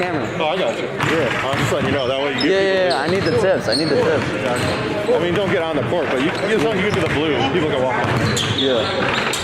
camera. Oh, I got you. Yeah. I'm just letting you know. That way you get Yeah, I need the tips. I need the tips. Exactly. I mean, don't get on the court, but as long as you get to the blue, people can walk on. Yeah.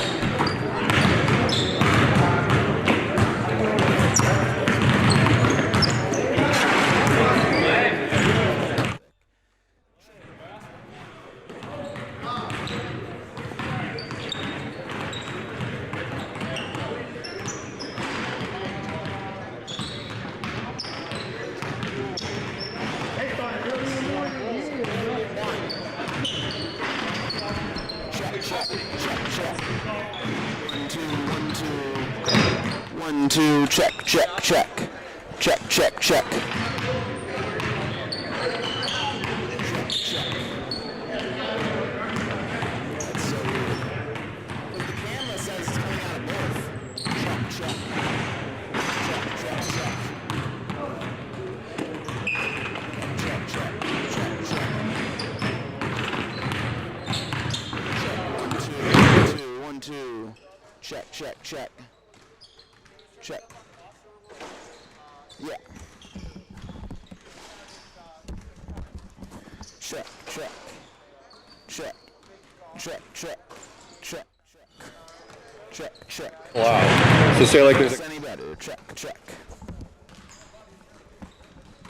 One, two, check, check, check. Check, check, check. Check, check, check. Check. Yeah. Check, check. Check. Check, check. Check, check. Check, check. Wow. So say like this. Any better? Check, check.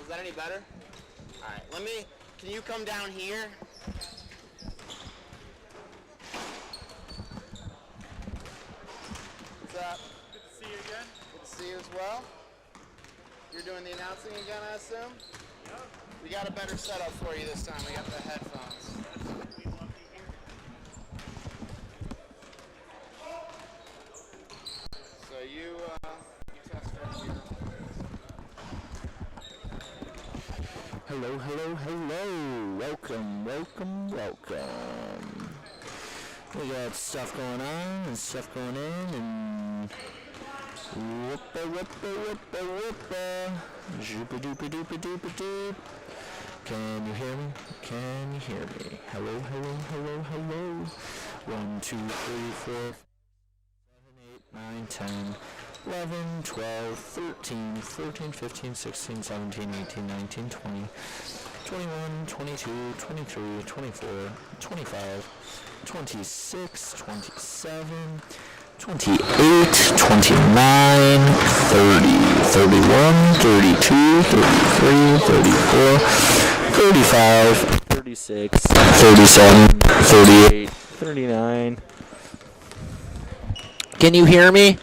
Is that any better? Alright, can you come down here? What's up? Good to see you again. Good to see you as well. You're doing the announcing again, I assume? Yep. We got a better setup for you this time. We got the headphones. So you test right here. Hello, hello, hello. Welcome, welcome, welcome. We got stuff going on and stuff going in and whoopa, whoopa, whoopa, whoopa. Zoopa doopa doopa doopa doop. Can you hear me? Can you hear me? Hello, hello, hello, hello. 1, 2, 3, 4, 5, 7, 8, 9, 10, 11, 12, 13, 14, 15, 16, 17, 18, 19, 20, 21, 22, 23, 24, 25, 26, 27, 28, 29, 30, 31, 32, 33, 34, 35, 36, 37, 38, 39. Can you hear me?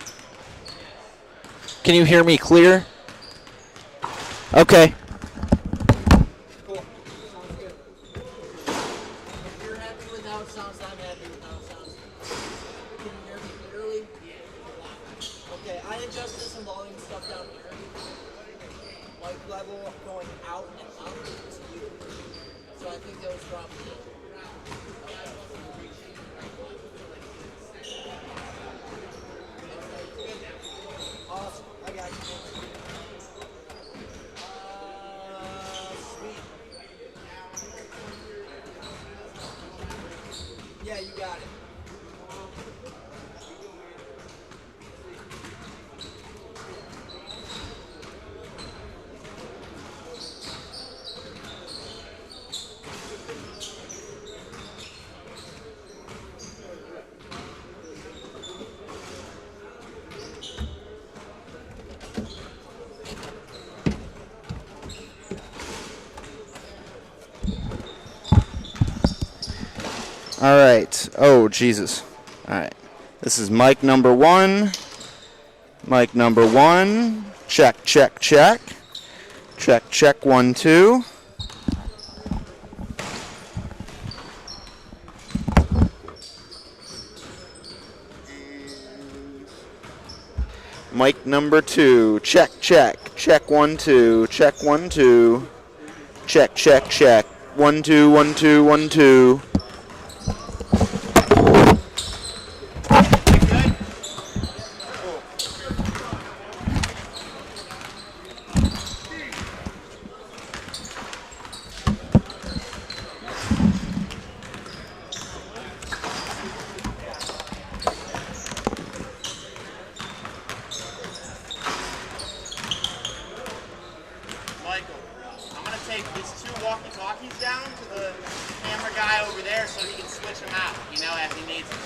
Can you hear me clear? Okay. Cool. Sounds good. If you're happy with how it sounds, I'm happy with how it sounds. Can you hear me clearly? Yeah. Okay, I adjusted some volume stuff down here. Mic level going out and up to you. So I think that was probably it. Awesome. I got you. Sweet. Yeah, you got it. All right. Oh, Jesus. All right. This is mic number 1. Mic number 1. Check, check, check. Check, check, 1, 2. Mic number 2. Check, check. Check, 1, 2. Check, 1, 2. Check, check, check. 1, 2, 1, 2, 1, 2. take these 2 walkie-talkies down to the camera guy over there so he can switch them out, you know, as he needs them.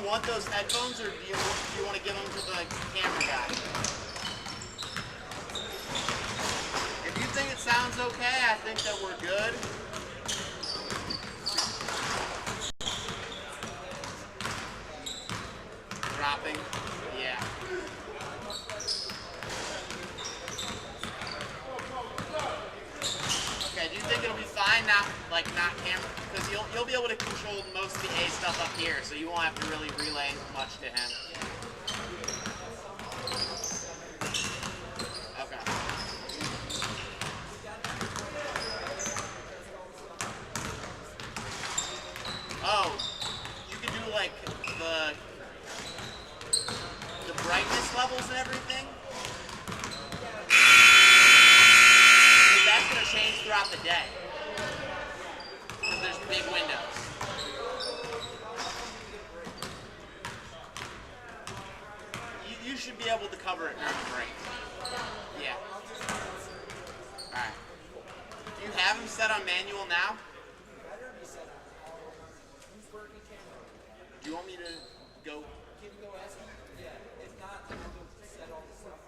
Want those headphones, or do you want to give them to the camera guy? If you think it sounds okay, I think that we're good. Dropping, yeah. Okay, do you think it'll be fine? Not camera, because you'll be able to control most of the A stuff up here, so you won't have to really relay much to him. Okay. Oh, you can do like the brightness levels and everything. Because that's going to change throughout the day. Because there's big windows. You should be able to cover it during the break. Yeah. Alright. Do you have him set on manual now? Do you want me to go? Yeah, if not, I'm going to set all the stuff.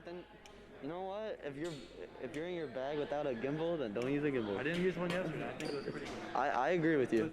then you know what? If you're in your bag without a gimbal, then don't use a gimbal. I didn't use one yesterday. I think it was pretty good. I agree with you.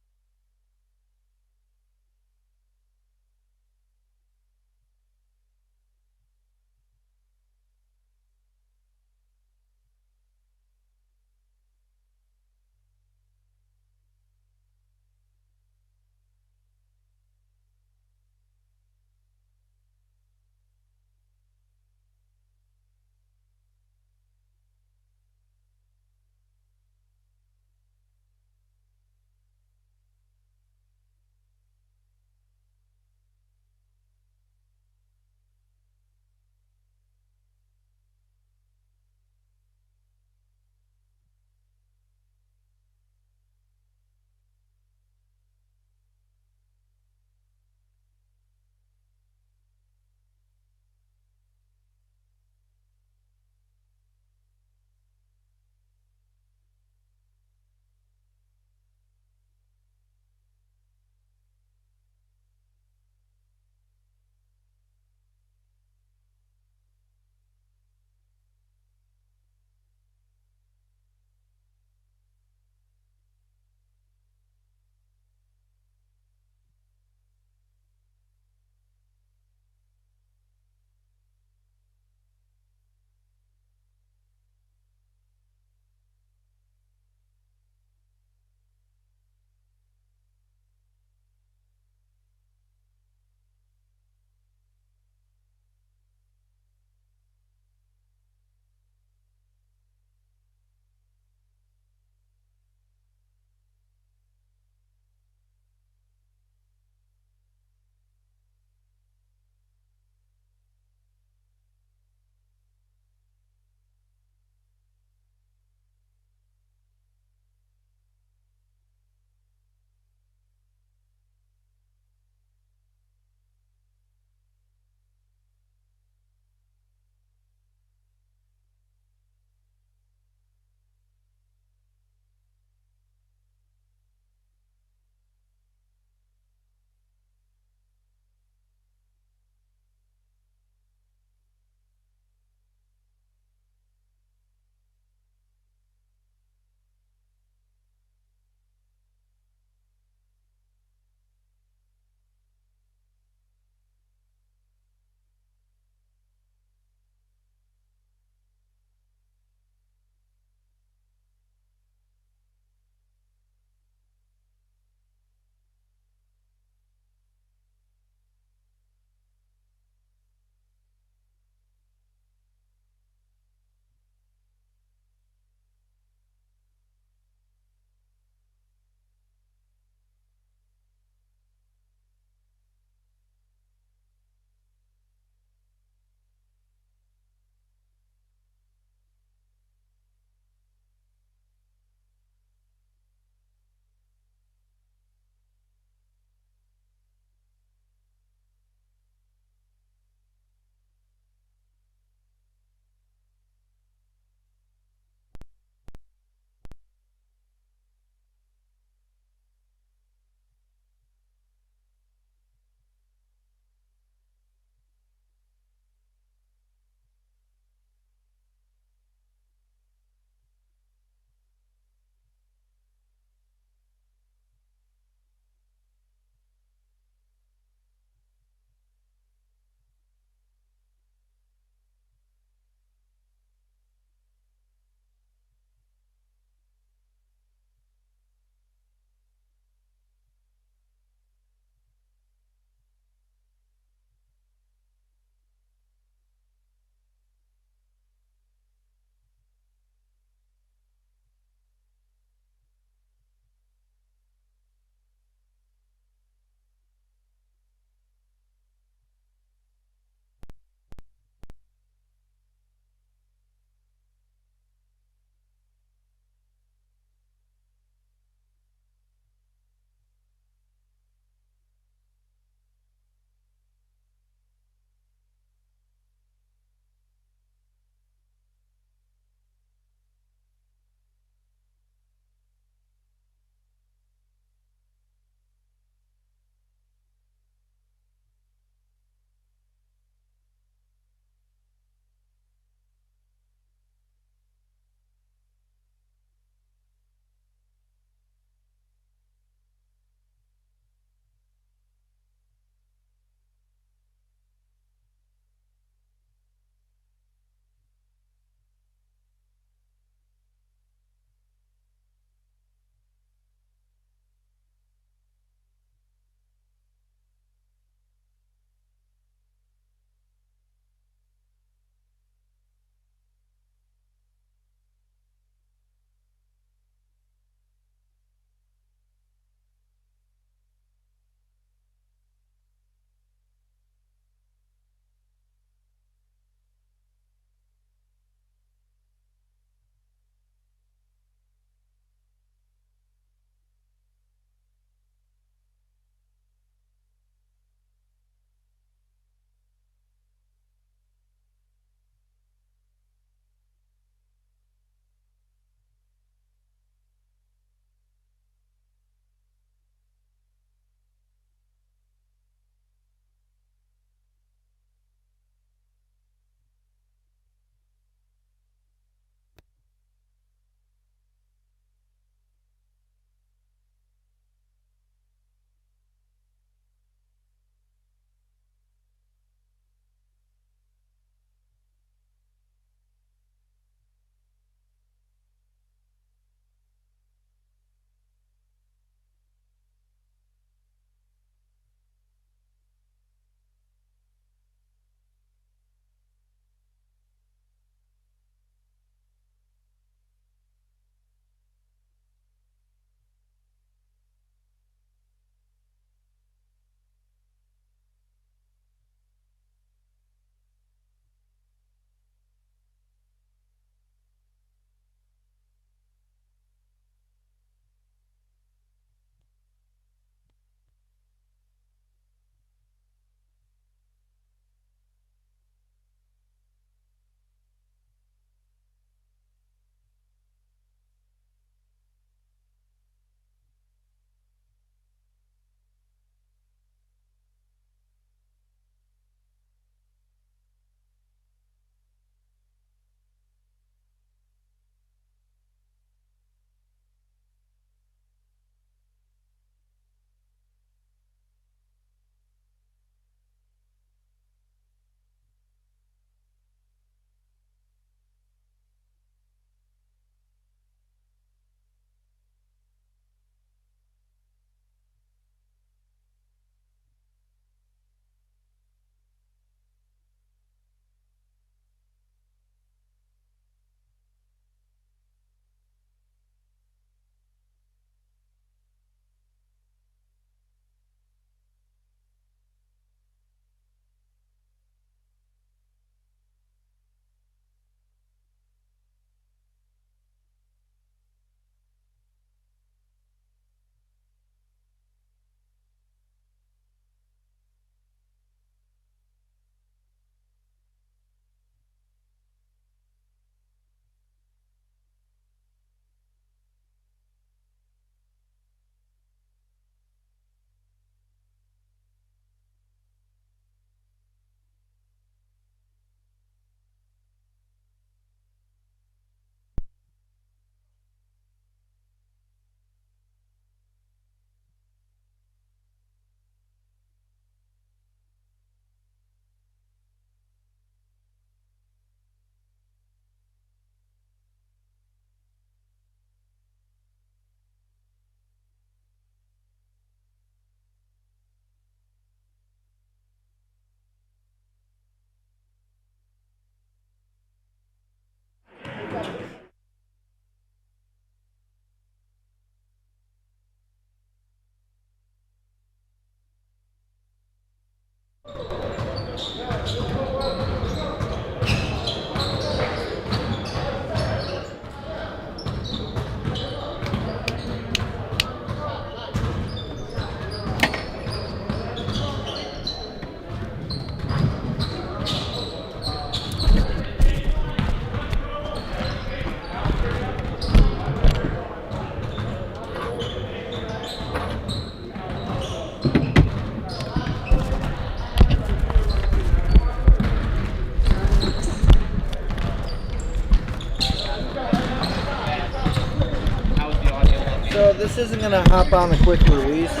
this isn't gonna hop on the quick release. It's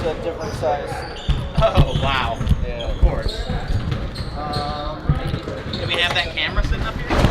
a different size. Oh, wow. Yeah. Of course. Do we have that camera sitting up here?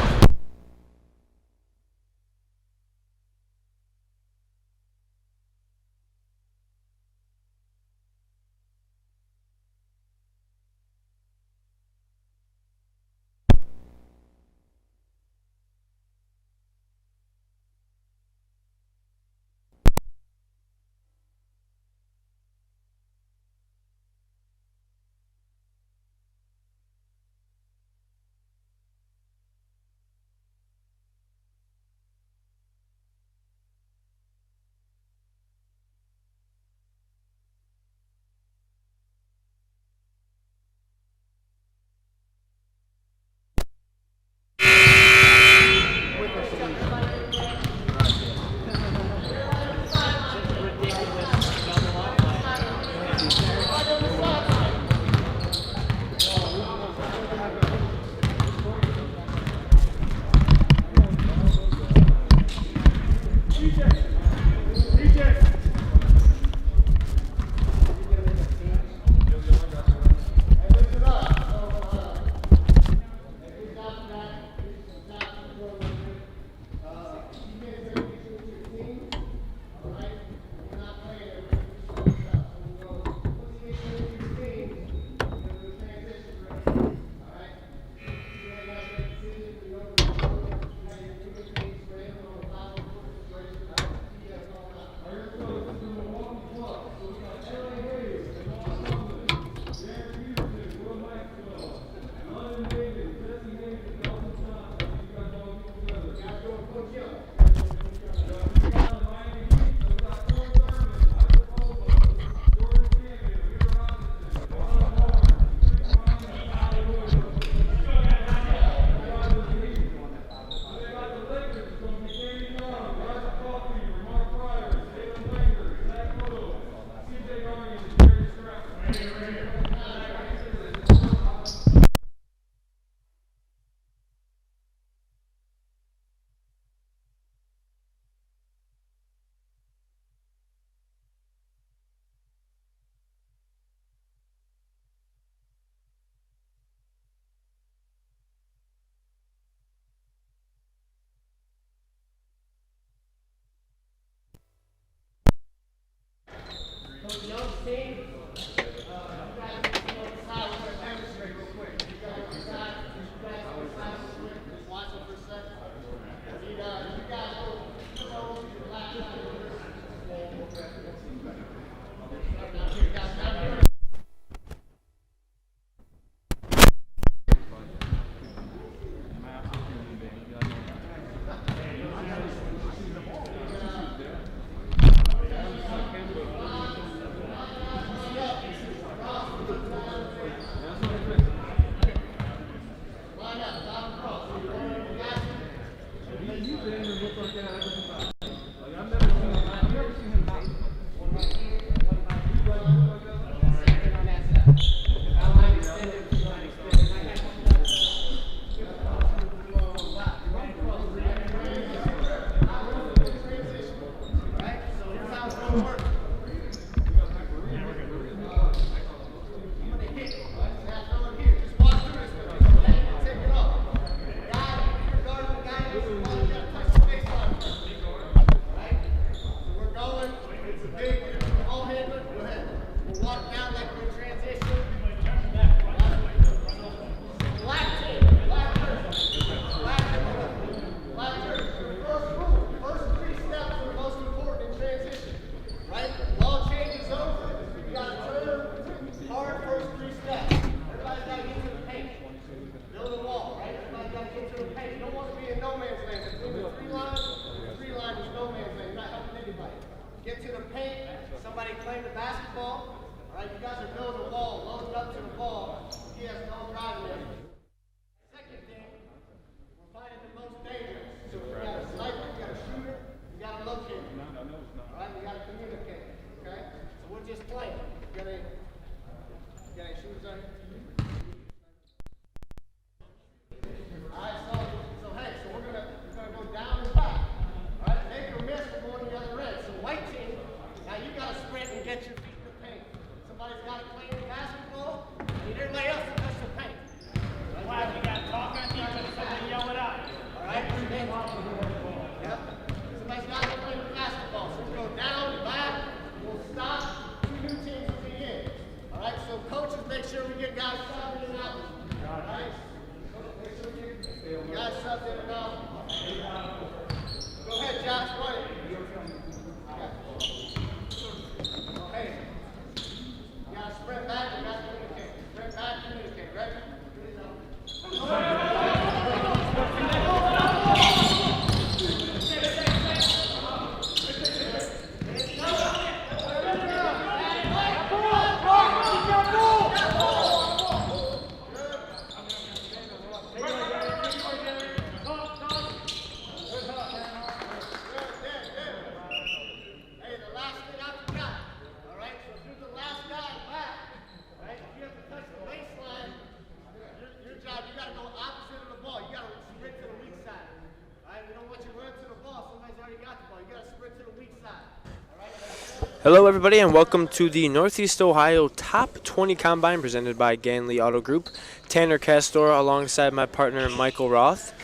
Hello, everybody, and welcome to the Northeast Ohio Top 20 Combine presented by Ganley Auto Group. Tanner Castor alongside my partner, Michael Roth.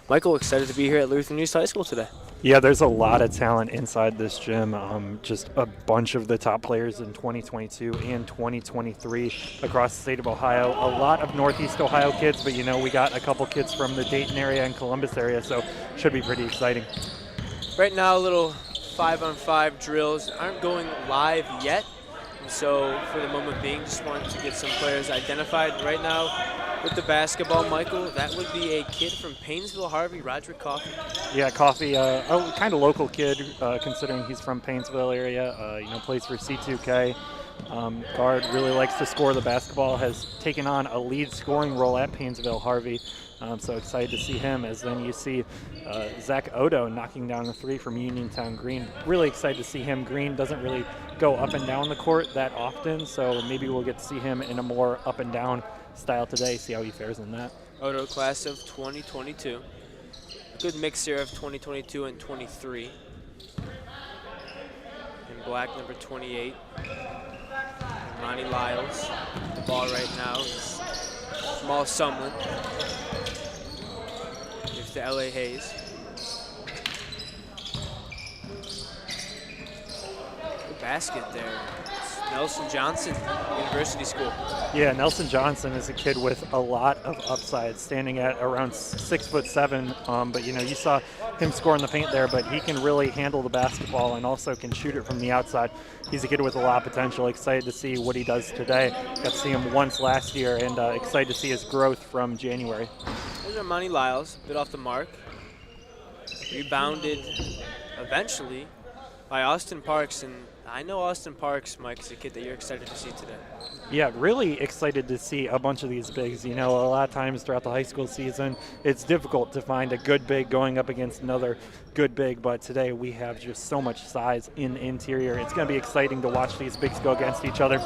Michael, excited to be here at Lutheran East High School today. Yeah, there's a lot of talent inside this gym. Just a bunch of the top players in 2022 and 2023 across the state of Ohio. A lot of Northeast Ohio kids, but, we got a couple kids from the Dayton area and Columbus area, so should be pretty exciting. Right now, a little 5-on-5 drills aren't going live yet, and so for the moment being, just wanted to get some players identified. Right now, with the basketball, Michael, that would be a kid from Painesville, Harvey, Roderick Coffey. Yeah, Coffey, a kind of local kid, considering he's from Painesville area. Plays for C2K. Guard, really likes to score the basketball, has taken on a lead scoring role at Painesville, Harvey. So excited to see him, as then you see Zach Odo knocking down a three from Uniontown Green. Really excited to see him. Green doesn't really go up and down the court that often, so maybe we'll get to see him in a more up and down style today, see how he fares in that. Odo, class of 2022. A good mix here of 2022 and 23. In black, number 28. Amani Lyles. The ball right now is Jamal Sumlin. Here's the LA Hayes. Good basket there. It's Nelson Johnson, University School. Yeah, Nelson Johnson is a kid with a lot of upside, standing at around 6'7". But you saw him score in the paint there, but he can really handle the basketball and also can shoot it from the outside. He's a kid with a lot of potential. Excited to see what he does today. Got to see him once last year, and excited to see his growth from January. There's Armani Lyles, a bit off the mark. Rebounded eventually by Austin Parks, and I know Austin Parks, Mike, is a kid that you're excited to see today. Yeah, really excited to see a bunch of these bigs. A lot of times throughout the high school season, it's difficult to find a good big going up against another good big, but today we have just so much size in the interior. It's going to be exciting to watch these bigs go against each other.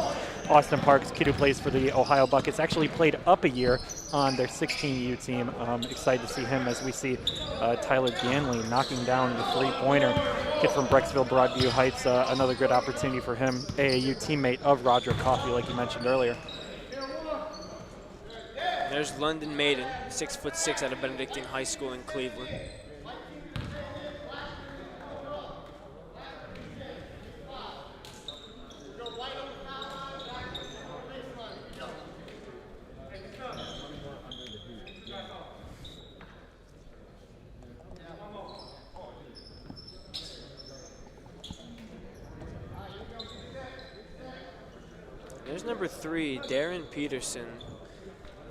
Austin Parks, kid who plays for the Ohio Buckets, actually played up a year on their 16U team. Excited to see him as we see Tyler Ganley knocking down the three-pointer. Kid from Brecksville, Broadview Heights, another good opportunity for him. AAU teammate of Roderick Coffey, like you mentioned earlier. There's London Maiden, 6'6" out of Benedictine High School in Cleveland. There's number 3, Darren Peterson.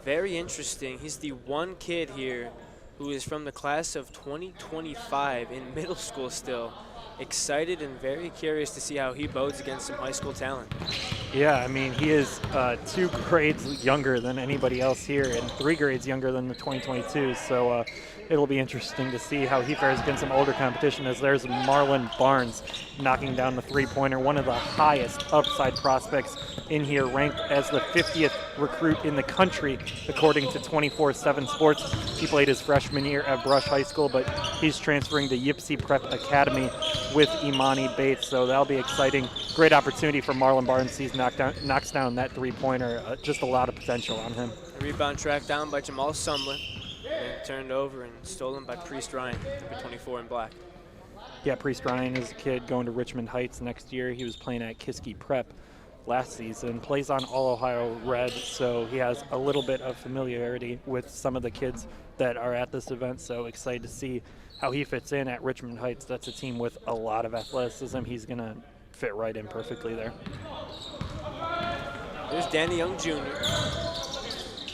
Very interesting. He's the one kid here who is from the class of 2025 in middle school still. Excited and very curious to see how he bodes against some high school talent. Yeah, he is 2 grades younger than anybody else here and 3 grades younger than the 2022. So it'll be interesting to see how he fares against some older competition, as there's Marlon Barnes knocking down the three-pointer, one of the highest upside prospects in here, ranked as the 50th recruit in the country, according to 24/7 Sports. He played his freshman year at Brush High School, but he's transferring to Yipsy Prep Academy with Imani Bates, so that'll be exciting. Great opportunity for Marlon Barnes. He knocks down that three-pointer. Just a lot of potential on him. A rebound tracked down by Jamal Sumlin, and turned over and stolen by Priest Ryan, number 24 in black. Yeah, Priest Ryan is a kid going to Richmond Heights next year. He was playing at Kiski Prep last season, plays on All-Ohio Red, so he has a little bit of familiarity with some of the kids that are at this event, so excited to see how he fits in at Richmond Heights. That's a team with a lot of athleticism. He's going to fit right in perfectly there. There's Danny Young Jr.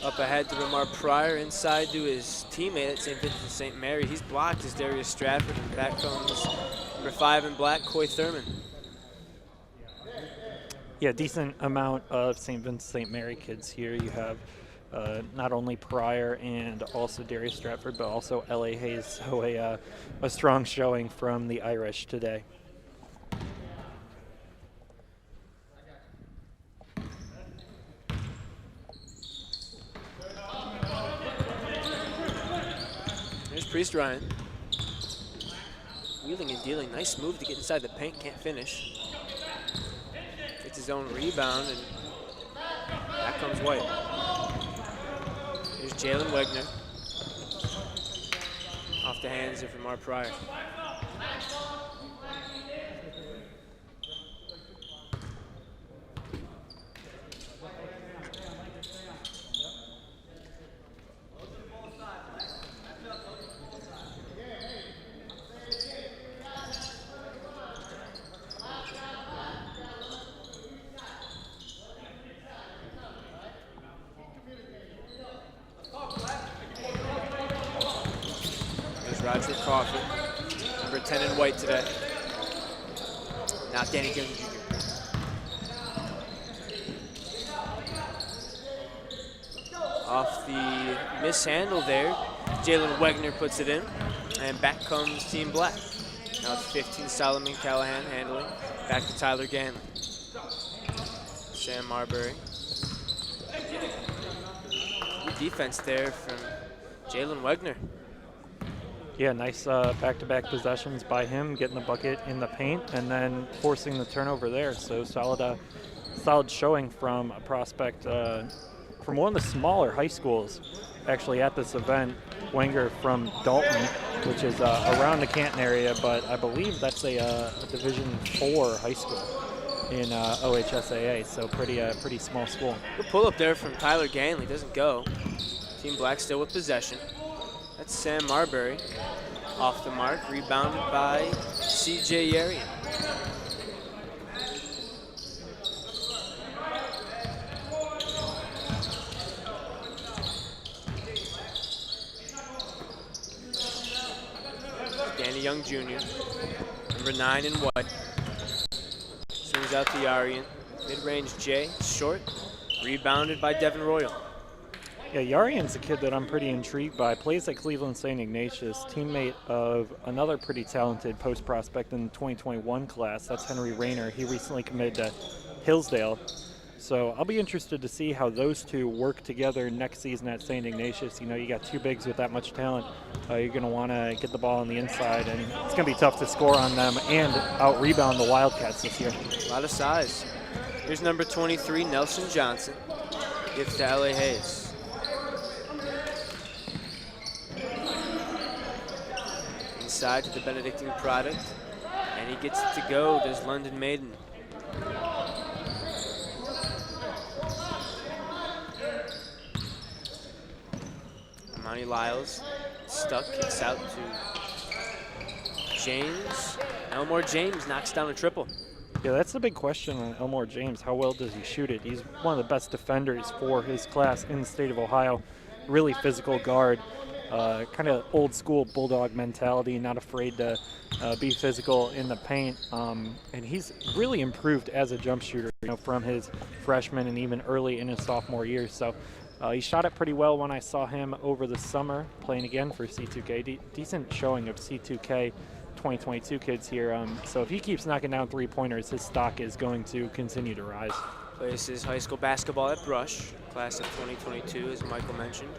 Up ahead to Ramar Pryor, inside to his teammate at St. Vincent St. Mary. He's blocked as Darius Stratford, and back comes number 5 in black, Coy Thurman. Yeah, decent amount of St. Vincent St. Mary kids here. You have not only Pryor and also Darius Stratford, but also LA Hayes, so a strong showing from the Irish today. There's Priest Ryan. Wheeling and dealing, nice move to get inside the paint, can't finish. his own rebound, and back comes White. Here's Jalen Wegner. Off the hands of Mark Pryor. Roger Crawford, number 10 in white today. Now Danny Ganley Jr. Off the mishandle there, Jalen Wegner puts it in, and back comes Team Black. Now it's 15 Solomon Callahan handling, back to Tyler Ganley. Sam Marberry. Good defense there from Jalen Wegner. Yeah, nice back-to-back possessions by him, getting the bucket in the paint and then forcing the turnover there. So solid showing from a prospect from one of the smaller high schools actually at this event, Wenger from Dalton, which is around the Canton area, but I believe that's a Division IV high school in OHSAA, so pretty small school. Good pull up there from Tyler Ganley, doesn't go. Team Black still with possession. That's Sam Marberry. Off the mark, rebounded by C.J. Yarian. Danny Young Jr., number 9 in white. Swings out to Yarian. Mid-range J, short. Rebounded by Devin Royal. Yeah, Yarian's a kid that I'm pretty intrigued by. Plays at Cleveland St. Ignatius, teammate of another pretty talented post prospect in the 2021 class. That's Henry Rayner. He recently committed to Hillsdale. So I'll be interested to see how those two work together next season at St. Ignatius. You know, you got two bigs with that much talent. You're going to want to get the ball on the inside, and it's going to be tough to score on them and out-rebound the Wildcats this year. A lot of size. Here's number 23, Nelson Johnson. Gives to L.A. Hayes. Inside to the Benedictine product, and he gets it to go. Does London Maiden. Amani Lyles stuck, kicks out to James. Elmore James knocks down a triple. Yeah, that's the big question on Elmore James. How well does he shoot it? He's one of the best defenders for his class in the state of Ohio. Really physical guard. Kind of old school Bulldog mentality, not afraid to be physical in the paint. And he's really improved as a jump shooter, you know, from his freshman and even early in his sophomore year. So he shot it pretty well when I saw him over the summer playing again for C2K. Decent showing of C2K 2022 kids here. So if he keeps knocking down three-pointers, his stock is going to continue to rise. Plays his high school basketball at Brush, class of 2022, as Michael mentioned.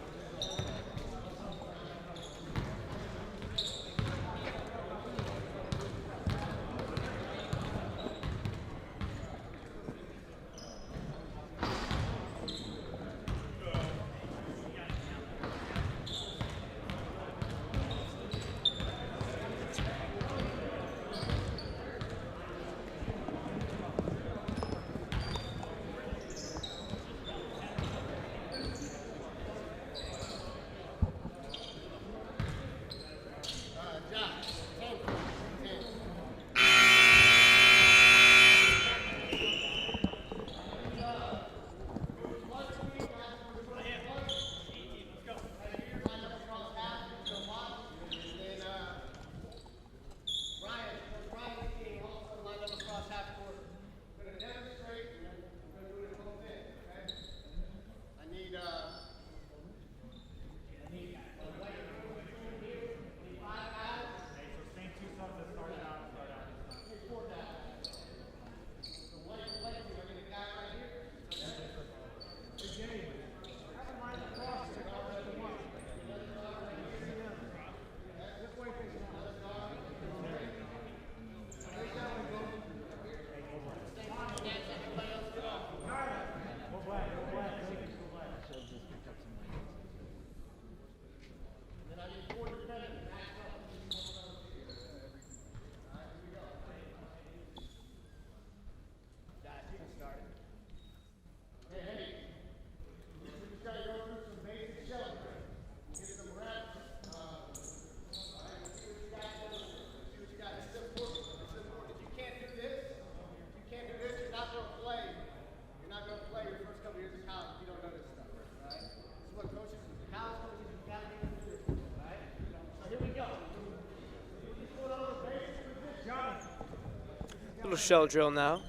little shell drill now.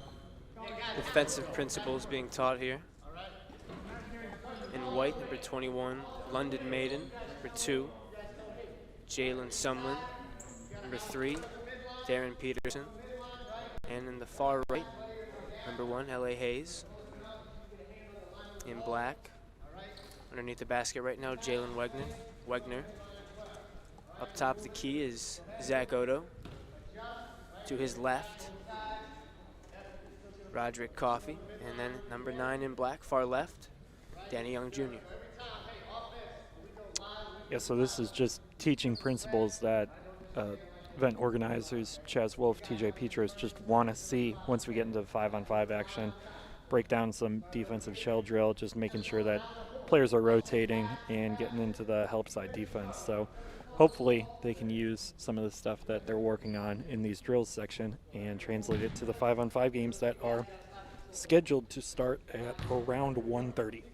Defensive principles being taught here. In white, number 21, London Maiden. Number 2, Jalen Sumlin. Number 3, Darren Peterson. And in the far right, number 1, L.A. Hayes. In black, underneath the basket right now, Jalen Wegner. Up top, the key is Zach Odo. To his left, Roderick Coffey. And then number 9 in black, far left, Danny Young Jr. Yeah, so this is just teaching principles that event organizers, Chaz Wolf, TJ Petros, just want to see once we get into 5-on-5 action. Break down some defensive shell drill, just making sure that players are rotating and getting into the help side defense. So hopefully they can use some of the stuff that they're working on in these drills section and translate it to the 5-on-5 games that are scheduled to start at around 1:30.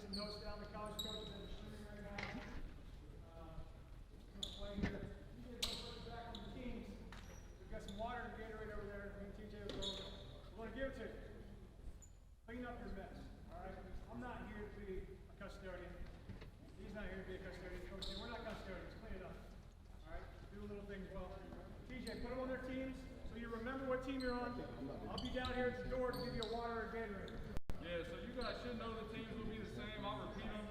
some notes down. The college coaches that are shooting right now. Play here. TJ, go back on the teams. We've got some water and Gatorade over there. Me and TJ will go. We want to give it to you. Clean up your mess. All right. I'm not here to be a custodian. He's not here to be a custodian. Coach, we're not custodians. Clean it up. All right. Do little things well. TJ, put them on their teams so you remember what team you're on. I'll be down here at the door to give you a water or Gatorade. Yeah, so you guys should know the teams will be the same. I'll repeat them.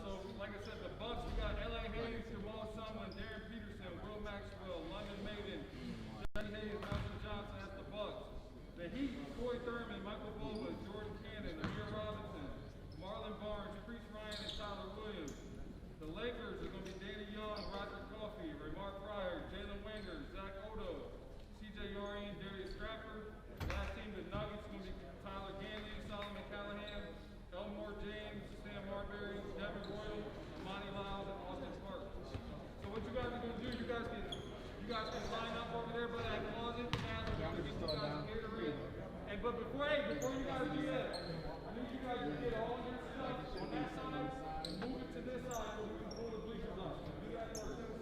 So, like I said, the Bucks, we got L.A. Hayes, Jamal Sumlin, Darren Peterson, Will Maxwell, London Maiden, Jay Hayes, Nelson Johnson. That's the Bucks. The Heat, Troy Thurman, Michael Bova, Jordan Cannon, Amir Robinson, Marlon Barnes, Chris Ryan, and Tyler Williams. The Lakers are going to be Danny Young, Roger Coffey, Raymar Pryor, Jalen Wenger, Zach Odo, C.J. Yari, and Darius Stratford. Last team, the Nuggets, are going to be Tyler Ganley, Solomon Callahan, Elmore James, Sam Marberry, Devin Royal, Amani Lyles, and Austin Park. So what you guys are going to do, you guys can line up over there by that closet. Now we're going to get you guys a Gatorade. And but before you guys do that, I need you guys to get all your stuff on that side and move it to this side so we can pull the bleachers off. Do that first.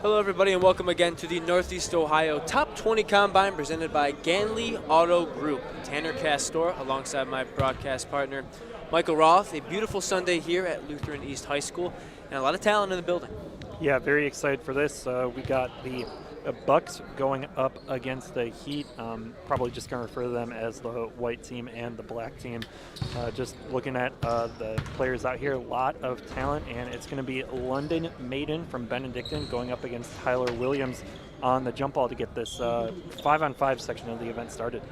Hello, everybody, and welcome again to the Northeast Ohio Top 20 Combine presented by Ganley Auto Group. Tanner Castor alongside my broadcast partner, Michael Roth. A beautiful Sunday here at Lutheran East High School, and a lot of talent in the building. Yeah, very excited for this. We got the Bucks going up against the Heat. Probably just going to refer to them as the white team and the black team. Just looking at the players out here, a lot of talent, and it's going to be London Maiden from Benedictine going up against Tyler Williams on the jump ball to get this 5-on-5 section of the event started.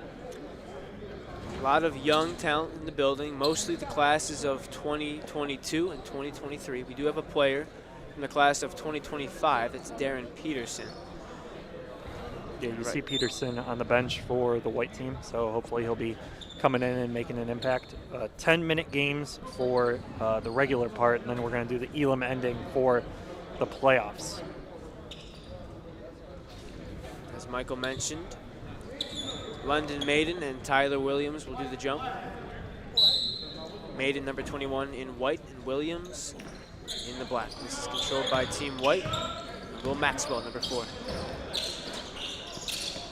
A lot of young talent in the building, mostly the classes of 2022 and 2023. We do have a player in the class of 2025. That's Darren Peterson. Yeah, you see Peterson on the bench for the white team, so hopefully he'll be coming in and making an impact. 10-minute games for the regular part, and then we're going to do the Elam ending for the playoffs. As Michael mentioned, London Maiden and Tyler Williams will do the jump. Maiden number 21 in white and Williams in the black. This is controlled by Team White. Will Maxwell, number 4.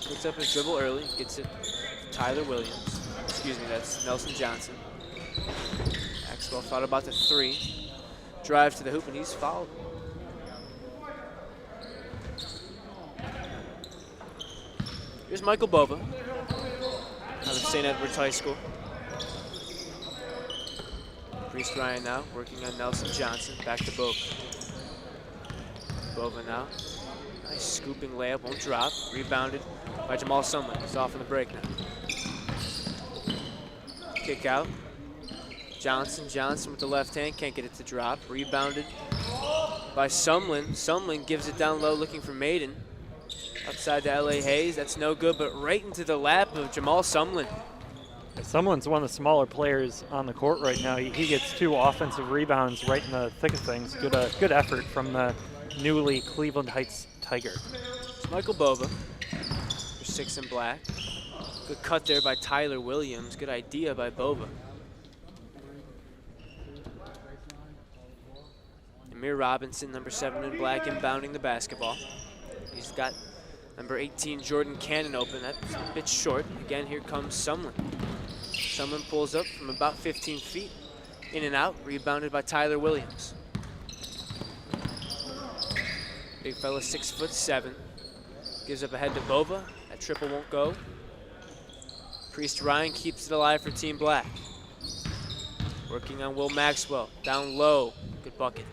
Picks up his dribble early, gets it to Tyler Williams. Excuse me, that's Nelson Johnson. Maxwell thought about the 3. Drive to the hoop, and he's fouled. Here's Michael Bova out of St. Edward's High School. Priest Ryan now working on Nelson Johnson. Back to Bova. Bova now. Nice scooping layup, won't drop. Rebounded by Jamal Sumlin. He's off on the break now. Kick out. Johnson with the left hand, can't get it to drop. Rebounded by Sumlin. Sumlin gives it down low looking for Maiden. Outside to L.A. Hayes, that's no good, but right into the lap of Jamal Sumlin. Sumlin's one of the smaller players on the court right now. He gets 2 offensive rebounds right in the thick of things. Good effort from the newly Cleveland Heights Tiger. It's Michael Bova for 6 in black. Good cut there by Tyler Williams. Good idea by Bova. Amir Robinson, number 7 in black, inbounding the basketball. He's got number 18, Jordan Cannon, open. That's a bit short. Again, here comes Sumlin. Sumlin pulls up from about 15 feet. In and out, rebounded by Tyler Williams. Big fella, 6'7". Gives up ahead to Bova. That triple won't go. Priest Ryan keeps it alive for Team Black. Working on Will Maxwell. Down low. Good bucket.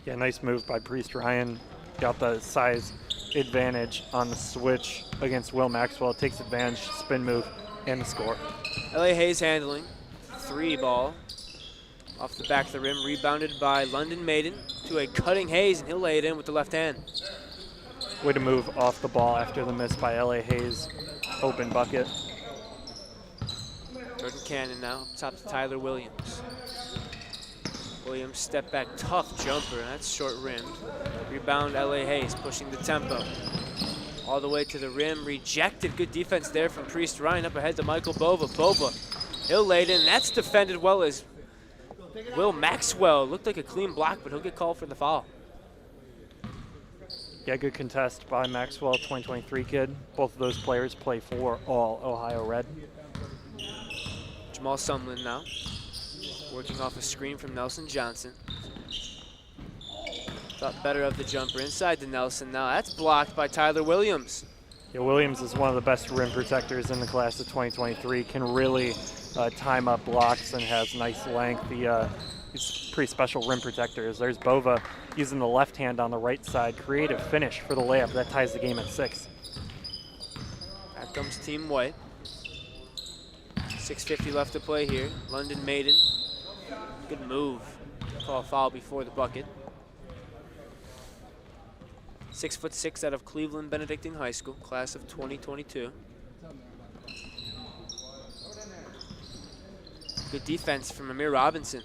Yeah, nice move by Priest Ryan. Got the size advantage on the switch against Will Maxwell. Takes advantage, spin move, and the score. L.A. Hayes handling. 3 ball. Off the back of the rim. Rebounded by London Maiden to a cutting Hayes, and he'll lay it in with the left hand. Way to move off the ball after the miss by L.A. Hayes. Open bucket. Jordan Cannon now, up top to Tyler Williams. Williams step back, tough jumper, that's short rimmed. Rebound L.A. Hayes, pushing the tempo. All the way to the rim, rejected. Good defense there from Priest Ryan, up ahead to Michael Bova. Bova, he'll lay it in, that's defended well as Will Maxwell. Looked like a clean block, but he'll get called for the foul. Yeah, good contest by Maxwell, 2023 kid. Both of those players play for all Ohio Red. Jamal Sumlin now, working off a screen from Nelson Johnson. Thought better of the jumper inside to Nelson now. That's blocked by Tyler Williams. Yeah, Williams is one of the best rim protectors in the class of 2023. Can really time up blocks and has nice length. He's a pretty special rim protector. There's Bova using the left hand on the right side. Creative finish for the layup. That ties the game at 6. Back comes Team White. 6:50 left to play here. London Maiden. Good move. Call a foul before the bucket. 6'6" out of Cleveland Benedictine High School, class of 2022. Good defense from Amir Robinson.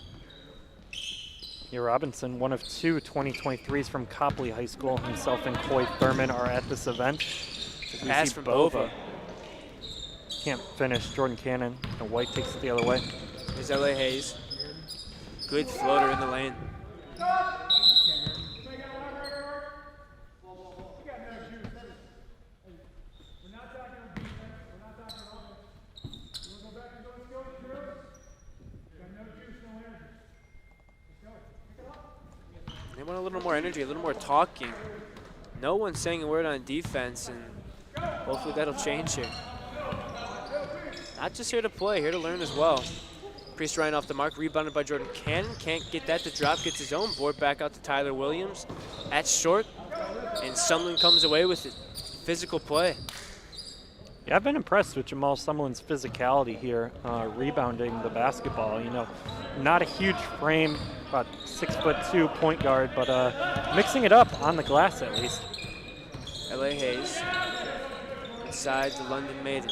Yeah, Robinson, one of 2 2023s from Copley High School. Himself and Coy Thurman are at this event. Pass from Bova. Can't finish. Jordan Cannon, and White takes it the other way. There's L.A. Hayes. Good floater in the lane. They want a little more energy, a little more talking. No one's saying a word on defense, and hopefully that'll change here. Not just here to play, here to learn as well. Priest Ryan off the mark, rebounded by Jordan Cannon. Can't get that to drop, gets his own board back out to Tyler Williams at short, and Sumlin comes away with it. Physical play. Yeah, I've been impressed with Jamal Sumlin's physicality here, rebounding the basketball. You know, not a huge frame, about 6'2" point guard, but mixing it up on the glass at least. L.A. Hayes inside the London Maiden.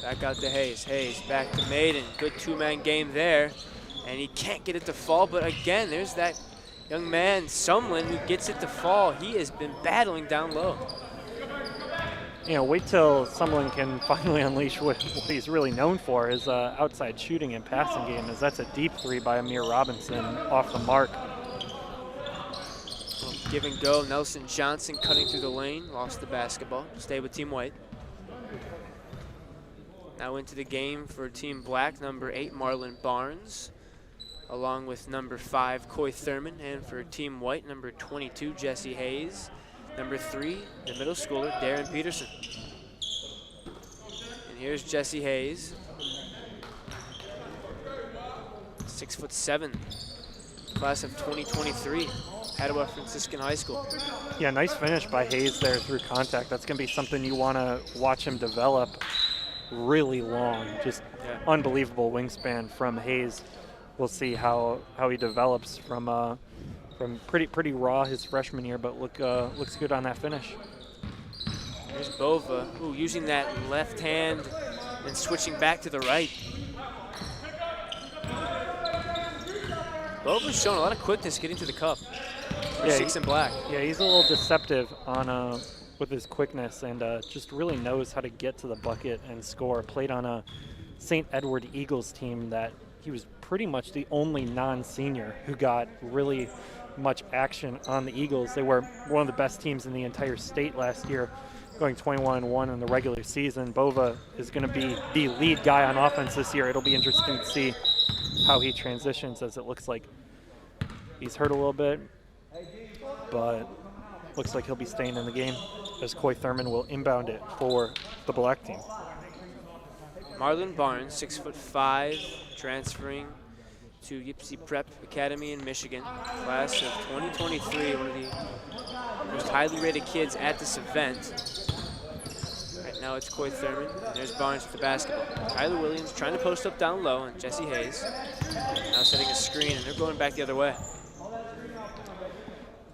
Back out to Hayes. Hayes back to Maiden. Good two-man game there, and he can't get it to fall. But again, there's that young man Sumlin who gets it to fall. He has been battling down low. You know, wait till Sumlin can finally unleash what he's really known for, his outside shooting and passing game, as that's a deep three by Amir Robinson off the mark. Well, give and go. Nelson Johnson cutting through the lane, lost the basketball. Stay with Team White. Now into the game for Team Black, number 8, Marlon Barnes, along with number 5, Coy Thurman, and for Team White, number 22, Jesse Hayes. Number 3, the middle schooler, Darren Peterson. And here's Jesse Hayes. 6'7", class of 2023, Padua Franciscan High School. Yeah, nice finish by Hayes there through contact. That's going to be something you want to watch him develop really long. Just unbelievable wingspan from Hayes. We'll see how he develops from pretty raw his freshman year, but looks good on that finish. Here's Bova, using that left hand and switching back to the right. Bova's showing a lot of quickness getting to the cup. Yeah, 6 in black. Yeah, he's a little deceptive on with his quickness, and just really knows how to get to the bucket and score. Played on a St. Edward Eagles team that he was pretty much the only non-senior who got really much action on the Eagles. They were one of the best teams in the entire state last year, going 21-1 in the regular season. Bova is going to be the lead guy on offense this year. It'll be interesting to see how he transitions, as it looks like he's hurt a little bit, but looks like he'll be staying in the game, as Coy Thurman will inbound it for the black team. Marlon Barnes, 6'5", transferring to Ypsi Prep Academy in Michigan, class of 2023, one of the most highly rated kids at this event. Right now it's Coy Thurman, and there's Barnes with the basketball. Tyler Williams trying to post up down low, and Jesse Hayes now setting a screen, and they're going back the other way.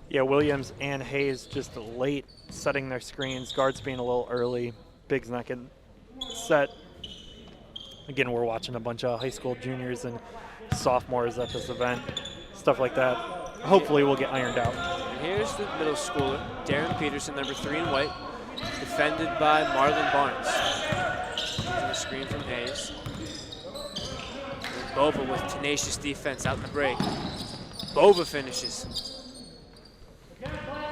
Yeah, Williams and Hayes just late setting their screens, guards being a little early, bigs not getting set. Again, we're watching a bunch of high school juniors and sophomores at this event, stuff like that. Hopefully we'll get ironed out. And here's the middle schooler, Darren Peterson, number 3 in white, defended by Marlon Barnes. Using a screen from Hayes. And Bova with tenacious defense out in the break. Bova finishes.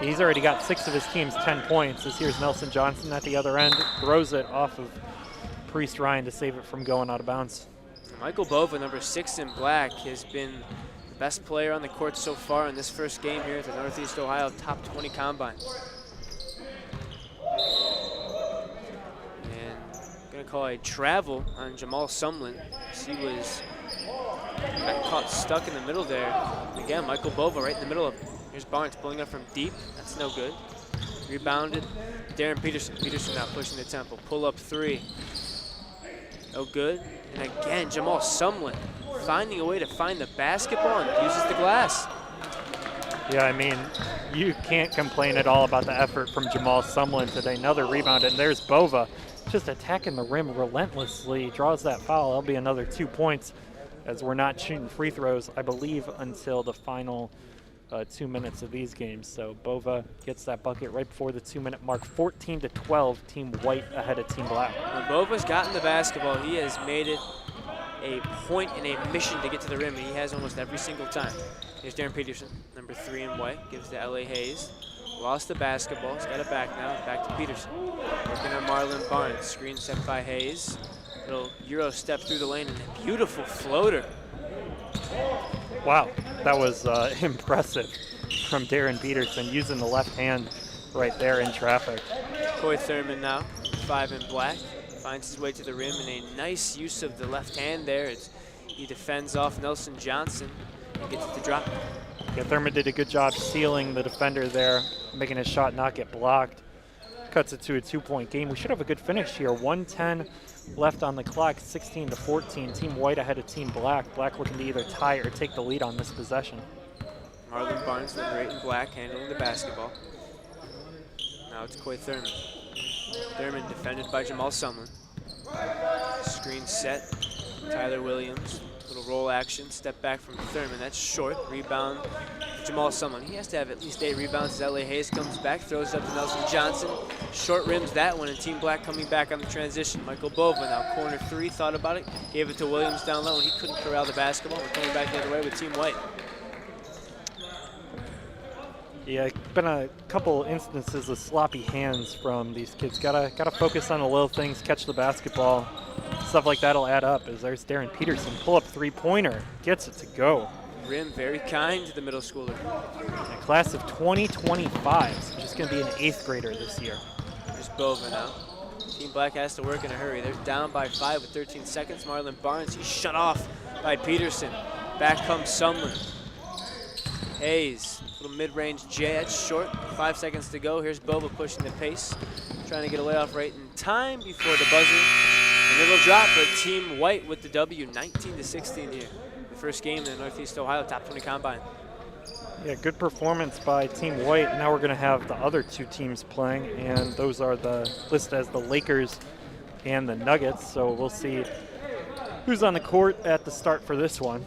He's already got 6 of his team's 10 points. This here's Nelson Johnson at the other end, throws it off of Priest Ryan to save it from going out of bounds. Michael Bova, number 6 in black, has been the best player on the court so far in this first game here at the Northeast Ohio Top 20 Combine. And gonna call a travel on Jamal Sumlin. He got caught stuck in the middle there. And again, Michael Bova right in the middle of it. Here's Barnes pulling up from deep. That's no good. Rebounded. Darren Peterson. Peterson now pushing the tempo. Pull up 3. No good. And again, Jamal Sumlin finding a way to find the basketball and uses the glass. Yeah, I mean, you can't complain at all about the effort from Jamal Sumlin today. Another rebound, and there's Bova just attacking the rim relentlessly. Draws that foul. That'll be another 2 points, as we're not shooting free throws, I believe, until the final 2 minutes of these games. So Bova gets that bucket right before the 2-minute mark. 14-12, Team White ahead of Team Black. When Bova's gotten the basketball, he has made it a point and a mission to get to the rim, and he has almost every single time. Here's Darren Peterson, number 3 in white, gives to L.A. Hayes. Lost the basketball, he's got it back now, back to Peterson. Working on Marlon Barnes, screen set by Hayes. Little Euro step through the lane and a beautiful floater. Wow, that was impressive. from Darren Peterson, using the left hand right there in traffic. Coy Thurman now, 5 in black, finds his way to the rim, and a nice use of the left hand there as he defends off Nelson Johnson and gets it to drop. Yeah, Thurman did a good job sealing the defender there, making his shot not get blocked. Cuts it to a 2-point game. We should have a good finish here. 1:10 left on the clock, 16-14. Team White ahead of Team Black. Black looking to either tie or take the lead on this possession. Marlon Barnes, number 8 in black, handling the basketball. Now it's Coy Thurman. Thurman defended by Jamal Sumlin. Screen set. Tyler Williams. Little roll action. Step back from Thurman. That's short. Rebound to Jamal Sumlin. He has to have at least 8 rebounds as L.A. Hayes comes back. Throws it up to Nelson Johnson. Short rims that one, and Team Black coming back on the transition. Michael Bova now corner 3. Thought about it. Gave it to Williams down low, and he couldn't corral the basketball. We're coming back the other way with Team White. Yeah, been a couple instances of sloppy hands from these kids. Gotta focus on the little things, catch the basketball. Stuff like that'll add up. As there's Darren Peterson, pull up 3-pointer, gets it to go. Rim very kind to the middle schooler. A class of 2025, so just gonna be an 8th grader this year. There's Bova now. Team Black has to work in a hurry. They're down by 5 with 13 seconds. Marlon Barnes, he's shut off by Peterson. Back comes Sumlin. Hayes, little mid-range J, that's short. 5 seconds to go. Here's Bova pushing the pace, trying to get a layoff right in time before the buzzer. And it'll drop, but Team White with the W, 19-16 here. The first game in the Northeast Ohio Top 20 Combine. Yeah, good performance by Team White. Now we're gonna have the other 2 teams playing, and those are listed as the Lakers and the Nuggets. So we'll see who's on the court at the start for this one.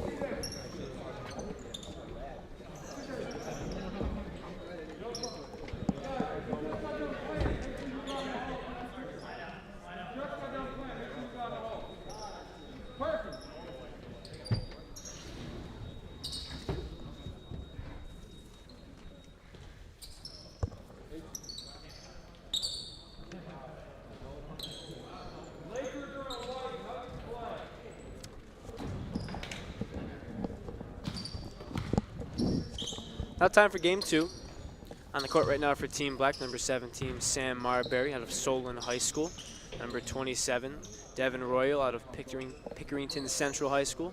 Now time for game 2. On the court right now for Team Black, number 17, Sam Marberry out of Solon High School. Number 27, Devin Royal out of Pickerington Central High School.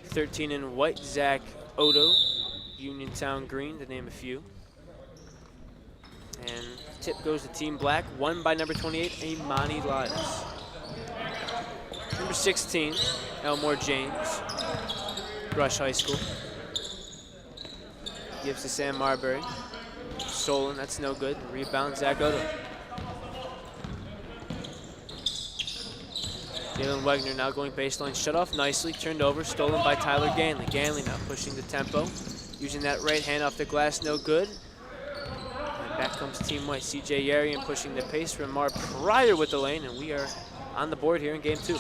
13 in white, Zach Odo, Uniontown Green, to name a few. And tip goes to Team Black, won by number 28, Amani Lyles. Number 16, Elmore James, Rush High School. Gives to Sam Marberry. Solon, that's no good. Rebound, Zach Odo. Jalen Wegner now going baseline, shut off nicely, turned over, stolen by Tyler Ganley. Ganley now pushing the tempo, using that right hand off the glass, no good. And back comes Team White. CJ Yarian pushing the pace from Mar Pryor with the lane, and we are on the board here in game 2.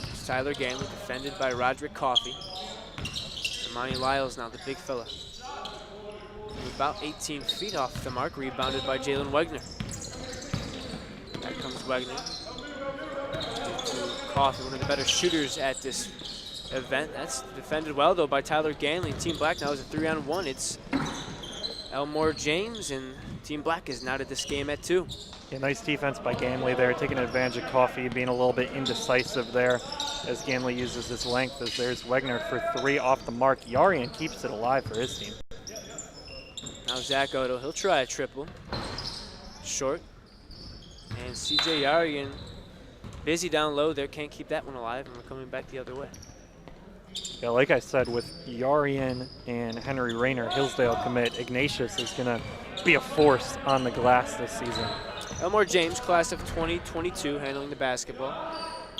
It's Tyler Ganley, defended by Roderick Coffey. Amani Lyles now, the big fella. About 18 feet off the mark, rebounded by Jalen Wegner. Back comes Wegner. To Coffey, one of the better shooters at this event. That's defended well, though, by Tyler Ganley. Team Black now is a 3-on-1. It's Elmore James, and Team Black is now to this game at 2. Yeah, nice defense by Ganley there, taking advantage of Coffey, being a little bit indecisive there as Ganley uses his length. As there's Wegner for 3 off the mark. Yarian keeps it alive for his team. Now Zach Odo, he'll try a triple. Short. And CJ Yarian busy down low there, can't keep that one alive, and we're coming back the other way. Yeah, like I said, with Yarian and Henry Rayner, Hillsdale commit, Ignatius is going to be a force on the glass this season. Elmore James, class of 2022, handling the basketball.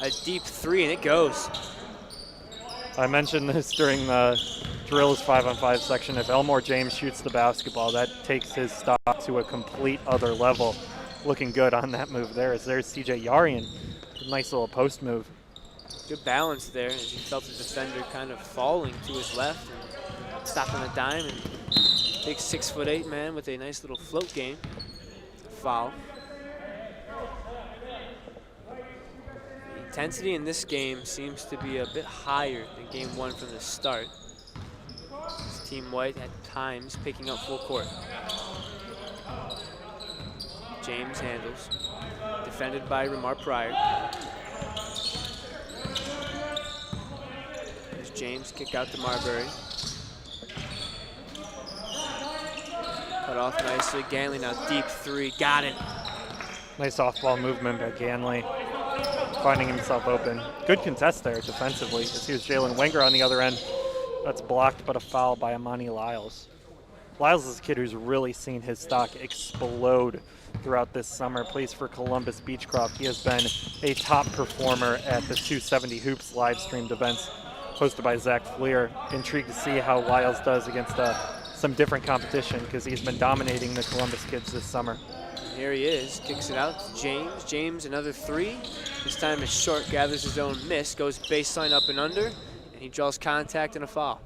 A deep 3, and it goes. I mentioned this during the drills 5-on-5 section. If Elmore James shoots the basketball, that takes his stock to a complete other level. Looking good on that move there. As there's CJ Yarian, nice little post move. Good balance there as he felt the defender kind of falling to his left and stopping a dime. And big 6'8" man with a nice little float game. Foul. Intensity in this game seems to be a bit higher than game one from the start. Team White at times picking up full court. James handles. Defended by Ramar Pryor. There's James, kick out to Marberry. Cut off nicely. Ganley now deep three. Got it. Nice off-ball movement by Ganley, finding himself open. Good contest there defensively. As he was Jalen Wenger on the other end. That's blocked, but a foul by Amani Lyles. Lyles is a kid who's really seen his stock explode throughout this summer. Plays for Columbus Beechcroft. He has been a top performer at the 270 Hoops live streamed events hosted by Zach Fleer. Intrigued to see how Lyles does against some different competition because he's been dominating the Columbus kids this summer. Here he is, kicks it out to James. James, another three. This time is short, gathers his own miss, goes baseline up and under, and he draws contact and a foul.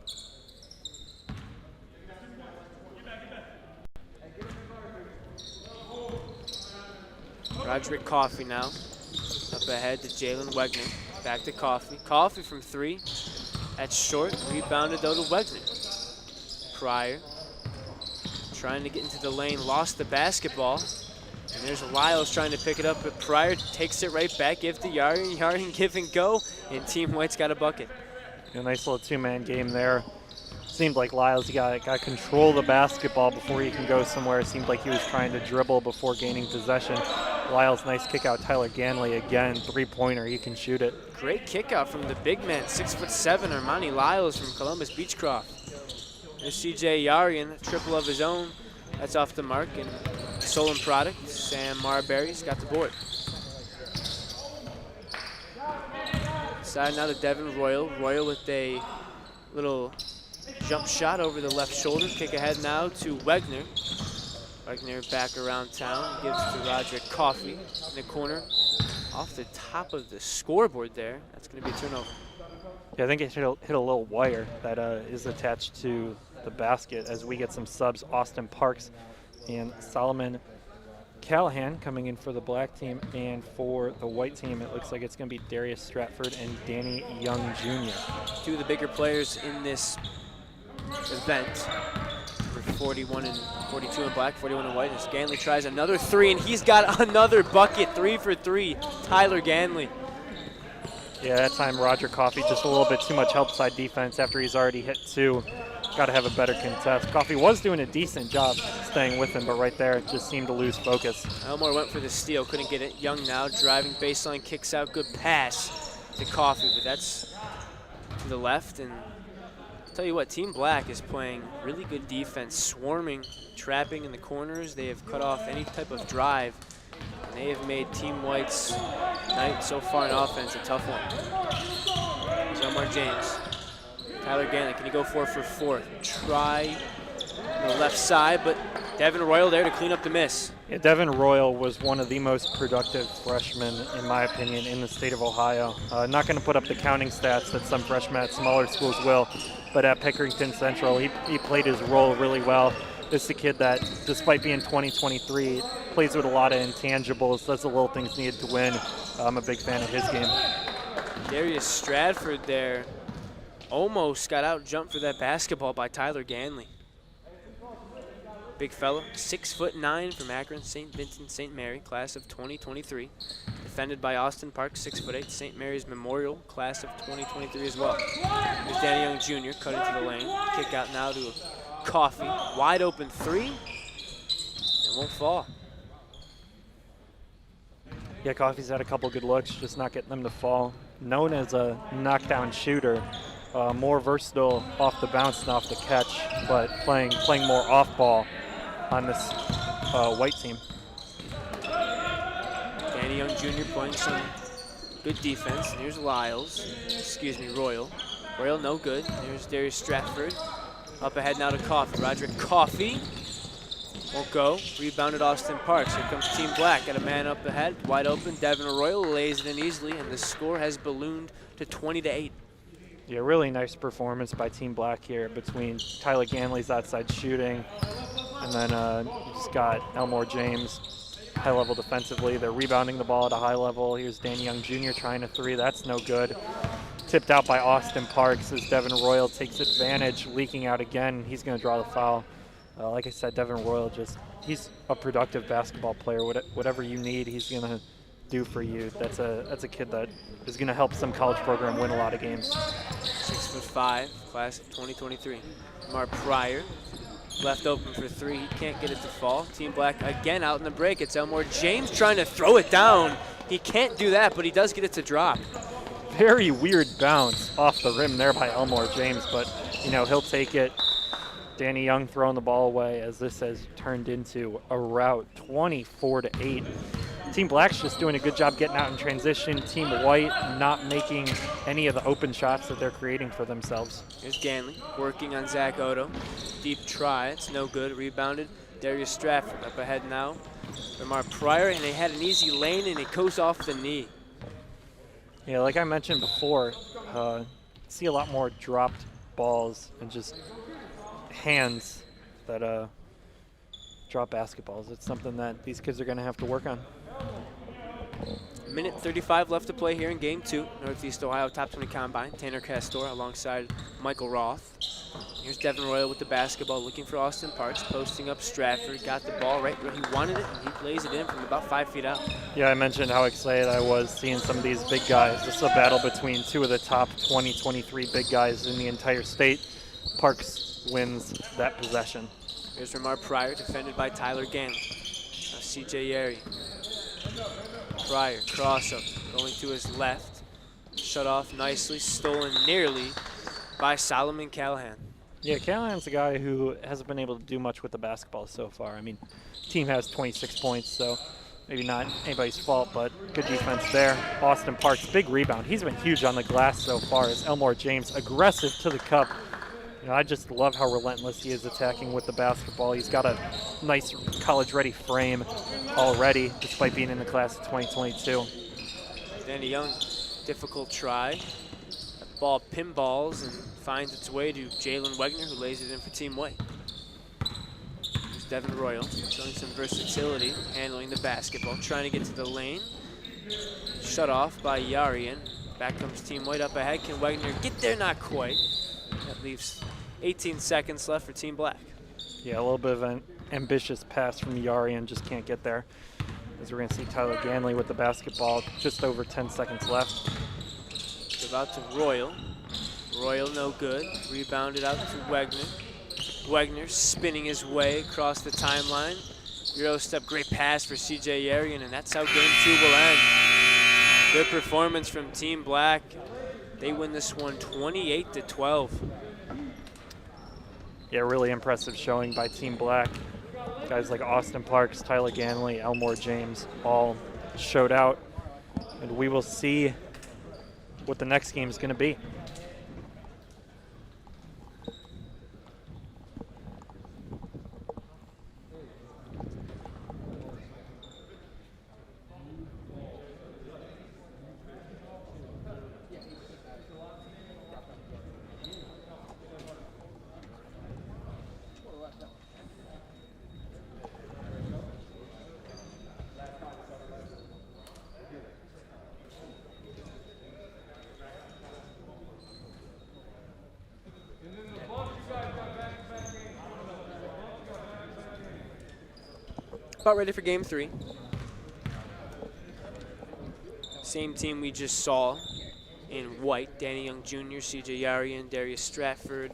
Roderick Coffey now, up ahead to Jalen Wegner. Back to Coffey. Coffey from three. That's short, rebounded though to Wegner. Pryor trying to get into the lane, lost the basketball. And there's Lyles trying to pick it up, but Pryor takes it right back, gives to Yarin. Yarin give and go, and Team White's got a bucket. A nice little two-man game there. Seemed like Lyles got control of the basketball before he can go somewhere. It seemed like he was trying to dribble before gaining possession. Lyles, nice kick out. Tyler Ganley again, three-pointer. He can shoot it. Great kick out from the big man, 6'7", Armani Lyles from Columbus Beechcroft. There's CJ Yarian, triple of his own. That's off the mark, and Solon product, Sam Marberry's got the board. Side now to Devin Royal. Royal with a little jump shot over the left shoulder. Kick ahead now to Wegner. Wegner back around town, gives to Roderick Coffey in the corner. Off the top of the scoreboard there. That's going to be a turnover. Yeah, I think it hit a little wire that is attached to the basket as we get some subs. Austin Parks and Solomon Callahan coming in for the black team, and for the white team it looks like it's going to be Darius Stratford and Danny Young Jr. Two of the bigger players in this event. For 41 and 42 in black, 41 in white. As Ganley tries another three, and he's got another bucket, 3 for 3. Tyler Ganley. Yeah, that time Roger Coffey just a little bit too much help side defense after he's already hit two. Got to have a better contest. Coffey was doing a decent job staying with him, but right there it just seemed to lose focus. Elmore went for the steal, couldn't get it. Young now driving baseline, kicks out, good pass to Coffey, but that's to the left. And I'll tell you what, Team Black is playing really good defense, swarming, trapping in the corners. They have cut off any type of drive, and they have made Team White's night so far in offense a tough one. There's Elmore James. Tyler Ganley, can he go 4 for 4? Try on the left side, but Devin Royal there to clean up the miss. Yeah, Devin Royal was one of the most productive freshmen, in my opinion, in the state of Ohio. Not going to put up the counting stats that some freshmen at smaller schools will, but at Pickerington Central, he played his role really well. This is a kid that, despite being 20-23, plays with a lot of intangibles, does the little things needed to win. I'm a big fan of his game. Darius Stratford there almost got out jumped for that basketball by Tyler Ganley. Big fella, 6'9" from Akron, St. Vincent, St. Mary, class of 2023. Defended by Austin Park, 6'8", St. Mary's Memorial, class of 2023 as well. There's Danny Young Jr. cut into the lane. Kick out now to Coffey. Wide open three. It won't fall. Yeah, Coffey's had a couple good looks, just not getting them to fall. Known as a knockdown shooter. More versatile off the bounce than off the catch, but playing more off ball on this white team. Danny Young Jr. playing some good defense. And here's Lyles, Royal. Royal no good. There's Darius Stratford. Up ahead now to Coffey. Roderick Coffey won't go. Rebounded Austin Parks. Here comes Team Black. Got a man up ahead, wide open. Devin Royal lays it in easily, and the score has ballooned to 20-8. Yeah, really nice performance by Team Black here between Tyler Ganley's outside shooting, and then you just got Elmore James high level defensively. They're rebounding the ball at a high level. Here's Danny Young Jr. trying a three. That's no good. Tipped out by Austin Parks as Devin Royal takes advantage, leaking out again. He's going to draw the foul. Like I said, Devin Royal he's a productive basketball player. Whatever you need, he's going to do for you. That's a kid that is going to help some college program win a lot of games. 6'5", class of 2023. Mark Pryor, left open for three. He can't get it to fall. Team Black again out in the break. It's Elmore James trying to throw it down. He can't do that, but he does get it to drop. Very weird bounce off the rim there by Elmore James, but he'll take it. Danny Young throwing the ball away as this has turned into a rout, 24-8. Team Black's just doing a good job getting out in transition. Team White not making any of the open shots that they're creating for themselves. Here's Ganley working on Zach Odo. Deep try, it's no good. Rebounded. Darius Stratford up ahead now. Lamar Pryor, and they had an easy lane, and it goes off the knee. Yeah, like I mentioned before, see a lot more dropped balls and just hands that drop basketballs. It's something that these kids are going to have to work on. Minute 35 left to play here in Game 2. Northeast Ohio Top 20 Combine. Tanner Castor alongside Michael Roth. Here's Devin Royal with the basketball, looking for Austin Parks, posting up Stratford. Got the ball right where he wanted it, and he lays it in from about 5 feet out. Yeah, I mentioned how excited I was seeing some of these big guys. This is a battle between two of the top 23 big guys in the entire state. Parks wins that possession. Here's Ramar Pryor, defended by Tyler Ganley. Now C.J. Yeri. Pryor, cross-up, going to his left. Shut off nicely, stolen nearly by Solomon Callahan. Yeah, Callahan's a guy who hasn't been able to do much with the basketball so far. I mean, team has 26 points, so maybe not anybody's fault, but good defense there. Austin Parks, big rebound. He's been huge on the glass so far as Elmore James, aggressive to the cup. I just love how relentless he is attacking with the basketball. He's got a nice college-ready frame already, despite being in the class of 2022. Danny Young, difficult try. That ball pinballs and finds its way to Jalen Wegner, who lays it in for Team White. There's Devin Royal, showing some versatility, handling the basketball, trying to get to the lane. Shut off by Yarian. Back comes Team White up ahead. Can Wegner get there? Not quite. That leaves 18 seconds left for Team Black. Yeah, a little bit of an ambitious pass from Yarian, just can't get there. As we're going to see Tyler Ganley with the basketball, just over 10 seconds left. It's about to Royal. Royal no good. Rebounded out to Wegner. Wegner spinning his way across the timeline. Euro step, great pass for C.J. Yarian, and that's how Game 2 will end. Good performance from Team Black. They win this one 28-12. Yeah, really impressive showing by Team Black. Guys like Austin Parks, Tyler Ganley, Elmore James all showed out. And we will see what the next game is going to be. About ready for Game 3. Same team we just saw in white. Danny Young Jr., C.J. Yarian, Darius Stratford,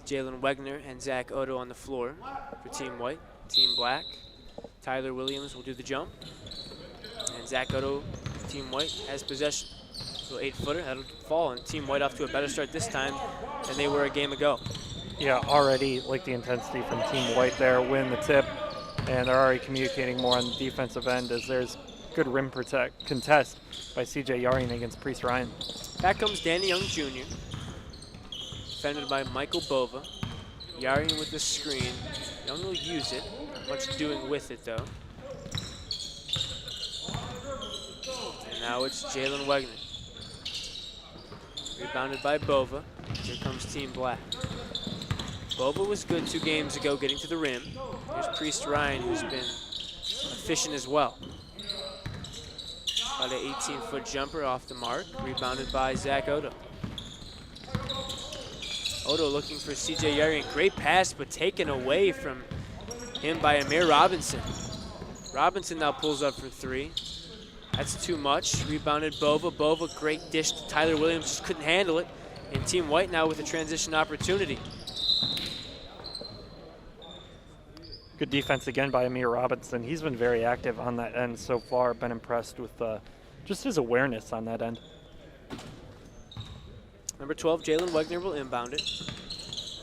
Jalen Wegner, and Zach Odo on the floor for Team White. Team Black, Tyler Williams will do the jump. And Zach Odo, Team White, has possession. So 8-footer, that'll fall. And Team White off to a better start this time than they were a game ago. Yeah, already like the intensity from Team White there, win the tip. And they're already communicating more on the defensive end as there's good rim contest by C.J. Yarian against Priest Ryan. Back comes Danny Young Jr., defended by Michael Bova. Yarian with the screen. Young will use it. Not much doing with it, though. And now it's Jalen Wegner. Rebounded by Bova. Here comes Team Black. Bova was good 2 games ago getting to the rim. Here's Priest Ryan, who's been efficient as well. About an 18-foot jumper off the mark, rebounded by Zach Odo. Odo looking for CJ Yarian. Great pass, but taken away from him by Amir Robinson. Robinson now pulls up for three. That's too much. Rebounded Bova. Bova, great dish to Tyler Williams, just couldn't handle it. And Team White now with a transition opportunity. Good defense again by Amir Robinson. He's been very active on that end so far. Been impressed with just his awareness on that end. Number 12, Jalen Wegner will inbound it.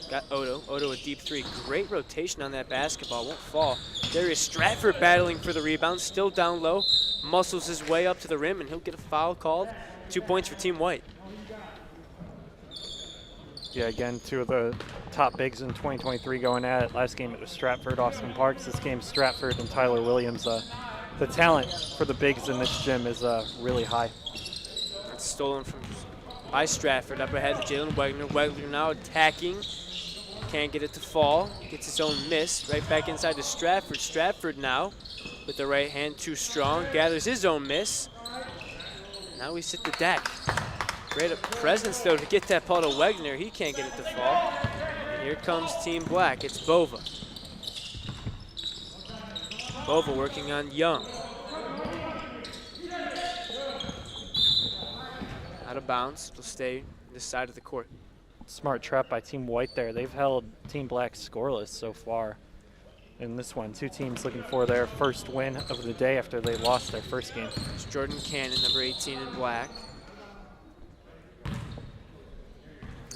Got Odo. Odo a deep three. Great rotation on that basketball. Won't fall. Darius Stratford battling for the rebound. Still down low. Muscles his way up to the rim, and he'll get a foul called. 2 points for Team White. Yeah, again, two of the top bigs in 2023 going at it. Last game it was Stratford, Austin Parks. This game, Stratford and Tyler Williams. The talent for the bigs in this gym is really high. That's stolen by Stratford. Up ahead to Jalen Wegner. Wegner now attacking. Can't get it to fall. Gets his own miss. Right back inside to Stratford. Stratford now with the right hand too strong. Gathers his own miss. Now we sit the deck. Great presence, though, to get that ball to Wegner. He can't get it to fall. And here comes Team Black. It's Bova. Bova working on Young. Out of bounds. Will stay this side of the court. Smart trap by Team White there. They've held Team Black scoreless so far in this one. Two teams looking for their first win of the day after they lost their first game. It's Jordan Cannon, number 18 in black.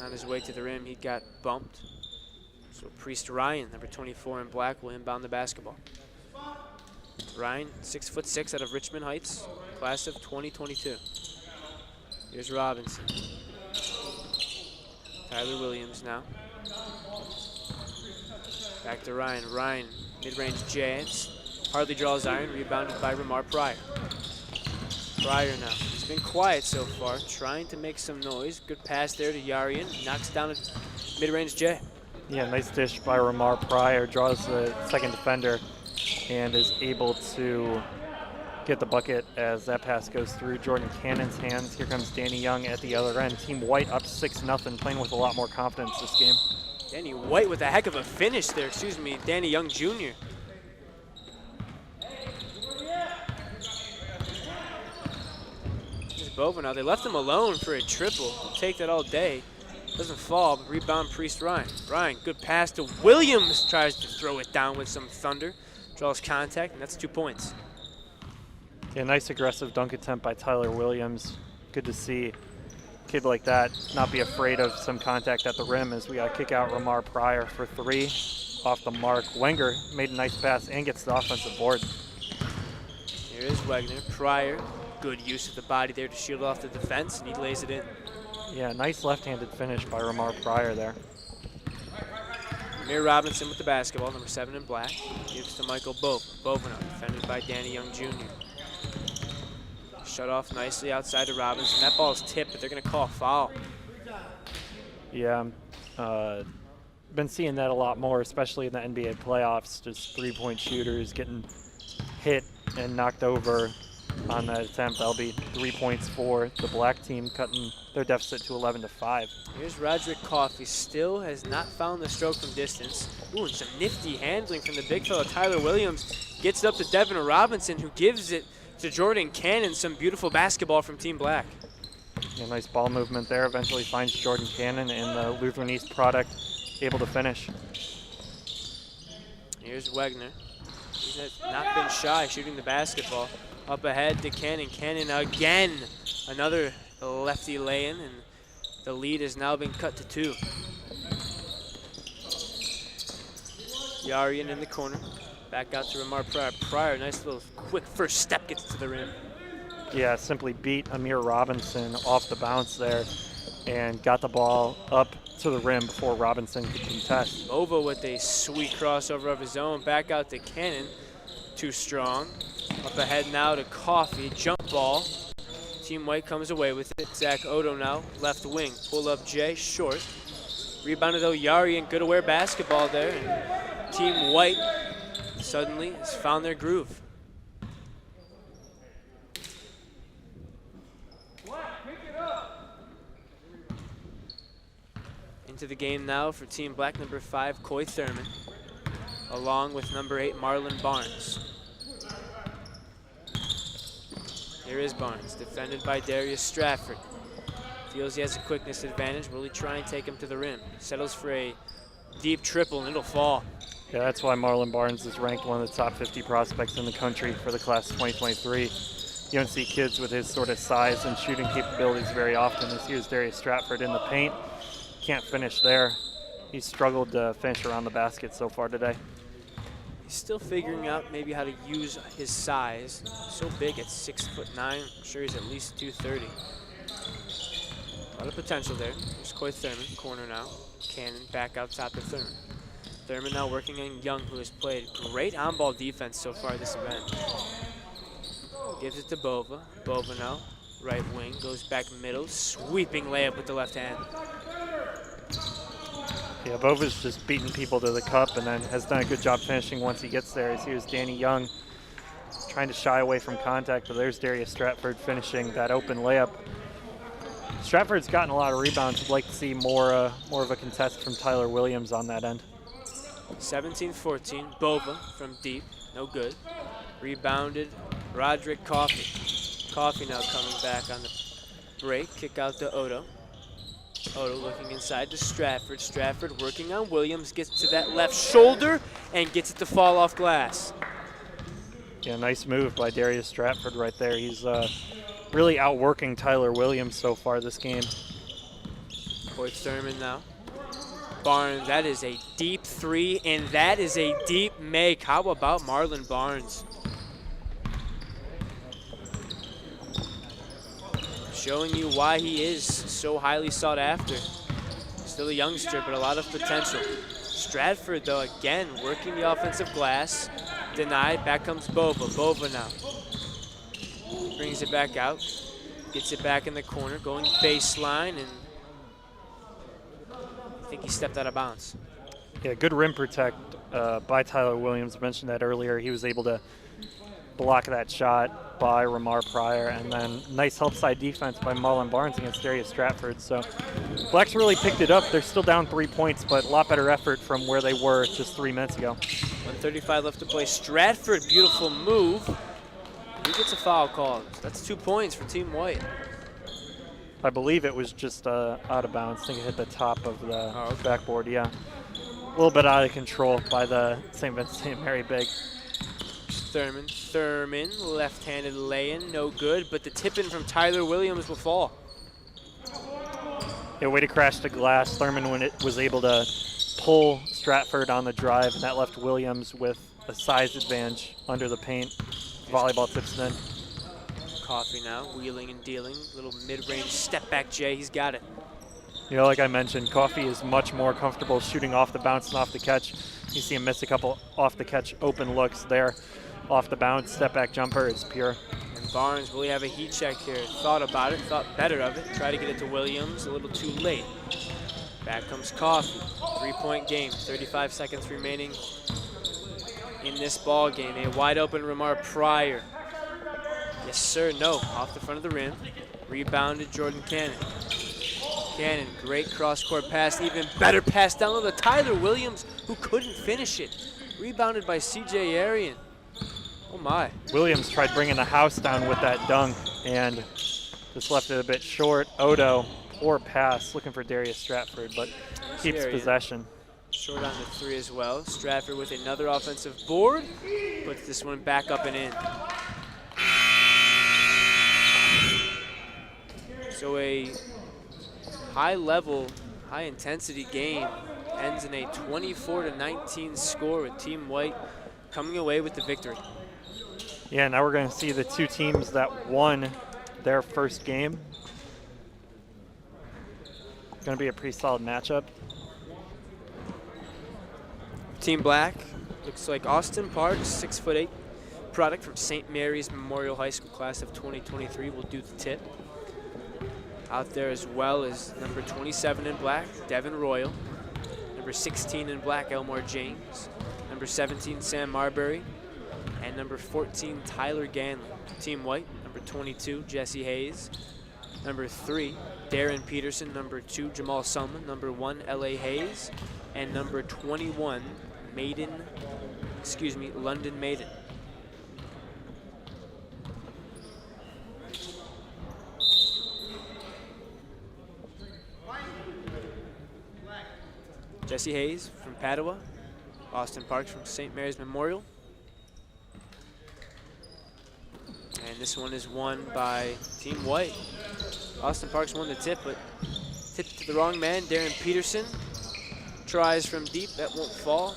On his way to the rim, he got bumped. So Priest Ryan, number 24 in black, will inbound the basketball. Ryan, 6'6" out of Richmond Heights, class of 2022. Here's Robinson. Tyler Williams now. Back to Ryan. Ryan, mid-range jams. Hardly draws iron, rebounded by Ramar Pryor. Pryor now. He's been quiet so far, trying to make some noise. Good pass there to Yarian. Knocks down a mid-range J. Yeah, nice dish by Ramar Pryor. Draws the second defender and is able to get the bucket as that pass goes through Jordan Cannon's hands. Here comes Danny Young at the other end. Team White up 6-0, playing with a lot more confidence this game. Danny White with a heck of a finish there. Danny Young Jr. Bova now. They left him alone for a triple. He'll take that all day. Doesn't fall, but rebound Priest Ryan. Ryan, good pass to Williams. Tries to throw it down with some thunder. Draws contact, and that's 2 points. Yeah, nice aggressive dunk attempt by Tyler Williams. Good to see a kid like that not be afraid of some contact at the rim as we got to kick out Ramar Pryor for three. Off the mark. Wenger made a nice pass and gets the offensive board. Here is Wegner. Pryor. Good use of the body there to shield off the defense, and he lays it in. Yeah, nice left-handed finish by Ramar Pryor there. Amir Robinson with the basketball, number 7 in black. Gives to Michael Bova. Bova now, defended by Danny Young Jr. Shut off nicely outside to Robinson. That ball is tipped, but they're going to call a foul. Yeah, been seeing that a lot more, especially in the NBA playoffs. Just three-point shooters getting hit and knocked over on that attempt. That'll be 3 points for the black team, cutting their deficit to 11-5. Here's Roderick Coffey. Still has not found the stroke from distance. Ooh, and some nifty handling from the big fella. Tyler Williams gets it up to Devin Robinson, who gives it to Jordan Cannon. Some beautiful basketball from Team Black. Yeah, nice ball movement there. Eventually finds Jordan Cannon, and the Lutheran East product able to finish. Here's Wegner. He's not been shy shooting the basketball. Up ahead to Cannon. Cannon again. Another lefty lay-in, and the lead has now been cut to 2. Yarian in the corner. Back out to Ramar Pryor. Pryor, nice little quick first step, gets to the rim. Yeah, simply beat Amir Robinson off the bounce there and got the ball up to the rim before Robinson could contest. Bova with a sweet crossover of his own. Back out to Cannon. Too strong. Up ahead now to Coffey. Jump ball. Team White comes away with it. Zach Odo now, left wing. Pull up Jay, short. Rebounded though Yarian. Good aware basketball there. And Team White suddenly has found their groove. Into the game now for Team Black, number 5, Coy Thurman, along with number 8, Marlon Barnes. Here is Barnes, defended by Darius Stratford. Feels he has a quickness advantage. Will he try and take him to the rim? Settles for a deep triple, and it'll fall. Yeah, that's why Marlon Barnes is ranked one of the top 50 prospects in the country for the class of 2023. You don't see kids with his sort of size and shooting capabilities very often. Here's Darius Stratford in the paint. Can't finish there. He's struggled to finish around the basket so far today. He's still figuring out maybe how to use his size. So big at 6'9". I'm sure he's at least 230. A lot of potential there. There's Coy Thurman, corner now. Cannon back out top to Thurman. Thurman now working on Young, who has played great on-ball defense so far this event. Gives it to Bova. Bova now, right wing, goes back middle, sweeping layup with the left hand. Yeah, Bova's just beating people to the cup and then has done a good job finishing once he gets there. As here's Danny Young trying to shy away from contact, but there's Darius Stratford finishing that open layup. Stratford's gotten a lot of rebounds. I'd like to see more of a contest from Tyler Williams on that end. 17-14, Bova from deep, no good. Rebounded, Roderick Coffey. Coffey now coming back on the break, kick out to Odo. Odo looking inside to Stratford. Stratford working on Williams, gets to that left shoulder and gets it to fall off glass. Yeah, nice move by Darius Stratford right there. He's really outworking Tyler Williams so far this game. Coy Thurman now. Barnes, that is a deep three, and that is a deep make. How about Marlon Barnes? Showing you why he is so highly sought after. Still a youngster, but a lot of potential. Stratford, though, again, working the offensive glass. Denied, back comes Bova. Bova now. Brings it back out. Gets it back in the corner, going baseline, and I think he stepped out of bounds. Yeah, good rim protect by Tyler Williams. I mentioned that earlier. He was able to block that shot by Ramar Pryor, and then nice help side defense by Marlon Barnes against Darius Stratford. So Blacks really picked it up. They're still down 3 points, but a lot better effort from where they were just 3 minutes ago. 1:35 left to play. Stratford, beautiful move. He gets a foul called. That's 2 points for Team White. I believe it was just out of bounds. I think it hit the top of the backboard, yeah. A little bit out of control by the St. Vincent Mary Big. Thurman, left-handed lay-in, no good, but the tip-in from Tyler Williams will fall. Yeah, way to crash the glass. Thurman was able to pull Stratford on the drive, and that left Williams with a size advantage under the paint. Volleyball tips in. Coffey now, wheeling and dealing. Little mid-range step-back J, he's got it. You know, like I mentioned, Coffey is much more comfortable shooting off the bounce and off the catch. You see him miss a couple off-the-catch open looks there. Off the bounce, step-back jumper is pure. And Barnes, will he have a heat check here? Thought about it, thought better of it. Try to get it to Williams, a little too late. Back comes Coffey. 3-point game, 35 seconds remaining in this ball game. A wide-open Ramar Pryor. Yes, sir, no, off the front of the rim. Rebounded Jordan Cannon. Cannon, great cross-court pass, even better pass down low to Tyler Williams, who couldn't finish it. Rebounded by C.J. Arian. Oh my. Williams tried bringing the house down with that dunk and just left it a bit short. Odo, poor pass, looking for Darius Stratford, but keeps possession. Short on the three as well. Stratford with another offensive board, puts this one back up and in. So a high-level, high-intensity game ends in a 24-19 score with Team White coming away with the victory. Yeah, now we're going to see the two teams that won their first game. It's going to be a pretty solid matchup. Team Black looks like Austin Parks, 6'8", product from St. Mary's Memorial High School class of 2023 will do the tip. Out there as well as number 27 in black, Devin Royal. Number 16 in black, Elmore James. Number 17, Sam Marberry. And number 14, Tyler Ganley. Team White, number 22, Jesse Hayes. Number 3, Darren Peterson, number 2, Jamal Sumlin, number 1, L.A. Hayes, and number 21, London Maiden. Jesse Hayes from Padua, Austin Parks from St. Mary's Memorial. And this one is won by Team White. Austin Parks won the tip, but tipped to the wrong man. Darren Peterson tries from deep, that won't fall.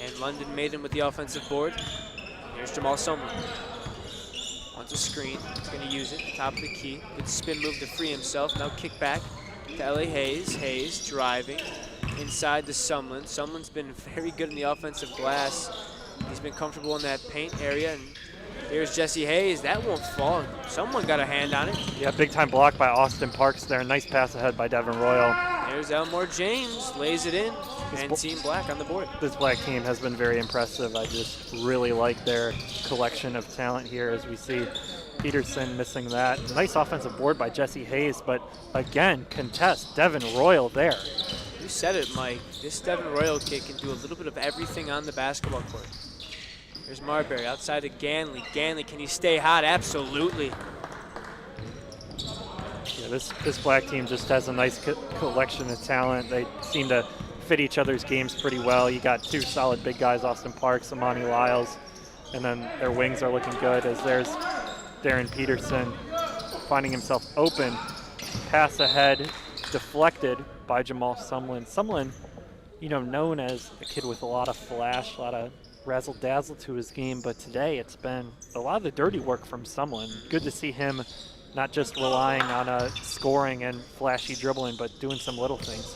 And London Maiden with the offensive board. Here's Jamal Sumlin. Wants a screen, he's gonna use it, top of the key. Good spin move to free himself. Now kick back to L.A. Hayes. Hayes driving inside to Sumlin. Sumlin's been very good in the offensive glass. He's been comfortable in that paint area. And here's Jesse Hayes. That won't fall. Someone got a hand on it. Yeah, big time block by Austin Parks there. Nice pass ahead by Devin Royal. There's Elmore James, lays it in, and Team Black on the board. This Black team has been very impressive. I just really like their collection of talent here as we see Peterson missing that. Nice offensive board by Jesse Hayes, but again, contest Devin Royal there. You said it, Mike. This Devin Royal kid can do a little bit of everything on the basketball court. There's Marberry outside to Ganley. Ganley, can he stay hot? Absolutely. Yeah, this Black team just has a nice collection of talent. They seem to fit each other's games pretty well. You got 2 solid big guys, Austin Parks, Amani Lyles, and then their wings are looking good as there's Darren Peterson finding himself open. Pass ahead, deflected by Jamal Sumlin. Sumlin, you know, known as a kid with a lot of flash, a lot of razzle-dazzle to his game, but today it's been a lot of the dirty work from Sumlin. Good to see him not just relying on scoring and flashy dribbling, but doing some little things.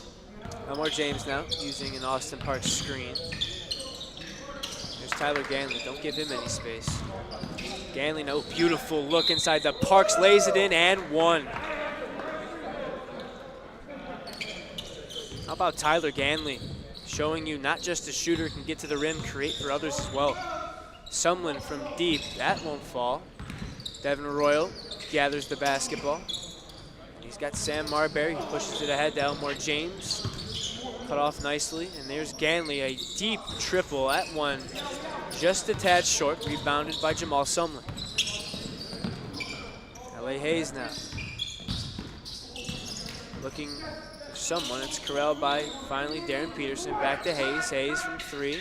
Elmore James now using an Austin Parks screen. There's Tyler Ganley. Don't give him any space. Ganley, no, beautiful look inside the Parks, lays it in and one. How about Tyler Ganley? Showing you not just a shooter can get to the rim, create for others as well. Sumlin from deep, that won't fall. Devin Royal gathers the basketball. He's got Sam Marberry, he pushes it ahead to Elmore James. Cut off nicely, and there's Ganley, a deep triple. That one just a tad short, rebounded by Jamal Sumlin. L.A. Hayes now. Looking for someone, it's corralled by finally Darren Peterson. Back to Hayes, Hayes from 3.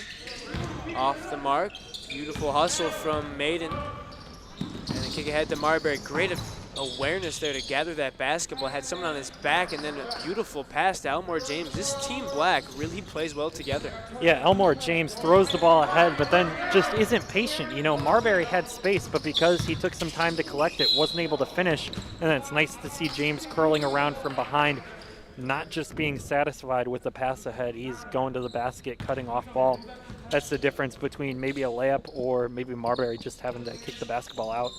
Off the mark, beautiful hustle from Maiden. And a kick ahead to Marberry. Great awareness there to gather that basketball. Had someone on his back and then a beautiful pass to Elmore James. This Team Black really plays well together. Yeah, Elmore James throws the ball ahead, but then just isn't patient. You know, Marberry had space, but because he took some time to collect it, wasn't able to finish. And then it's nice to see James curling around from behind, not just being satisfied with the pass ahead. He's going to the basket, cutting off ball. That's the difference between maybe a layup or maybe Marberry just having to kick the basketball out.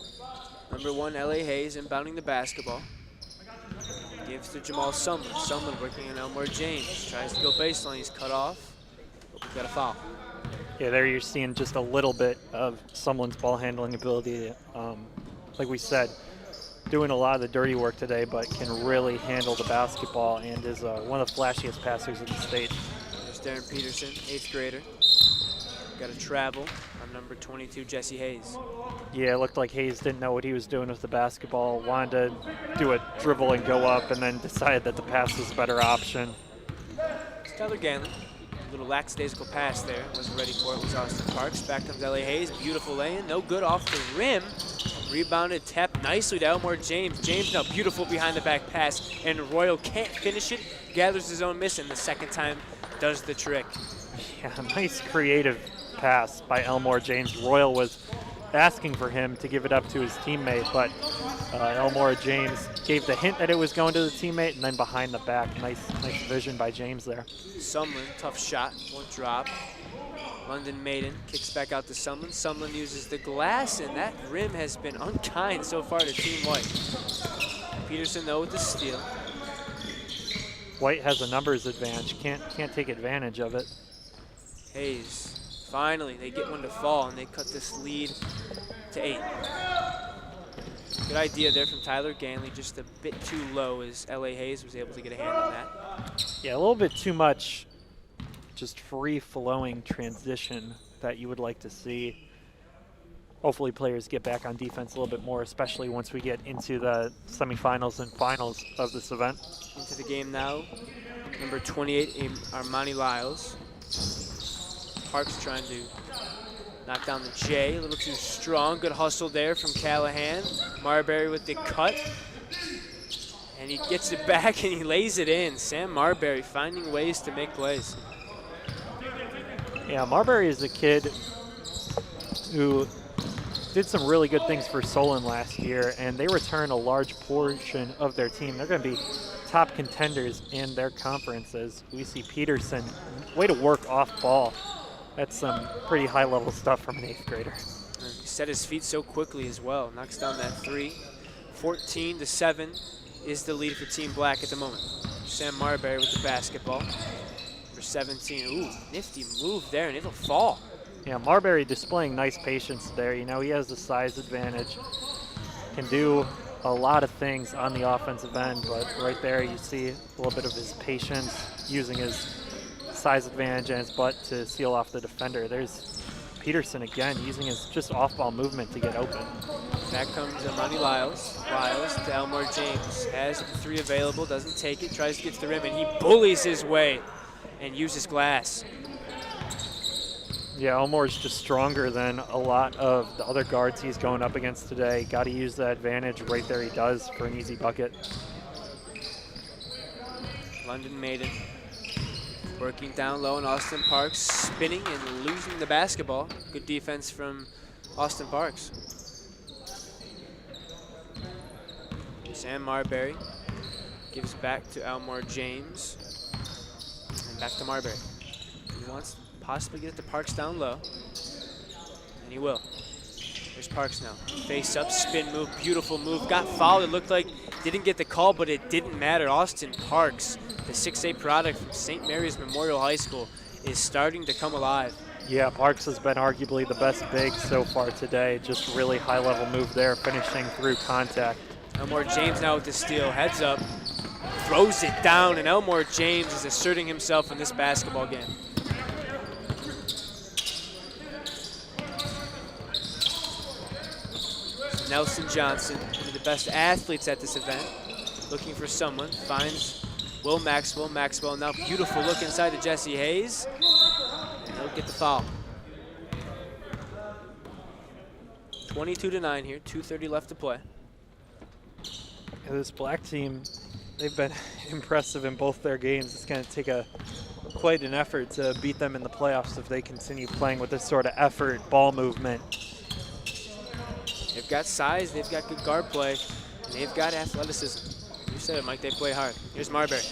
Number 1, L.A. Hayes inbounding the basketball. Gives to Jamal Sumlin. Sumlin working on Elmore James. Tries to go baseline, he's cut off. But we've got a foul. Yeah, there you're seeing just a little bit of Sumlin's ball handling ability. Like we said, doing a lot of the dirty work today, but can really handle the basketball and is one of the flashiest passers in the state. There's Darren Peterson, 8th grader. Got to travel on number 22, Jesse Hayes. Yeah, it looked like Hayes didn't know what he was doing with the basketball, wanted to do a dribble and go up, and then decided that the pass was a better option. It's Tyler Ganley. A little lackadaisical pass there. Wasn't ready for it, was Austin Parks. Back comes L.A. Hayes. Beautiful lay-in. No good off the rim. Rebounded, tapped nicely to Elmore James. James now beautiful behind the back pass, and Royal can't finish it. Gathers his own miss, and the second time does the trick. Yeah, nice creative pass by Elmore James. Royal was asking for him to give it up to his teammate, but Elmore James gave the hint that it was going to the teammate, and then behind the back, nice vision by James there. Sumlin, tough shot, won't drop. London Maiden kicks back out to Sumlin. Sumlin uses the glass, and that rim has been unkind so far to Team White. Peterson, though, with the steal. White has a numbers advantage, can't take advantage of it. Hayes, finally, they get one to fall, and they cut this lead to 8. Good idea there from Tyler Ganley, just a bit too low as L.A. Hayes was able to get a hand on that. Yeah, a little bit too much just free-flowing transition that you would like to see. Hopefully players get back on defense a little bit more, especially once we get into the semifinals and finals of this event. Into the game now, number 28, Armani Lyles. Parks trying to knock down the J, a little too strong. Good hustle there from Callahan. Marberry with the cut. And he gets it back and he lays it in. Sam Marberry finding ways to make plays. Yeah, Marberry is a kid who did some really good things for Solon last year, and they return a large portion of their team. They're going to be top contenders in their conferences. We see Peterson, way to work off ball. That's some pretty high-level stuff from an 8th grader. And he set his feet so quickly as well. Knocks down that 3. 14-7 is the lead for Team Black at the moment. Sam Marberry with the basketball. Number 17. Ooh, nifty move there, and it'll fall. Yeah, Marberry displaying nice patience there. You know, he has the size advantage. Can do a lot of things on the offensive end, but right there you see a little bit of his patience, using his size advantage and his butt to seal off the defender. There's Peterson again, using his just off-ball movement to get open. Back comes Amani Lyles. Lyles to Elmore James. Has the 3 available, doesn't take it, tries to get to the rim, and he bullies his way and uses glass. Yeah, Elmore's just stronger than a lot of the other guards he's going up against today. Got to use that advantage. Right there he does for an easy bucket. London Maiden working down low, and Austin Parks spinning and losing the basketball. Good defense from Austin Parks. Sam Marberry gives back to Elmore James. And back to Marberry. He wants to possibly get it to Parks down low. And he will. There's Parks now. Face up, spin move, beautiful move. Got fouled, it looked like didn't get the call, but it didn't matter. Austin Parks, the 6'8 product from St. Mary's Memorial High School, is starting to come alive. Yeah, Parks has been arguably the best big so far today. Just really high-level move there, finishing through contact. Elmore James now with the steal, heads up, throws it down, and Elmore James is asserting himself in this basketball game. Nelson Johnson, one of the best athletes at this event, looking for someone, finds Will Maxwell. Maxwell now beautiful look inside to Jesse Hayes, and he'll get the foul. 22-9 here, 2:30 left to play. Yeah, this Black team, they've been impressive in both their games. It's going to take quite an effort to beat them in the playoffs if they continue playing with this sort of effort, ball movement. They've got size, they've got good guard play, and they've got athleticism. You said it, Mike, they play hard. Here's Marberry.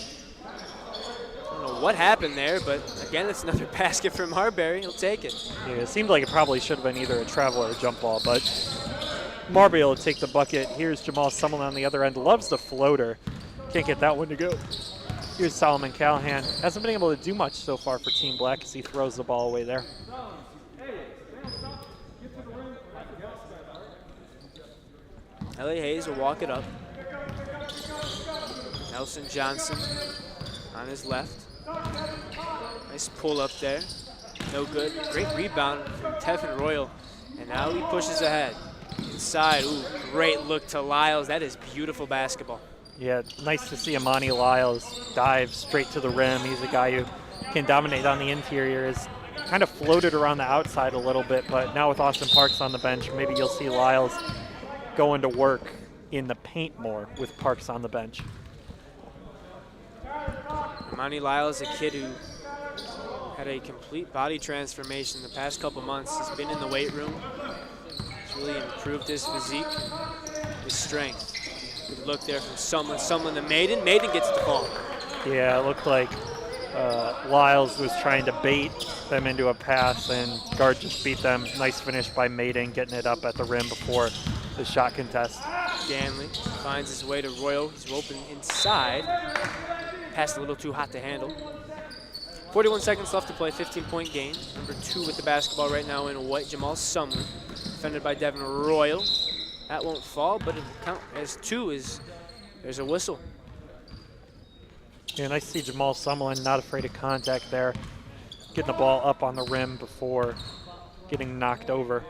I don't know what happened there, but again, it's another basket from Marberry. He'll take it. Yeah, it seemed like it probably should have been either a travel or a jump ball, but Marberry will take the bucket. Here's Jamal Summerlin on the other end. Loves the floater. Can't get that one to go. Here's Solomon Callahan. Hasn't been able to do much so far for Team Black as he throws the ball away there. L.A. Hayes will walk it up. Nelson Johnson on his left. Nice pull up there. No good. Great rebound from Devin Royal. And now he pushes ahead. Inside. Ooh, great look to Lyles. That is beautiful basketball. Yeah, nice to see Amani Lyles dive straight to the rim. He's a guy who can dominate on the interior. Is kind of floated around the outside a little bit, but now with Austin Parks on the bench, maybe you'll see Lyles going to work in the paint more with Parks on the bench. Amani Lyles, a kid who had a complete body transformation the past couple months. He's been in the weight room. He's really improved his physique, his strength. Good look there from Sumlin to Maiden. Maiden gets the ball. Yeah, it looked like Lyles was trying to bait them into a pass, and guard just beat them. Nice finish by Maiden, getting it up at the rim before the shot contest. Ganley finds his way to Royal. He's open inside. Pass a little too hot to handle. 41 seconds left to play, 15-point game. Number 2 with the basketball right now in white, Jamal Sumlin. Defended by Devin Royal. That won't fall, but it'll count as 2 as there's a whistle. Yeah, nice to see Jamal Sumlin not afraid of contact there, getting the ball up on the rim before getting knocked over.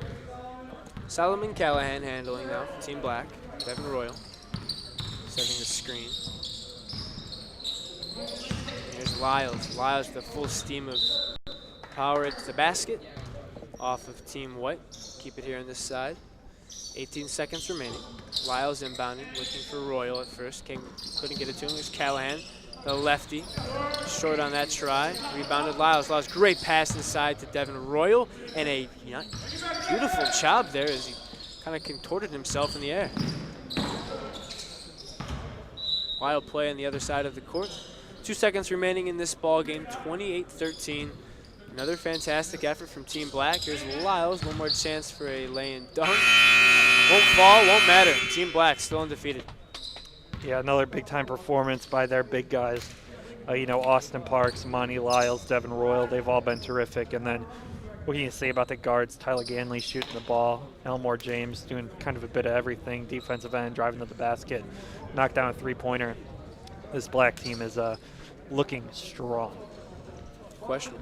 Solomon Callahan handling now for Team Black. Devin Royal setting the screen. Here's Lyles. Lyles with full steam of power at the basket off of Team White. Keep it here on this side. 18 seconds remaining. Lyles inbounding, looking for Royal at first. Couldn't get it to him. Here's Callahan, the lefty. Short on that try. Rebounded Lyles. Lyles, great pass inside to Devin Royal. And a beautiful job there as he kind of contorted himself in the air. Wild play on the other side of the court. 2 seconds remaining in this ball game, 28-13. Another fantastic effort from Team Black. Here's Lyles, one more chance for a lay-in dunk. Won't fall, won't matter. Team Black still undefeated. Yeah, another big-time performance by their big guys. Austin Parks, Amani Lyles, Devin Royal, they've all been terrific. And then what can you say about the guards? Tyler Ganley shooting the ball. Elmore James doing kind of a bit of everything. Defensive end, driving to the basket, knocked down a three-pointer. This Black team is looking strong. Question.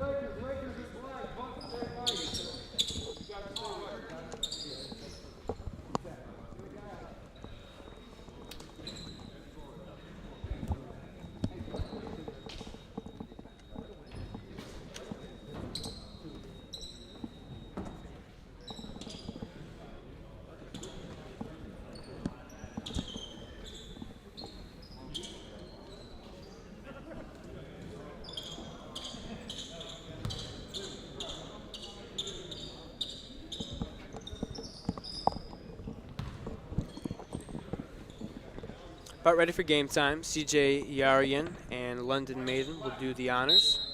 About ready for game time. CJ Yarian and London Maiden will do the honors.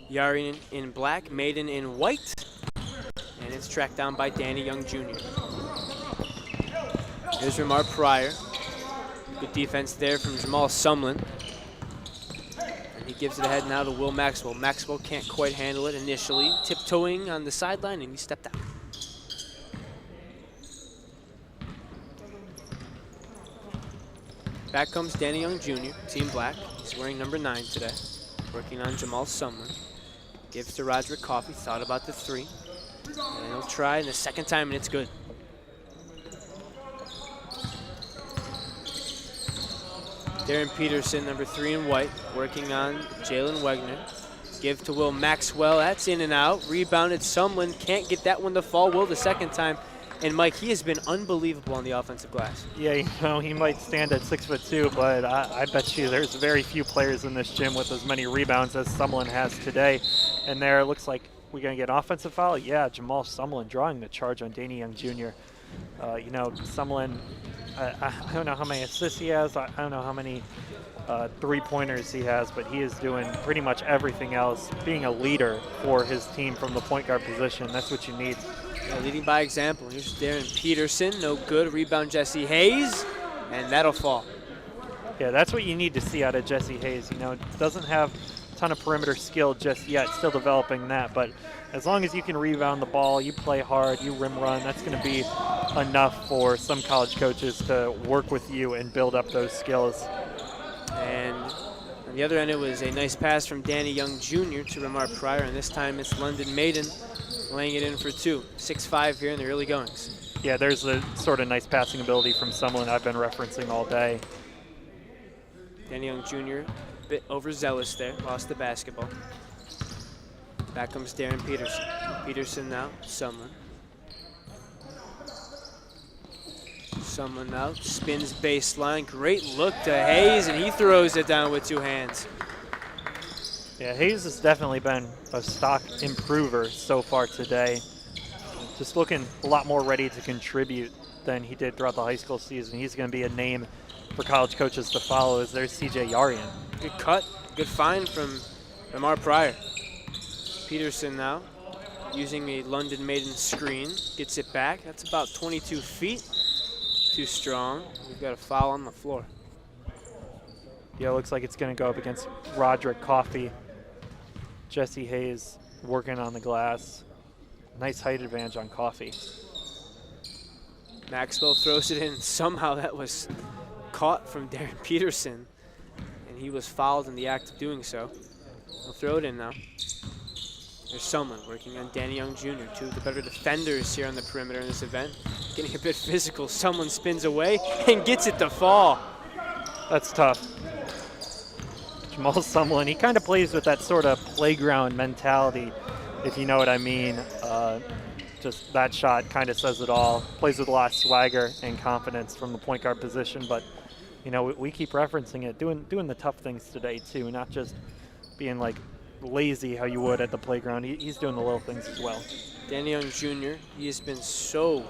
Yarian in black, Maiden in white. And it's tracked down by Danny Young Jr. Here's Ramar Pryor. Good defense there from Jamal Sumlin. And he gives it ahead now to Will Maxwell. Maxwell can't quite handle it initially. Tiptoeing on the sideline, and he stepped out. Back comes Danny Young Jr., Team Black. He's wearing number 9 today. Working on Jamal Sumlin. Gives to Roderick Coffey, thought about the 3. And he'll try in the second time, and it's good. Darren Peterson, number 3 in white, working on Jalen Wegner. Give to Will Maxwell, that's in and out. Rebounded Sumlin, can't get that one to fall. Will the second time. And Mike, he has been unbelievable on the offensive glass. Yeah, he might stand at 6'2", but I bet you there's very few players in this gym with as many rebounds as Sumlin has today. And there, it looks like we're going to get an offensive foul. Yeah, Jamal Sumlin drawing the charge on Danny Young Jr. Sumlin, I don't know how many assists he has. I don't know how many three-pointers he has, but he is doing pretty much everything else, being a leader for his team from the point guard position. That's what you need. Yeah, leading by example. Here's Darren Peterson, no good. Rebound Jesse Hayes, and that'll fall. Yeah, that's what you need to see out of Jesse Hayes. Doesn't have a ton of perimeter skill just yet, still developing that. But as long as you can rebound the ball, you play hard, you rim run, that's going to be enough for some college coaches to work with you and build up those skills. And on the other end, it was a nice pass from Danny Young Jr. to Ramar Pryor, and this time it's London Maiden laying it in for 2. 6'5" here in the early goings. Yeah, there's the sort of nice passing ability from someone I've been referencing all day. Danny Young Jr. a bit overzealous there, lost the basketball. Back comes Darren Peterson. Peterson now, Sumlin. Sumlin now, spins baseline. Great look to Hayes, and he throws it down with 2 hands. Yeah, Hayes has definitely been a stock improver so far today. Just looking a lot more ready to contribute than he did throughout the high school season. He's going to be a name for college coaches to follow as there's CJ Yarian. Good cut, good find from Ramar Pryor. Peterson now using a London Maiden screen. Gets it back. That's about 22 feet. Too strong. We've got a foul on the floor. Yeah, it looks like it's going to go up against Roderick Coffey. Jesse Hayes working on the glass. Nice height advantage on Coffey. Maxwell throws it in. Somehow that was caught from Darren Peterson, and he was fouled in the act of doing so. He'll throw it in now. There's someone working on Danny Young Jr., two of the better defenders here on the perimeter in this event. Getting a bit physical. Someone spins away and gets it to fall. That's tough. Jamal Sumlin, he kind of plays with that sort of playground mentality, if you know what I mean. Just that shot kind of says it all. Plays with a lot of swagger and confidence from the point guard position, but you know, we keep referencing it, doing the tough things today too, not just being like lazy how you would at the playground. He's doing the little things as well. Danny Young Jr., he has been so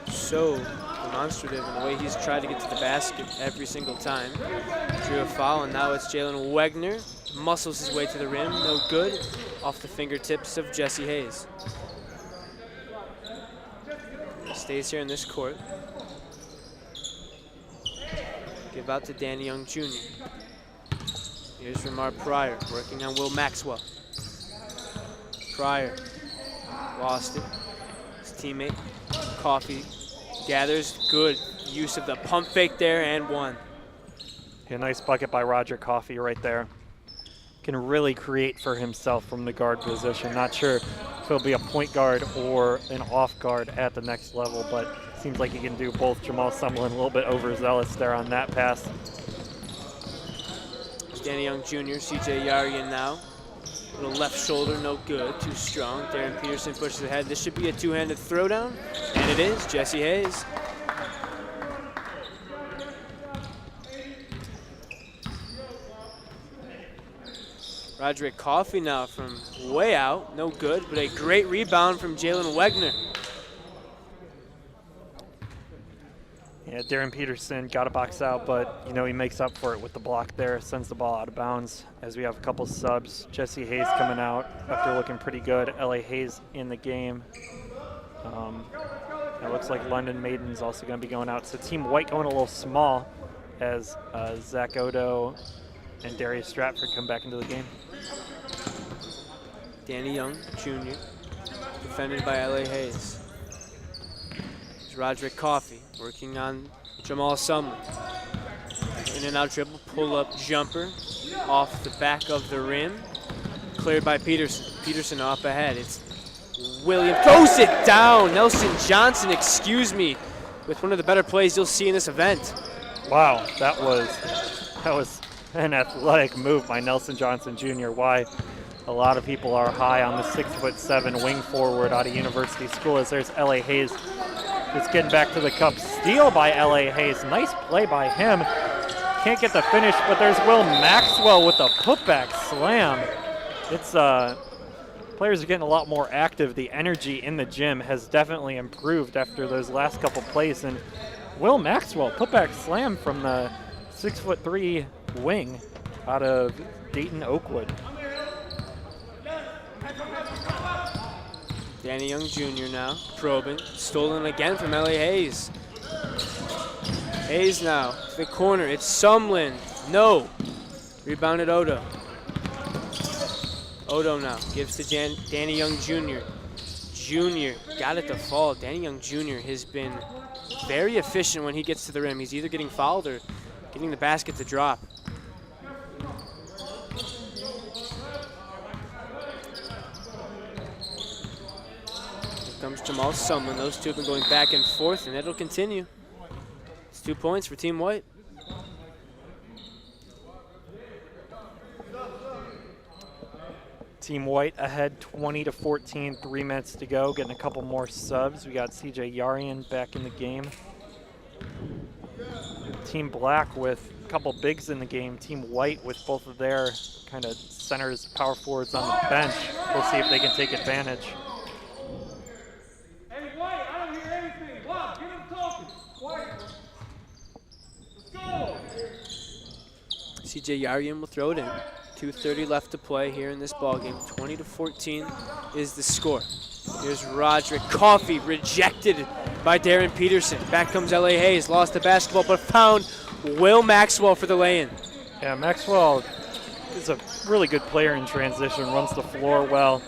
demonstrative in the way he's tried to get to the basket every single time. Drew a foul, and now it's Jalen Wegner. Muscles his way to the rim, no good. Off the fingertips of Jesse Hayes. Stays here in this court. Give out to Danny Young Jr. Here's Ramar Pryor working on Will Maxwell. Pryor lost it. His teammate, Coffey, gathers. Good use of the pump fake there and one. Yeah, nice bucket by Roger Coffey right there. Can really create for himself from the guard position. Not sure if he'll be a point guard or an off guard at the next level, but seems like he can do both. Jamal Sumlin a little bit overzealous there on that pass. Danny Young Jr., CJ Yarian now. Little left shoulder, no good, too strong. Darren Peterson pushes ahead. This should be a two-handed throwdown, and it is. Jesse Hayes. Roderick Coffey now from way out, no good, but a great rebound from Jalen Wegner. Yeah, Darren Peterson got a box out, but you know he makes up for it with the block there, sends the ball out of bounds as we have a couple subs. Jesse Hayes coming out after looking pretty good. L.A. Hayes in the game. It looks like London Maiden's also going to be going out. So Team White going a little small as Zach Odo and Darius Stratford come back into the game. Danny Young Jr., defended by L.A. Hayes. It's Roderick Coffey working on Jamal Sumlin. In and out dribble, pull up jumper off the back of the rim. Cleared by Peterson. Peterson up ahead. It's William throws it down. Nelson Johnson, excuse me, with one of the better plays you'll see in this event. Wow, that was an athletic move by Nelson Johnson Jr. Why a lot of people are high on the 6'7" wing forward out of University School, as there's L.A. Hayes that's getting back to the cup. Steal by L.A. Hayes. Nice play by him. Can't get the finish, but there's Will Maxwell with a putback slam. It's players are getting a lot more active. The energy in the gym has definitely improved after those last couple plays. And Will Maxwell, putback slam from the 6'3" wing out of Dayton Oakwood. Danny Young Jr. now, probing, stolen again from L.A. Hayes. Hayes now, to the corner, it's Sumlin, no. Rebounded Odo. Odo now, gives to Danny Young Jr. Jr. got it to fall. Danny Young Jr. has been very efficient when he gets to the rim. He's either getting fouled or getting the basket to drop. Comes Jamal Sumlin. Those two have been going back and forth, and it'll continue. It's 2 points for Team White. Team White ahead 20-14, 3 minutes to go. Getting a couple more subs. We got CJ Yarian back in the game. Team Black with a couple bigs in the game. Team White with both of their kind of centers, power forwards on the bench. We'll see if they can take advantage. CJ Yarian will throw it in. 2:30 left to play here in this ballgame. 20-14 is the score. Here's Roderick Coffey, rejected by Darren Peterson. Back comes L.A. Hayes, lost the basketball, but found Will Maxwell for the lay-in. Yeah, Maxwell is a really good player in transition, runs the floor well.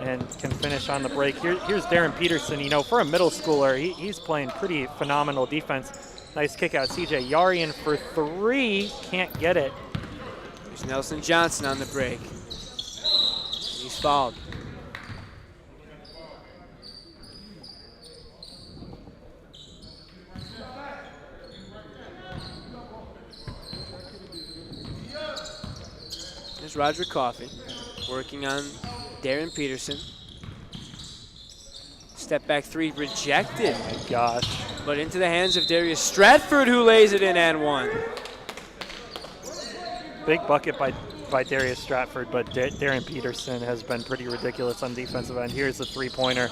and can finish on the break. Here's Darren Peterson. You know, for a middle schooler, he's playing pretty phenomenal defense. Nice kick out. CJ Yarian for 3. Can't get it. There's Nelson Johnson on the break. He's fouled. There's Roger Coffey working on Darren Peterson. Step back 3 rejected. Oh my gosh. But into the hands of Darius Stratford, who lays it in and 1. Big bucket by Darius Stratford, but Darren Peterson has been pretty ridiculous on defensive end. Here's the 3-pointer.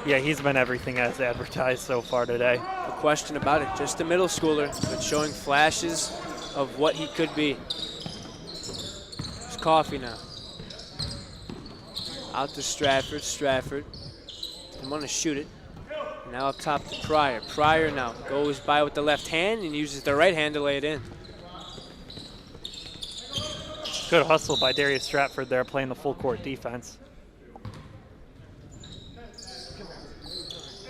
Yeah, he's been everything as advertised so far today. No question about it. Just a middle schooler, but showing flashes of what he could be. There's Coffey now. Out to Stratford. Stratford didn't want to shoot it. Now up top to Pryor. Pryor now goes by with the left hand and uses the right hand to lay it in. Good hustle by Darius Stratford there, playing the full court defense.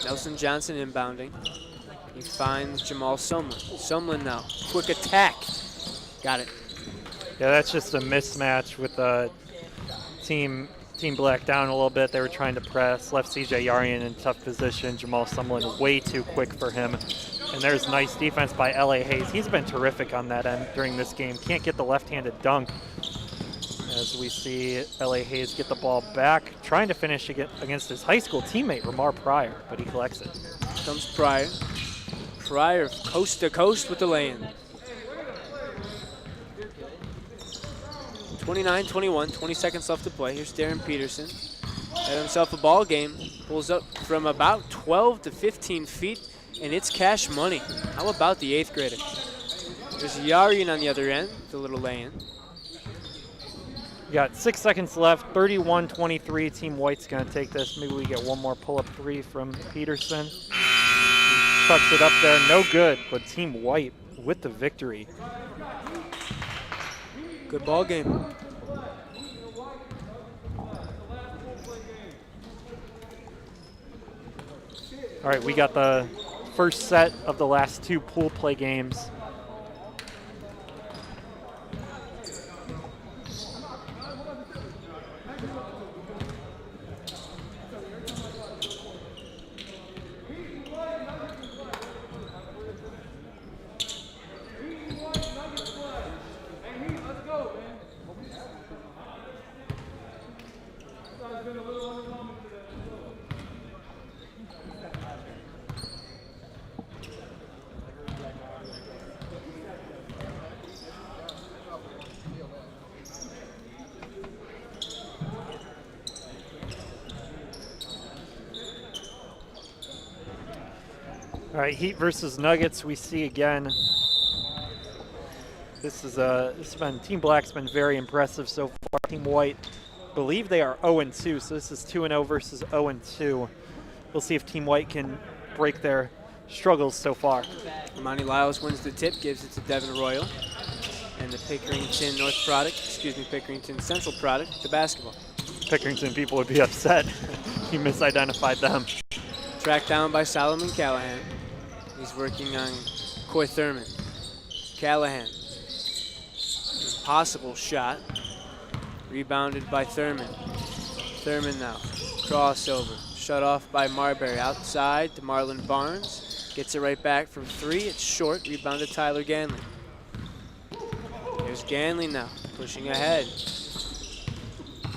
Nelson Johnson inbounding. He finds Jamal Sumlin. Sumlin now, quick attack. Got it. Yeah, that's just a mismatch with the team black down a little bit. They were trying to press, left CJ Yarian in tough position. Jamal Sumlin way too quick for him. And there's nice defense by L.A. Hayes. He's been terrific on that end during this game. Can't get the left-handed dunk. As we see L.A. Hayes get the ball back, trying to finish against his high school teammate, Ramar Pryor, but he collects it. Comes Pryor. Pryor coast to coast with the lay-in. 29-21, 20 seconds left to play. Here's Darren Peterson. Had himself a ball game. Pulls up from about 12 to 15 feet, and it's cash money. How about the 8th grader? There's Yarian on the other end, the little lay-in. We got 6 seconds left, 31-23. Team White's going to take this. Maybe we get one more pull-up 3 from Peterson. He chucks it up there, no good, but Team White with the victory. Good ball game. All right, we got the first set of the last 2 pool play games. All right, Heat versus Nuggets. We see again. This has been Team Black's been very impressive so far. Team White, believe they are 0-2, so this is 2-0 versus 0-2. We'll see if Team White can break their struggles so far. Amani Lyles wins the tip, gives it to Devin Royal, and the Pickerington Pickerington Central product to basketball. Pickerington people would be upset. He misidentified them. Tracked down by Solomon Callahan. He's working on Coy Thurman. Callahan. Impossible shot. Rebounded by Thurman. Thurman now. Crossover. Shut off by Marberry. Outside to Marlon Barnes. Gets it right back from 3. It's short. Rebounded Tyler Ganley. Here's Ganley now. Pushing ahead.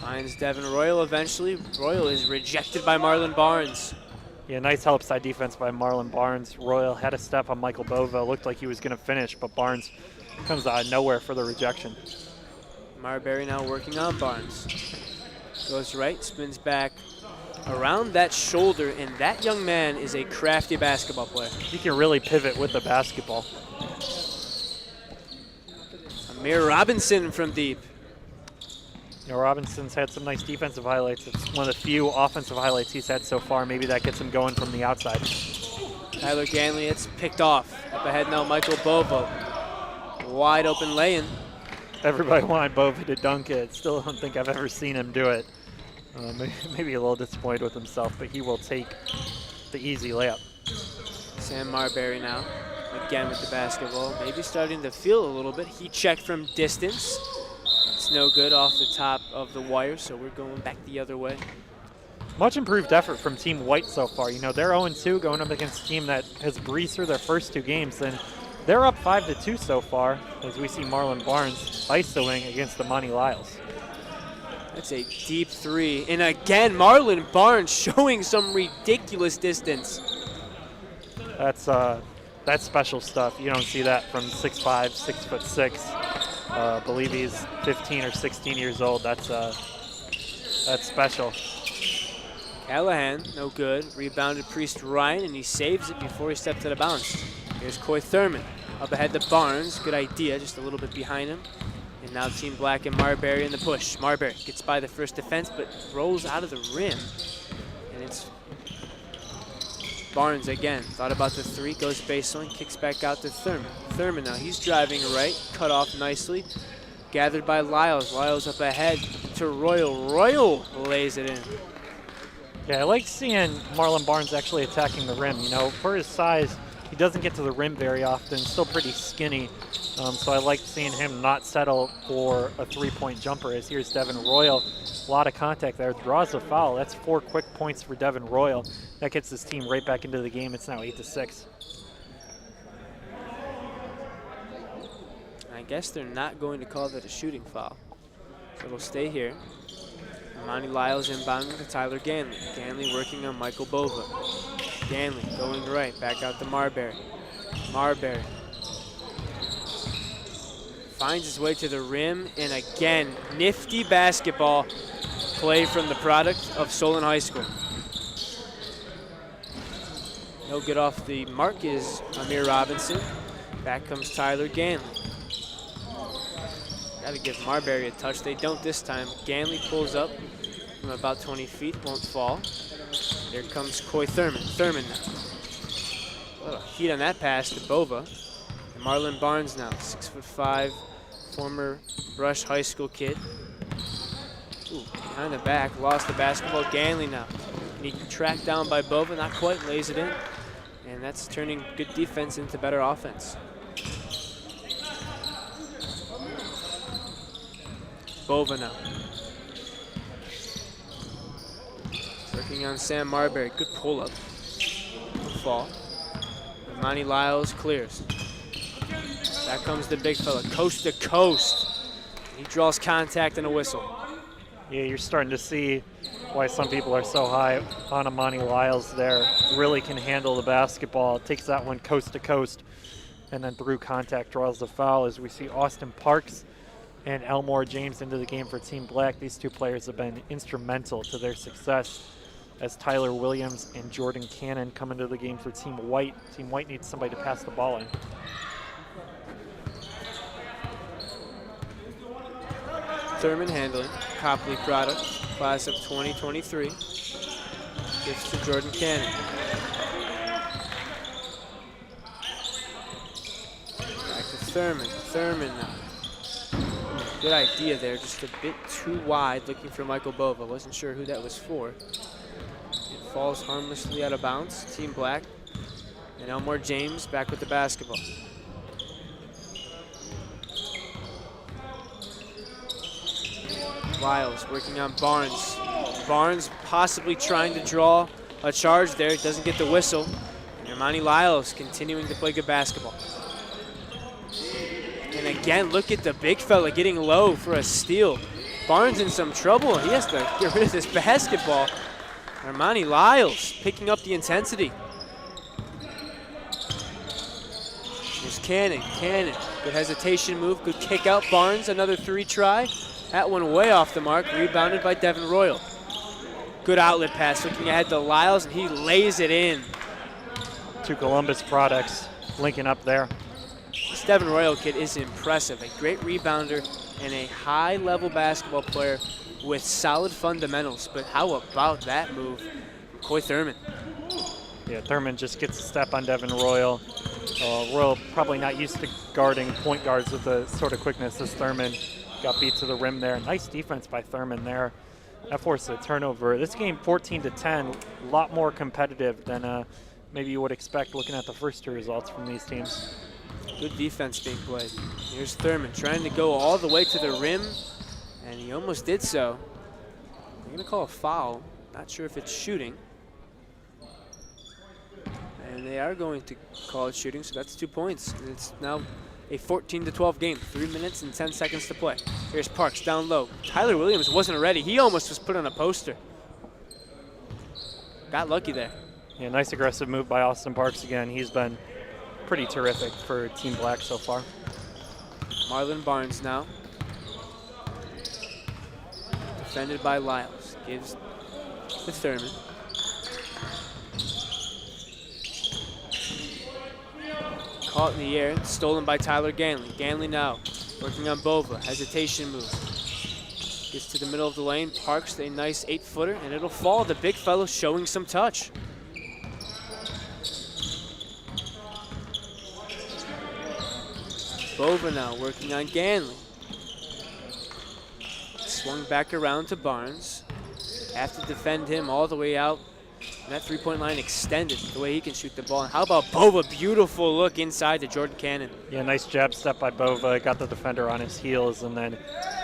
Finds Devin Royal eventually. Royal is rejected by Marlon Barnes. Yeah, nice help side defense by Marlon Barnes. Royal had a step on Michael Bova. Looked like he was going to finish, but Barnes comes out of nowhere for the rejection. Marberry now working on Barnes. Goes right, spins back around that shoulder, and that young man is a crafty basketball player. He can really pivot with the basketball. Amir Robinson from deep. You know, Robinson's had some nice defensive highlights. It's one of the few offensive highlights he's had so far. Maybe that gets him going from the outside. Tyler Ganley, it's picked off. Up ahead now, Michael Bova. Wide open lay-in. Everybody wanted Bova to dunk it. Still don't think I've ever seen him do it. Maybe a little disappointed with himself, but he will take the easy layup. Sam Marberry now, again with the basketball. Maybe starting to feel a little bit. He checked from distance. It's no good off the top of the wire, so we're going back the other way. Much improved effort from Team White so far. You know, they're 0-2 going up against a team that has breezed through their first 2 games, and they're up 5-2 so far as we see Marlon Barnes isoing against Amani Lyles. That's a deep 3. And again, Marlon Barnes showing some ridiculous distance. That's special stuff. You don't see that from 6'5", 6'6". I believe he's 15 or 16 years old. That's special. Callahan, no good. Rebounded Priest Ryan, and he saves it before he steps out of bounds. Here's Coy Thurman. Up ahead to Barnes. Good idea, just a little bit behind him. And now Team Black and Marberry in the push. Marberry gets by the first defense, but rolls out of the rim. And it's Barnes again. Thought about the 3, goes baseline, kicks back out to Thurman. Thurman now, he's driving right, cut off nicely. Gathered by Lyles. Lyles up ahead to Royal. Royal lays it in. Yeah, I like seeing Marlon Barnes actually attacking the rim. You know, for his size, he doesn't get to the rim very often, still pretty skinny. So I like seeing him not settle for a 3-point jumper. As here's Devin Royal, a lot of contact there, draws a foul. That's 4 quick points for Devin Royal. That gets his team right back into the game. It's now 8-6. I guess they're not going to call that a shooting foul. So it'll stay here. Amani Lyles inbounding to Tyler Ganley. Ganley working on Michael Bova. Ganley going right, back out to Marberry. Marberry finds his way to the rim, and again, nifty basketball play from the product of Solon High School. No good off the mark is Amir Robinson. Back comes Tyler Ganley. Got to give Marberry a touch. They don't this time. Ganley pulls up from about 20 feet, won't fall. Here comes Coy Thurman. Thurman now. A little heat on that pass to Bova. And Marlon Barnes now, 6'5", former Rush High School kid. Ooh, behind the back, lost the basketball. Ganley now. And he tracked down by Bova, not quite, lays it in. And that's turning good defense into better offense. Bova now. Working on Sam Marberry. Good pull up. Good fall. Amani Lyles clears. Back comes the big fella, coast to coast. He draws contact and a whistle. Yeah, you're starting to see why some people are so high on Amani Lyles there. Really can handle the basketball. Takes that one coast to coast and then through contact draws the foul as we see Austin Parks and Elmore James into the game for Team Black. These 2 players have been instrumental to their success as Tyler Williams and Jordan Cannon come into the game for Team White. Team White needs somebody to pass the ball in. Thurman handling, Copley product, class of 2023. Gives to Jordan Cannon. Back to Thurman. Thurman now. Good idea there, just a bit too wide, looking for Michael Bova. Wasn't sure who that was for. It falls harmlessly out of bounds. Team Black and Elmore James back with the basketball. Lyles working on Barnes. Barnes possibly trying to draw a charge there. Doesn't get the whistle. And Amani Lyles continuing to play good basketball. And again, look at the big fella getting low for a steal. Barnes in some trouble. He has to get rid of this basketball. Armani Lyles picking up the intensity. Here's Cannon. Cannon. Good hesitation move. Good kick out. Barnes, another 3 try. That one way off the mark. Rebounded by Devin Royal. Good outlet pass. Looking ahead to Lyles, and he lays it in. 2 Columbus products linking up there. This Devin Royal kid is impressive. A great rebounder and a high-level basketball player with solid fundamentals. But how about that move from Coy Thurman? Yeah, Thurman just gets a step on Devin Royal. Royal probably not used to guarding point guards with the sort of quickness as Thurman got beat to the rim there. Nice defense by Thurman there. That forced a turnover. This game 14-10, a lot more competitive than maybe you would expect looking at the first two results from these teams. Good defense being played. Here's Thurman trying to go all the way to the rim, and he almost did so. They're going to call a foul. Not sure if it's shooting. And they are going to call it shooting, so that's 2 points. And it's now a 14-12 game, 3 minutes and 10 seconds to play. Here's Parks down low. Tyler Williams wasn't ready. He almost was put on a poster. Got lucky there. Yeah, nice aggressive move by Austin Parks again. He's been pretty terrific for Team Black so far. Marlon Barnes now. Defended by Lyles. Gives to Thurman. Caught in the air, stolen by Tyler Ganley. Ganley now working on Bova. Hesitation move. Gets to the middle of the lane. Parks a nice 8-footer, and it'll fall. The big fellow showing some touch. Bova now working on Ganley. Swung back around to Barnes. Have to defend him all the way out. And that three-point line extended the way he can shoot the ball. And how about Bova? Beautiful look inside to Jordan Cannon. Yeah, nice jab step by Bova. Got the defender on his heels, and then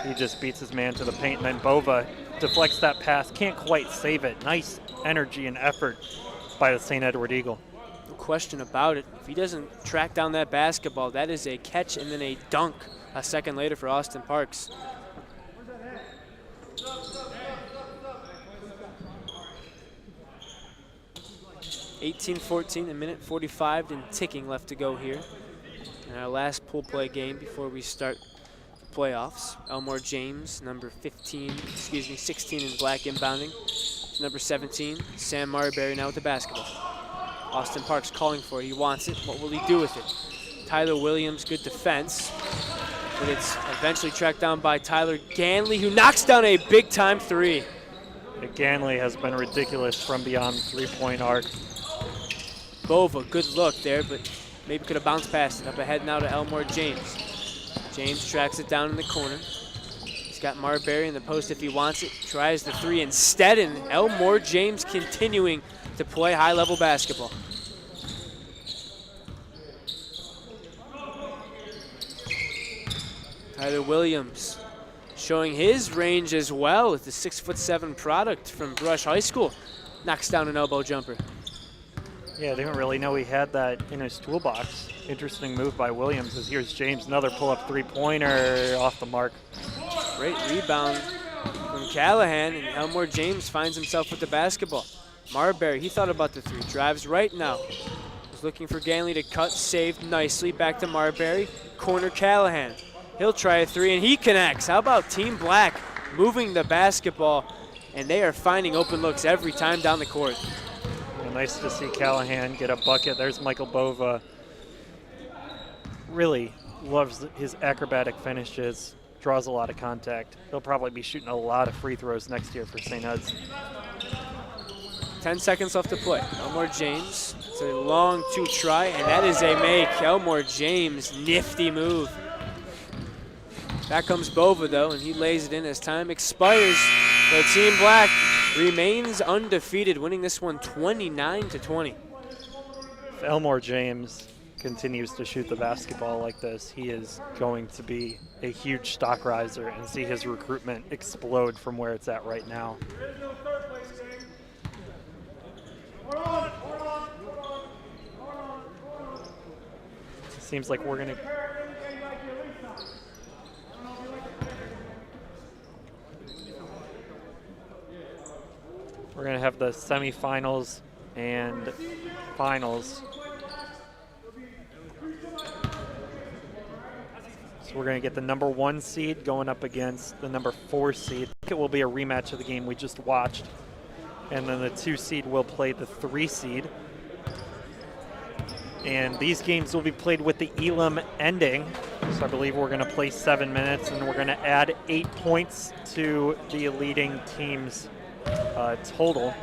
he just beats his man to the paint. And then Bova deflects that pass. Can't quite save it. Nice energy and effort by the St. Edward Eagle. No question about it. If he doesn't track down that basketball, that is a catch and then a dunk a second later for Austin Parks. (18-14), a minute 45 and ticking left to go here in our last pool play game before we start the playoffs. Elmore James, number 16 in black inbounding. Number 17, Sam Marberry now with the basketball. Austin Parks calling for it. He wants it. What will he do with it? Tyler Williams, good defense. But it's eventually tracked down by Tyler Ganley, who knocks down a big-time three. Ganley has been ridiculous from beyond the three-point arc. Bova, good look there, but maybe could have bounced past it. Up ahead now to Elmore James. James tracks it down in the corner. He's got Marberry in the post if he wants it. Tries the three instead, and Elmore James continuing to play high-level basketball. Tyler Williams showing his range as well with the 6'7" product from Brush High School. Knocks down an elbow jumper. Yeah, I didn't really know he had that in his toolbox. Interesting move by Williams as here's James, another pull-up three-pointer off the mark. Great rebound from Callahan, and Elmore James finds himself with the basketball. Marberry, he thought about the three, drives right now. Was looking for Ganley to cut, saved nicely, back to Marberry. Corner Callahan, he'll try a three, and he connects. How about Team Black moving the basketball, and they are finding open looks every time down the court. Yeah, nice to see Callahan get a bucket. There's Michael Bova. Really loves his acrobatic finishes, draws a lot of contact. He'll probably be shooting a lot of free throws next year for St. Ed's. 10 seconds left to play. Elmore James, it's a long two-try, and that is a make. Elmore James, nifty move. Back comes Bova, though, and he lays it in as time expires. The Team Black remains undefeated, winning this one 29-20. If Elmore James continues to shoot the basketball like this, he is going to be a huge stock riser and see his recruitment explode from where it's at right now. Seems like we're going to have the semifinals and finals. So we're going to get the number 1 seed going up against the number 4 seed. It will be a rematch of the game we just watched. And then the 2 seed will play the 3 seed. And these games will be played with the Elam ending. So I believe we're going to play 7 minutes, and we're going to add 8 points to the leading team's total.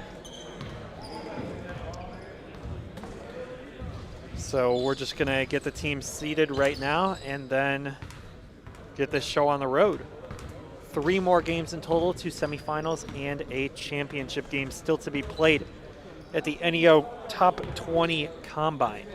So we're just going to get the team seated right now and then get this show on the road. 3 more games in total, 2 semifinals and a championship game still to be played at the NEO Top 20 Combine.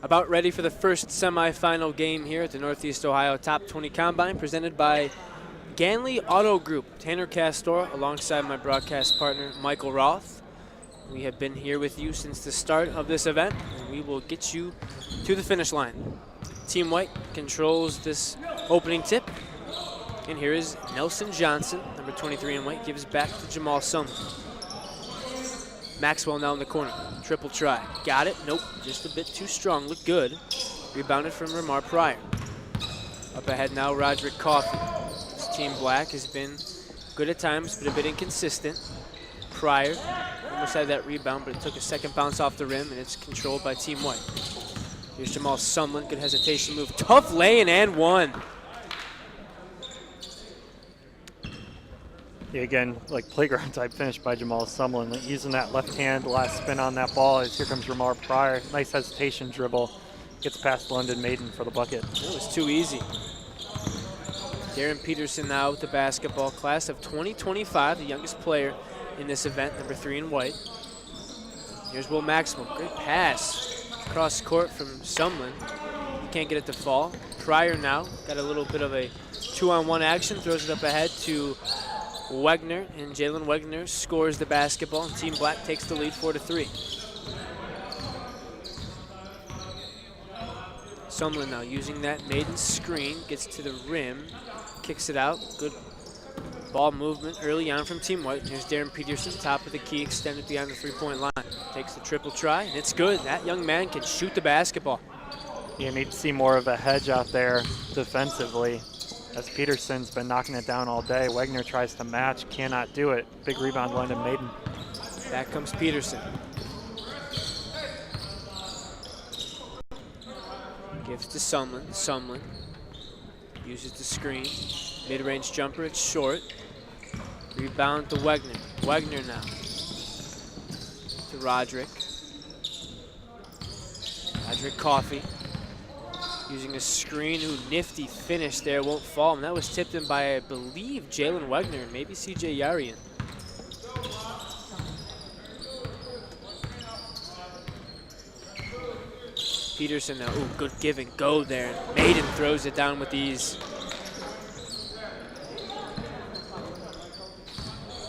About ready for the first semifinal game here at the Northeast Ohio Top 20 Combine, presented by Ganley Auto Group. Tanner Castor alongside my broadcast partner Michael Roth. We have been here with you since the start of this event, and we will get you to the finish line. Team White controls this opening tip, and here is Nelson Johnson, number 23 in white, gives back to Jamal Sumlin. Maxwell now in the corner, triple try. Got it? Nope, just a bit too strong. Looked good. Rebounded from Ramar Pryor. Up ahead now, Roderick Coffey. This Team Black has been good at times, but a bit inconsistent. Pryor almost had that rebound, but it took a second bounce off the rim, and it's controlled by Team White. Here's Jamal Sumlin, good hesitation move. Tough lay-in and one. Yeah, again, like playground type finish by Jamal Sumlin. Like using that left hand, last spin on that ball. As here comes Ramar Pryor. Nice hesitation dribble. Gets past London Maiden for the bucket. It was too easy. Darren Peterson now with the basketball, class of 2025, the youngest player in this event, number 3 in white. Here's Will Maxwell, great pass across court from Sumlin. He can't get it to fall. Pryor now got a little bit of a 2-on-1 action, throws it up ahead to Wegner, and Jalen Wegner scores the basketball, and Team Black takes the lead 4-3. Sumlin now using that maiden screen, gets to the rim, kicks it out. Good ball movement early on from Team White. Here's Darren Peterson, top of the key, extended beyond the three-point line. Takes the triple try, and it's good. That young man can shoot the basketball. You need to see more of a hedge out there defensively, as Peterson's been knocking it down all day. Wegner tries to match, cannot do it. Big rebound, London Maiden. Back comes Peterson. Gives to Sumlin. Sumlin uses the screen. Mid-range jumper, it's short. Rebound to Wegner. Wegner now to Roderick. Roderick Coffey using a screen. Ooh, nifty finish there, won't fall. And that was tipped in by, I believe, Jalen Wegner and maybe CJ Yarian. Peterson now, ooh, good give and go there. Maiden throws it down with ease.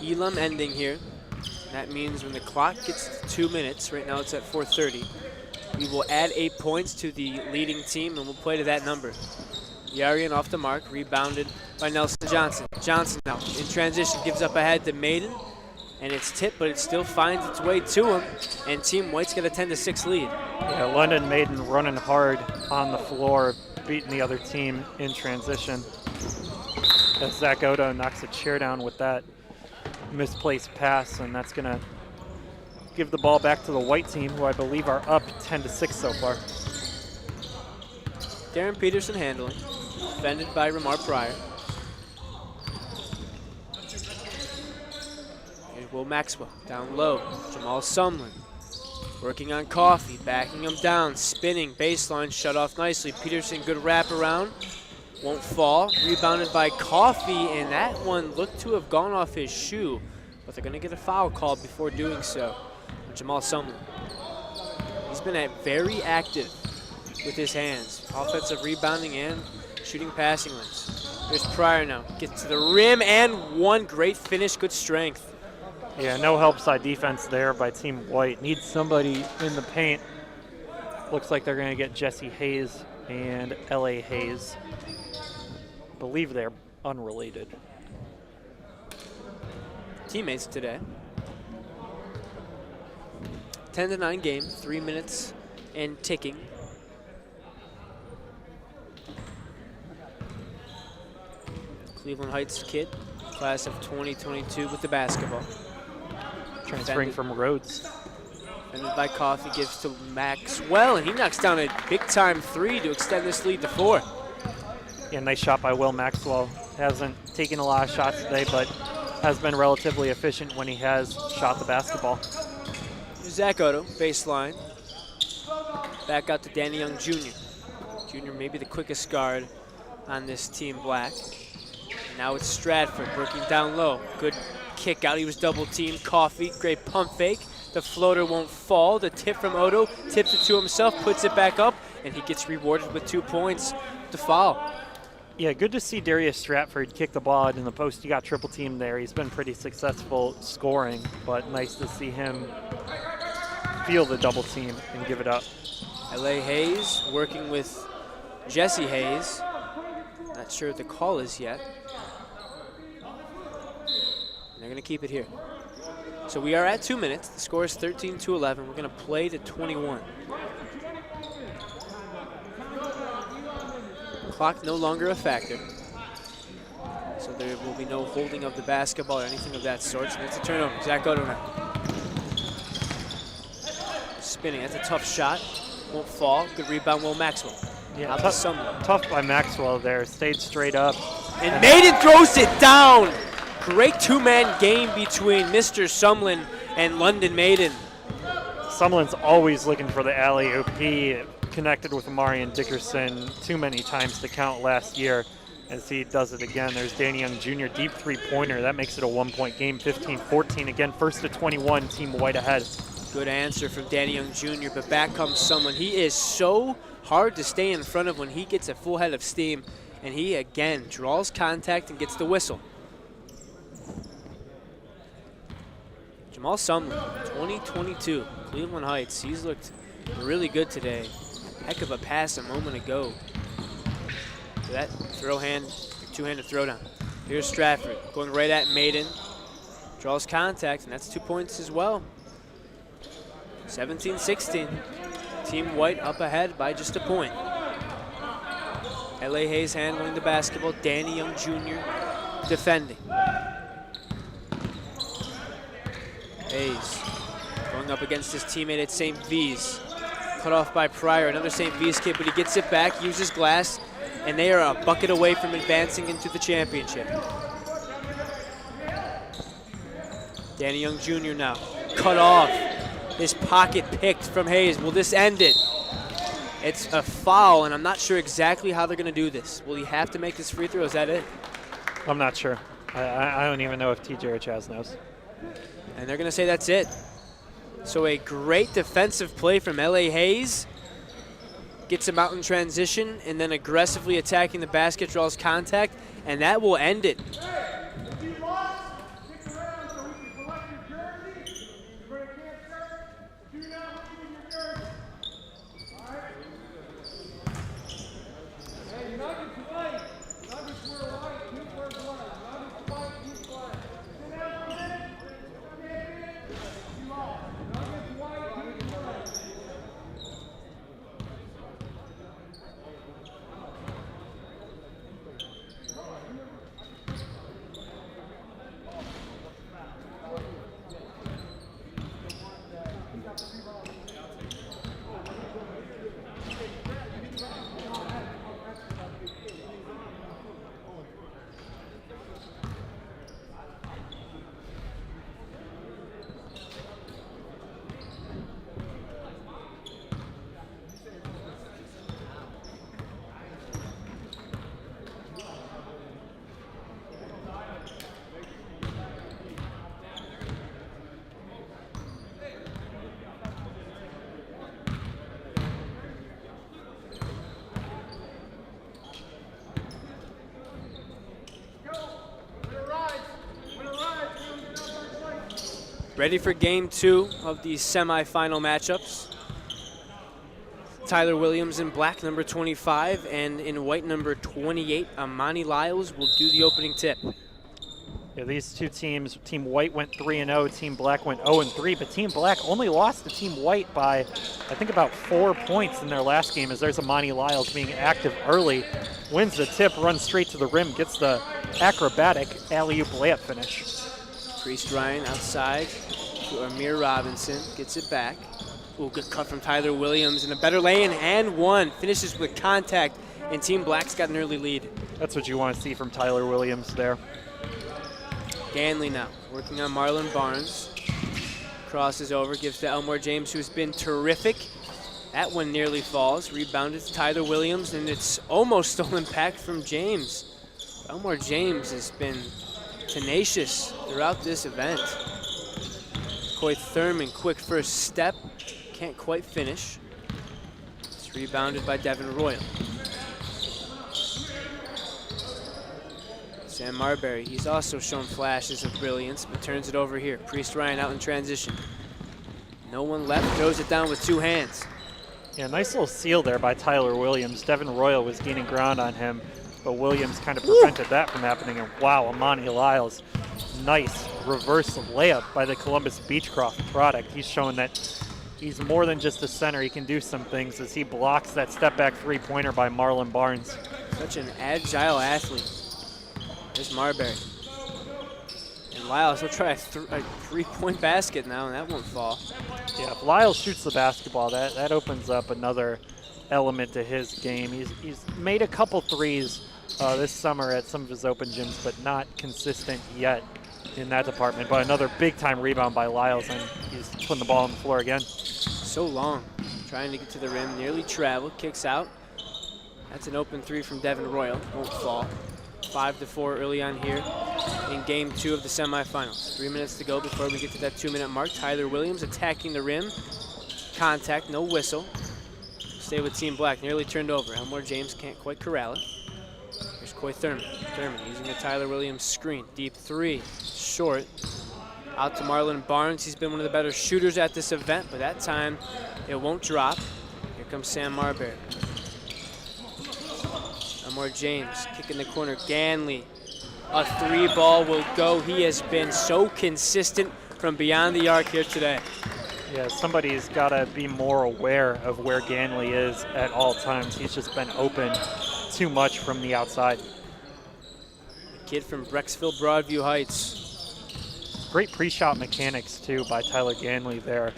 Elam ending here. That means when the clock gets to 2 minutes, right now it's at 4:30, we will add 8 points to the leading team, and we'll play to that number. Yarian off the mark, rebounded by Nelson Johnson. Johnson now in transition, gives up ahead to Maiden, and it's tipped, but it still finds its way to him, and Team White's got a 10-6 lead. Yeah, London Maiden running hard on the floor, beating the other team in transition. As Zach Odo knocks a chair down with that misplaced pass, and that's gonna give the ball back to the white team, who I believe are up 10-6 so far. Darren Peterson handling, defended by Ramar Pryor. Here's Will Maxwell, down low. Jamal Sumlin working on Coffey, backing him down, spinning, baseline, shut off nicely. Peterson, good wraparound, won't fall. Rebounded by Coffey, and that one looked to have gone off his shoe, but they're gonna get a foul called before doing so. Jamal Sumlin. He's been very active with his hands. Offensive rebounding and shooting passing lanes. Here's Pryor now. Gets to the rim and one. Great finish, good strength. Yeah, no help side defense there by Team White. Needs somebody in the paint. Looks like they're going to get Jesse Hayes and L.A. Hayes. I believe they're unrelated. Teammates today. 10-9 game, 3 minutes and ticking. Cleveland Heights kid, class of 2022 with the basketball. Transferring from Rhodes. Defended by Coffey, gives to Maxwell, and he knocks down a big-time 3 to extend this lead to 4. Yeah, nice shot by Will Maxwell. Hasn't taken a lot of shots today, but has been relatively efficient when he has shot the basketball. Zach Odo, baseline. Back out to Danny Young Jr. Jr. maybe the quickest guard on this Team Black. Now it's Stratford working down low. Good kick out. He was double teamed. Coffey, great pump fake. The floater won't fall. The tip from Odo tips it to himself, puts it back up, and he gets rewarded with 2 points to foul. Yeah, good to see Darius Stratford kick the ball out in the post. He got triple team there. He's been pretty successful scoring, but nice to see him feel the double team and give it up. L.A. Hayes working with Jesse Hayes. Not sure what the call is yet. And they're going to keep it here. So we are at 2 minutes. The score is 13-11. We're going to play to 21. Clock no longer a factor. So there will be no holding of the basketball or anything of that sort. So it's a turnover. Zach Godo now. Spinning. That's a tough shot. Won't fall. Good rebound, Will Maxwell. Yeah, Out to Sumlin. tough by Maxwell there. Stayed straight up. And Maiden throws it down. Great two-man game between Mr. Sumlin and London Maiden. Sumlin's always looking for the alley-oop. He connected with Amarian Dickerson too many times to count last year. As he does it again, there's Danny Young Jr., deep three-pointer. That makes it a 1-point game, 15-14. Again, first to 21, Team White ahead. Good answer from Danny Young Jr., but back comes Sumlin. He is so hard to stay in front of when he gets a full head of steam, and he, again, draws contact and gets the whistle. Jamal Sumlin, 2022, Cleveland Heights. He's looked really good today. Heck of a pass a moment ago. That two-handed throwdown. Here's Stratford going right at Maiden. Draws contact, and that's 2 points as well. 17-16. Team White up ahead by just a point. L.A. Hayes handling the basketball. Danny Young Jr. defending. Hayes going up against his teammate at St. V's. Cut off by Pryor, another St. V's kid, but he gets it back, uses glass, and they are a bucket away from advancing into the championship. Danny Young Jr. now, cut off. His pocket picked from Hayes. Will this end it? It's a foul, and I'm not sure exactly how they're going to do this. Will he have to make this free throw? Is that it? I'm not sure. I don't even know if TJ or Chaz knows. And they're going to say that's it. So a great defensive play from L.A. Hayes. Gets him out in transition and then aggressively attacking the basket, draws contact, and that will end it. Ready for game 2 of these semifinal matchups. Tyler Williams in black, number 25, and in white, number 28, Amani Lyles will do the opening tip. Yeah, these two teams, Team White went 3-0, Team Black went 0-3, but Team Black only lost to Team White by, I think, about 4 points in their last game, as there's Amani Lyles being active early, wins the tip, runs straight to the rim, gets the acrobatic alley-oop layup finish. Priest Ryan outside to Amir Robinson, gets it back. Ooh, good cut from Tyler Williams, and a better lay-in and one. Finishes with contact, and Team Black's got an early lead. That's what you want to see from Tyler Williams there. Ganley now, working on Marlon Barnes. Crosses over, gives to Elmore James, who's been terrific. That one nearly falls. Rebounded to Tyler Williams, and it's almost stolen back from James. Elmore James has been tenacious throughout this event. Coy Thurman, quick first step. Can't quite finish. This Rebounded by Devin Royal. Sam Marberry, he's also shown flashes of brilliance, but turns it over here. Priest Ryan out in transition. No one left, throws it down with 2 hands. Yeah, nice little seal there by Tyler Williams. Devin Royal was gaining ground on him, but Williams kind of prevented that from happening. And wow, Amani Lyles, nice reverse layup by the Columbus Beechcroft product. He's showing that he's more than just a center. He can do some things as he blocks that step-back three-pointer by Marlon Barnes. Such an agile athlete. There's Marberry. And Lyles will try a three-point basket now, and that won't fall. Yeah, if Lyles shoots the basketball, that opens up another element to his game. He's made a couple threes this summer at some of his open gyms, but not consistent yet in that department. But another big-time rebound by Lyles, and he's putting the ball on the floor again. So long, trying to get to the rim, nearly traveled, kicks out. That's an open 3 from Devin Royal, won't fall. 5-4 early on here in game 2 of the semifinals. 3 minutes to go before we get to that 2-minute mark. Tyler Williams attacking the rim. Contact, no whistle. Stay with Team Black, nearly turned over. Elmore James can't quite corral it. Here's Coy Thurman. Thurman using the Tyler Williams screen. Deep 3, short. Out to Marlon Barnes. He's been one of the better shooters at this event, but that time it won't drop. Here comes Sam Marberry. Elmore James, kick in the corner. Ganley, a 3 ball will go. He has been so consistent from beyond the arc here today. Yeah, somebody's got to be more aware of where Ganley is at all times. He's just been open too much from the outside. The kid from Brecksville, Broadview Heights. Great pre-shot mechanics, too, by Tyler Ganley there.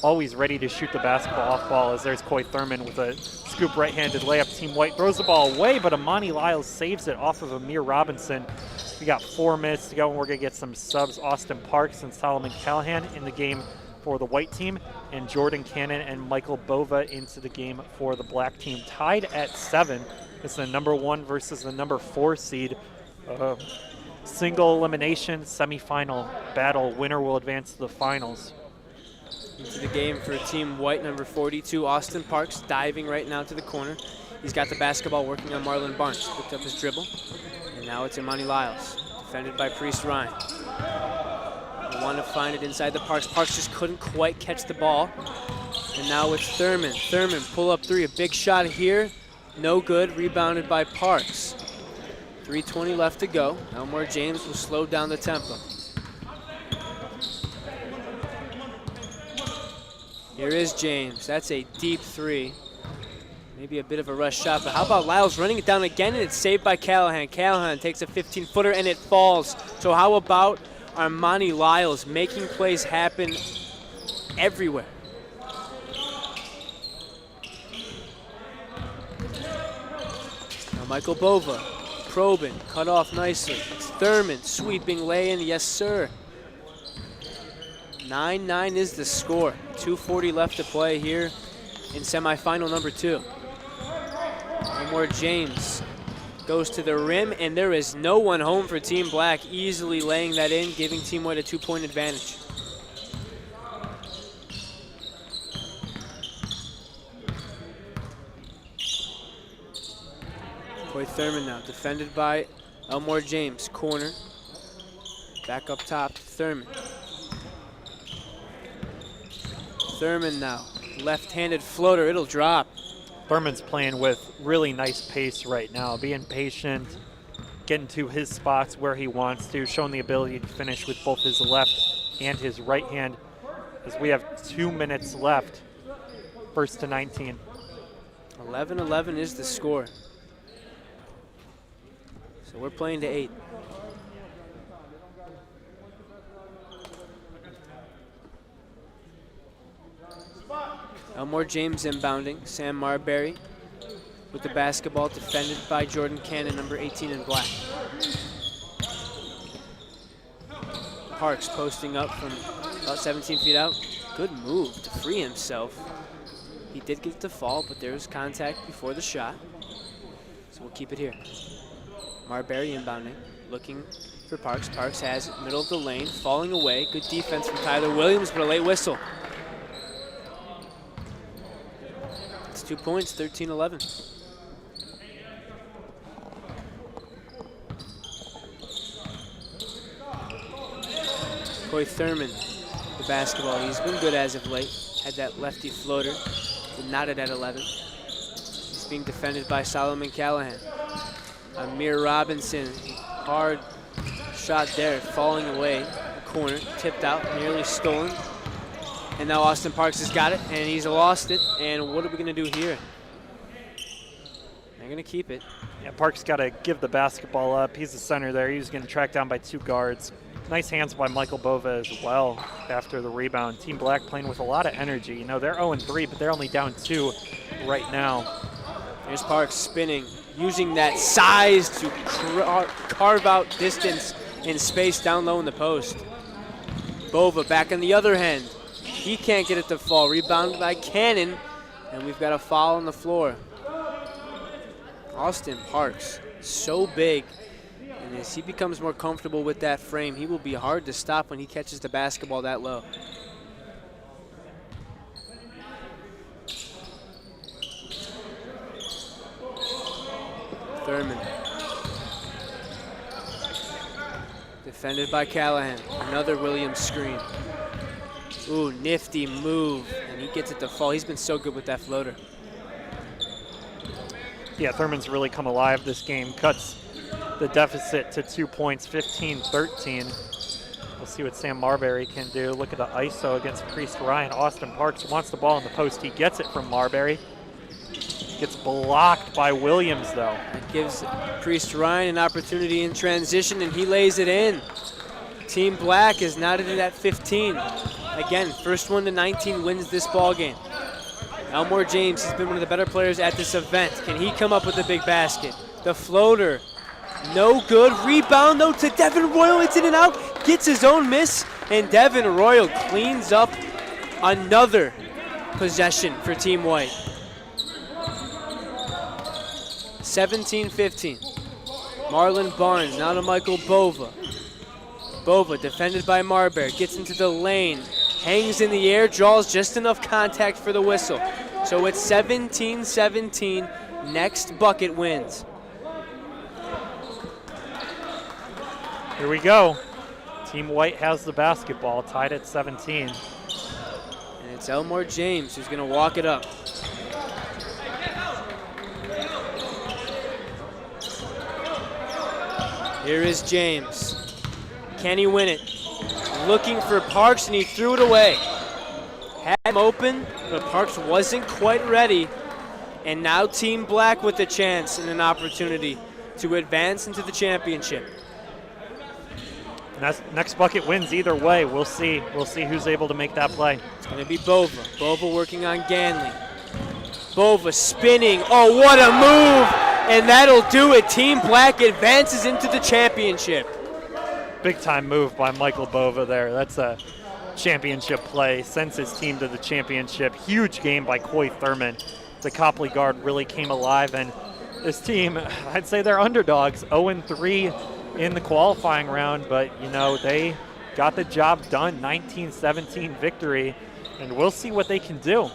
Always ready to shoot the basketball off ball as there's Coy Thurman with a scoop right-handed layup. Team White throws the ball away, but Amani Lyles saves it off of Amir Robinson. We got 4 minutes to go, and we're going to get some subs. Austin Parks and Solomon Callahan in the game for the white team, and Jordan Cannon and Michael Bova into the game for the black team. Tied at 7. It's the number 1 versus the number 4 seed. Single elimination semifinal battle. Winner will advance to the finals. Into the game for Team White, number 42, Austin Parks, diving right now to the corner. He's got the basketball working on Marlon Barnes. Picked up his dribble, and now it's Amani Lyles, defended by Priest Ryan. They want to find it inside the Parks. Parks just couldn't quite catch the ball. And now it's Thurman. Thurman, pull up 3, a big shot here. No good, rebounded by Parks. 3:20 left to go. Elmore James will slow down the tempo. Here is James. That's a deep 3. Maybe a bit of a rush shot, but how about Lyles running it down again, and it's saved by Callahan. Callahan takes a 15-footer, and it falls. So how about Armani Lyles making plays happen everywhere? Now Michael Bova, probing, cut off nicely. It's Thurman, sweeping lay-in, yes sir. 9-9 is the score. 2:40 left to play here in semifinal number 2. Elmore James goes to the rim, and there is no one home for Team Black, easily laying that in, giving Team White a 2-point advantage. Coy Thurman now, defended by Elmore James. Corner, back up top, Thurman. Thurman now, left-handed floater, it'll drop. Thurman's playing with really nice pace right now, being patient, getting to his spots where he wants to, showing the ability to finish with both his left and his right hand, as we have 2 minutes left, 1st to 19. 11-11 is the score. So we're playing to 8. Elmore James inbounding. Sam Marberry with the basketball, defended by Jordan Cannon, number 18 in black. Parks posting up from about 17 feet out. Good move to free himself. He did get the fall, but there was contact before the shot. So we'll keep it here. Marberry inbounding, looking for Parks. Parks has it, middle of the lane, falling away. Good defense from Tyler Williams, but a late whistle. It's 2 points, 13-11. Coy Thurman, the basketball. He's been good as of late. Had that lefty floater, but knotted at 11. He's being defended by Solomon Callahan. Amir Robinson, hard shot there, falling away. The corner, tipped out, nearly stolen. And now Austin Parks has got it, and he's lost it. And what are we going to do here? They're going to keep it. Yeah, Parks got to give the basketball up. He's the center there. He's getting tracked down by 2 guards. Nice hands by Michael Bova as well after the rebound. Team Black playing with a lot of energy. You know, they're 0-3, but they're only down 2 right now. Here's Parks spinning, using that size to carve out distance and space down low in the post. Bova back on the other end. He can't get it to fall. Rebounded by Cannon, and we've got a foul on the floor. Austin Parks, so big. And as he becomes more comfortable with that frame, he will be hard to stop when he catches the basketball that low. Thurman. Defended by Callahan. Another Williams screen. Ooh, nifty move. And he gets it to fall. He's been so good with that floater. Yeah, Thurman's really come alive this game. Cuts the deficit to 2 points, 15-13. We'll see what Sam Marberry can do. Look at the ISO against Priest Ryan. Austin Parks wants the ball in the post. He gets it from Marberry. Gets blocked by Williams, though. That gives Priest Ryan an opportunity in transition, and he lays it in. Team Black is knotted it at 15. Again, first one to 19 wins this ball game. Elmore James has been one of the better players at this event. Can he come up with a big basket? The floater. No good. Rebound, though, to Devin Royal. It's in and out. Gets his own miss. And Devin Royal cleans up another possession for Team White. 17-15. Marlon Barnes now to Michael Bova. Bova defended by Marberry. Gets into the lane. Hangs in the air. Draws just enough contact for the whistle. So it's 17-17. Next bucket wins. Here we go. Team White has the basketball, tied at 17. And it's Elmore James who's going to walk it up. Here is James. Can he win it? Looking for Parks, and he threw it away. Had him open, but Parks wasn't quite ready. And now Team Black with a chance and an opportunity to advance into the championship. Next bucket wins either way. We'll see. We'll see who's able to make that play. It's going to be Bova. Bova working on Ganley. Bova spinning. Oh, what a move! And that'll do it. Team Black advances into the championship. Big time move by Michael Bova there. That's a championship play. Sends his team to the championship. Huge game by Coy Thurman. The Copley guard really came alive, and this team, I'd say they're underdogs. 0-3 in the qualifying round, but you know, they got the job done. 19-17 victory, and we'll see what they can do.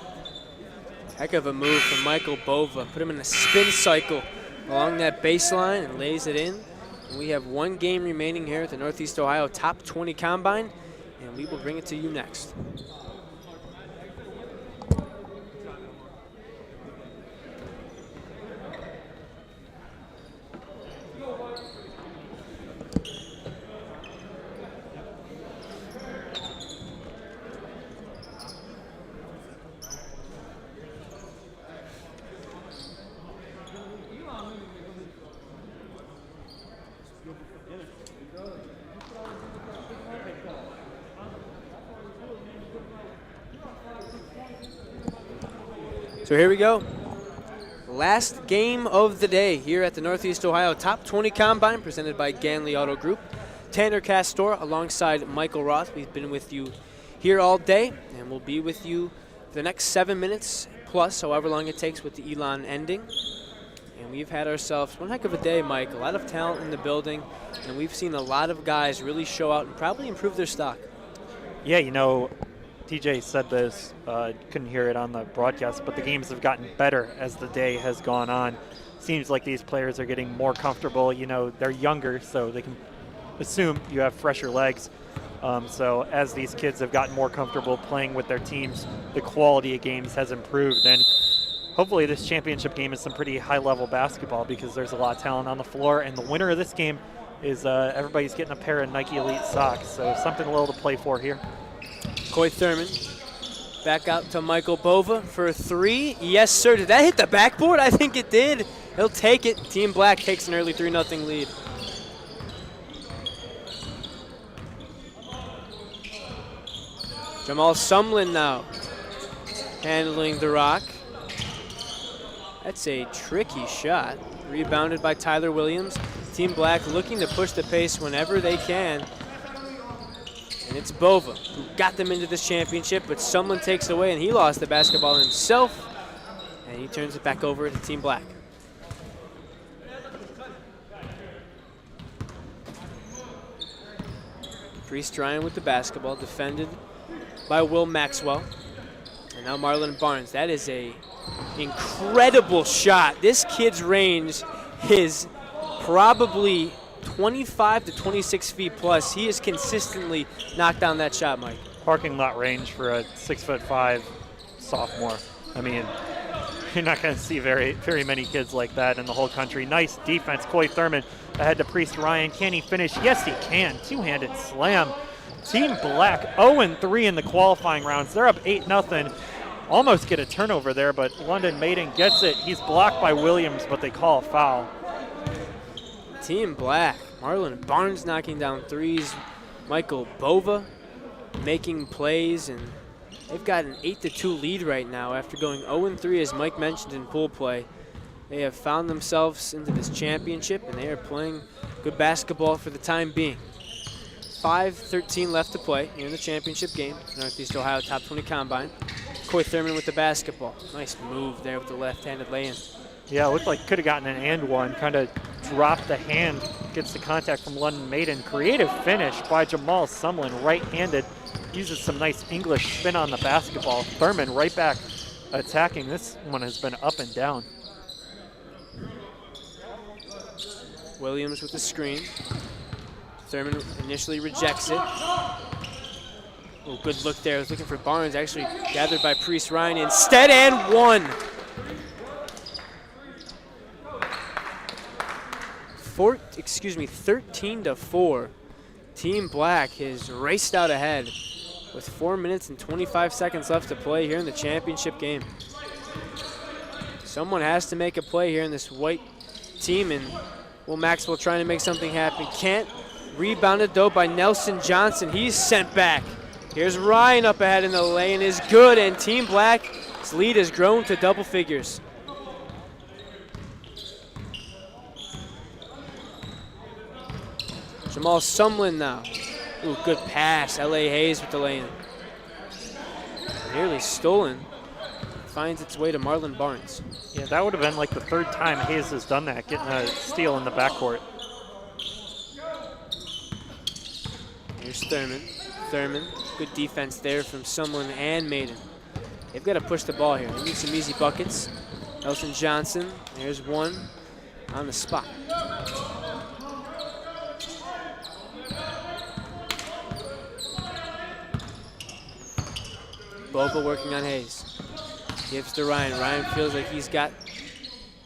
Heck of a move from Michael Bova. Put him in a spin cycle along that baseline and lays it in. And we have one game remaining here at the Northeast Ohio Top 20 Combine, and we will bring it to you next. So here we go. Last game of the day here at the Northeast Ohio Top 20 Combine presented by Ganley Auto Group. Tanner Castor alongside Michael Roth. We've been with you here all day, and we'll be with you for the next 7 minutes plus, however long it takes with the Elon ending. And we've had ourselves one heck of a day, Mike. A lot of talent in the building, and we've seen a lot of guys really show out and probably improve their stock. Yeah, you know, TJ said this, couldn't hear it on the broadcast, but the games have gotten better as the day has gone on. Seems like these players are getting more comfortable. You know, they're younger, so they can assume you have fresher legs. So as these kids have gotten more comfortable playing with their teams, the quality of games has improved. And hopefully this championship game is some pretty high-level basketball because there's a lot of talent on the floor. And the winner of this game is everybody's getting a pair of Nike Elite socks. So something a little to play for here. Coy Thurman back out to Michael Bova for a 3. Yes, sir. Did that hit the backboard? I think it did. He'll take it. Team Black takes an early 3-0 lead. Jamal Sumlin now handling the rock. That's a tricky shot. Rebounded by Tyler Williams. Team Black looking to push the pace whenever they can. And it's Bova who got them into this championship, but someone takes away, and he lost the basketball himself, and he turns it back over to Team Black. Priest Ryan with the basketball, defended by Will Maxwell. And now Marlon Barnes. That is a incredible shot. This kid's range is probably 25 to 26 feet plus. He has consistently knocked down that shot, Mike. Parking lot range for a 6'5" sophomore. I mean, you're not going to see very many kids like that in the whole country. Nice defense. Coy Thurman ahead to Priest Ryan. Can he finish? Yes, he can. Two-handed slam. Team Black 0-3 in the qualifying rounds. They're up 8-0. Almost get a turnover there, but London Maiden gets it. He's blocked by Williams, but they call a foul. Team Black, Marlon Barnes knocking down threes. Michael Bova making plays, and they've got an 8-2 lead right now after going 0-3, as Mike mentioned, in pool play. They have found themselves into this championship, and they are playing good basketball for the time being. 5:13 left to play here in the championship game. Northeast Ohio Top 20 Combine. Coy Thurman with the basketball. Nice move there with the left-handed lay-in. Yeah, it looked like could have gotten an and one. Kind of dropped the hand, gets the contact from London Maiden. Creative finish by Jamal Sumlin, right-handed. Uses some nice English spin on the basketball. Thurman right back attacking. This one has been up and down. Williams with the screen. Thurman initially rejects it. Oh, good look there. I was looking for Barnes, actually gathered by Priest Ryan instead, and one. 13-4. Team Black has raced out ahead with 4 minutes and 25 seconds left to play here in the championship game. Someone has to make a play here in this white team, and Will Maxwell trying to make something happen. Can't. Rebounded, though, by Nelson Johnson. He's sent back. Here's Ryan up ahead in the lane, is good, and Team Black's lead has grown to double figures. Jamal Sumlin now. Ooh, good pass. L.A. Hayes with the lane. Nearly stolen. Finds its way to Marlon Barnes. Yeah, that would have been like the third time Hayes has done that, getting a steal in the backcourt. Here's Thurman. Thurman, good defense there from Sumlin and Maiden. They've got to push the ball here. They need some easy buckets. Nelson Johnson, there's one on the spot. Bova working on Hayes. Gives to Ryan. Ryan feels like he's got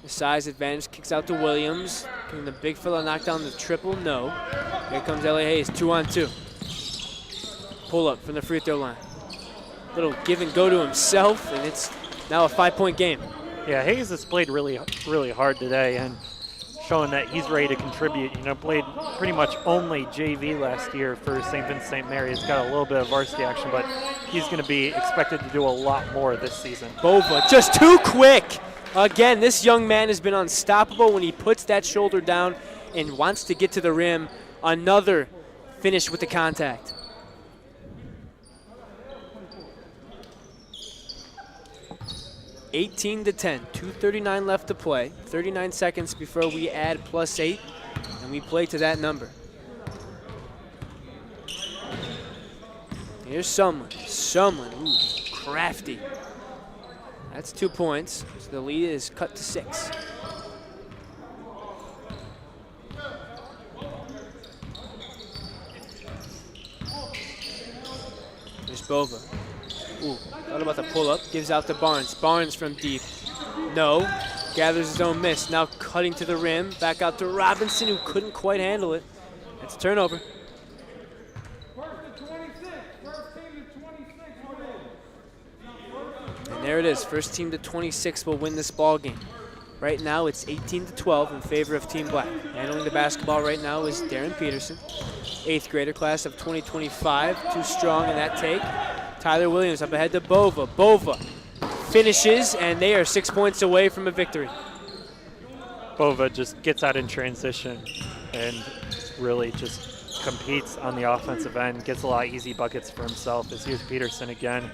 the size advantage. Kicks out to Williams. Can the big fella knock down the triple? No. Here comes L.A. Hayes, 2-on-2. Pull up from the free throw line. Little give and go to himself, and it's now a 5-point game. Yeah, Hayes has played really hard today and showing that he's ready to contribute. You know, played pretty much only JV last year for St. Vincent St. Mary. He's got a little bit of varsity action, but he's going to be expected to do a lot more this season. Bova just too quick. Again, this young man has been unstoppable when he puts that shoulder down and wants to get to the rim. Another finish with the contact. (18-10), 2:39 left to play. 39 seconds before we add +8, and we play to that number. Here's someone. Ooh, crafty. That's 2 points. So the lead is cut to 6. There's Bova. Ooh, thought about the pull-up. Gives out to Barnes. Barnes from deep. No. Gathers his own miss. Now cutting to the rim. Back out to Robinson, who couldn't quite handle it. That's a turnover. And there it is. First team to 26 will win this ball game. Right now, it's 18-12 in favor of Team Black. Handling the basketball right now is Darren Peterson, 8th grader class of 2025. Too strong in that take. Tyler Williams up ahead to Bova. Bova finishes, and they are 6 points away from a victory. Bova just gets out in transition and really just competes on the offensive end, gets a lot of easy buckets for himself. As here's Peterson again.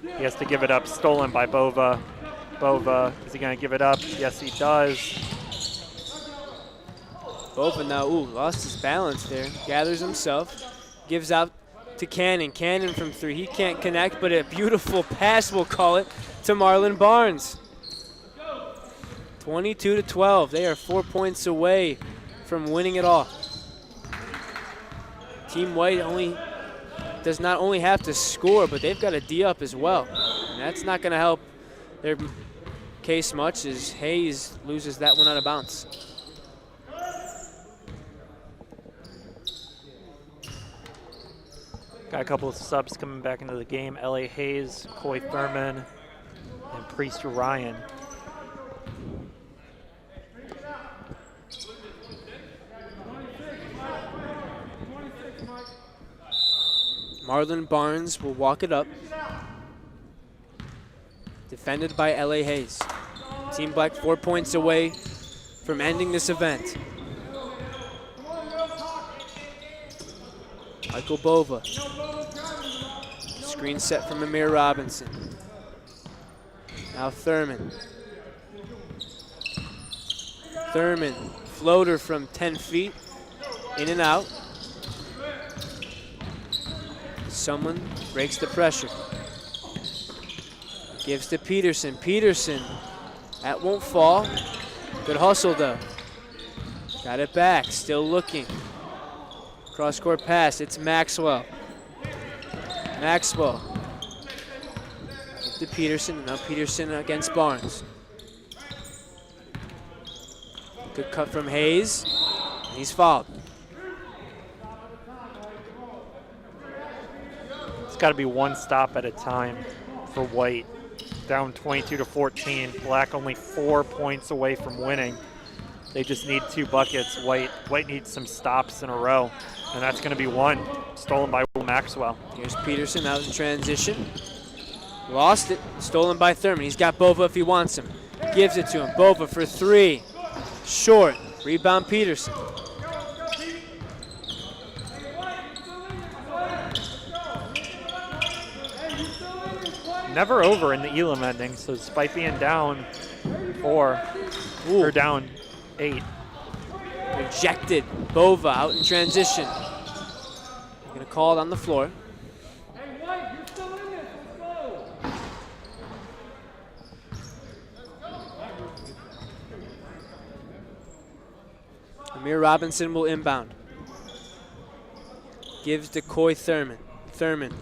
He has to give it up, stolen by Bova. Bova, is he going to give it up? Yes, he does. Bova now, lost his balance there. Gathers himself, gives out to Cannon. Cannon from 3, he can't connect, but a beautiful pass, we'll call it, to Marlon Barnes. 22-12, they are 4 points away from winning it all. Team White does not only have to score, but they've got a D up as well. And that's not going to help their case much as Hayes loses that one out of bounds. Got a couple of subs coming back into the game. L.A. Hayes, Coy Thurman, and Priest Ryan. Marlon Barnes will walk it up. Defended by L.A. Hayes. Team Black 4 points away from ending this event. Michael Bova. Screen set from Amir Robinson. Now Thurman. Thurman, floater from 10 feet, in and out. Someone breaks the pressure. Gives to Peterson. Peterson, that won't fall. Good hustle though. Got it back, still looking. Cross-court pass, it's Maxwell. Maxwell. Give to Peterson, and now Peterson against Barnes. Good cut from Hayes, and he's fouled. It's got to be one stop at a time for White. Down 22-14. Black only 4 points away from winning. They just need 2 buckets. White needs some stops in a row, and that's going to be one. Stolen by Will Maxwell. Here's Peterson out in transition. Lost it. Stolen by Thurman. He's got Bova if he wants him. Gives it to him. Bova for 3. Short. Rebound Peterson. Never over in the Elam ending, so despite being down 4, or down 8. Rejected. Bova out in transition. Gonna call it on the floor. Amir Robinson will inbound. Gives to Coy Thurman. Thurman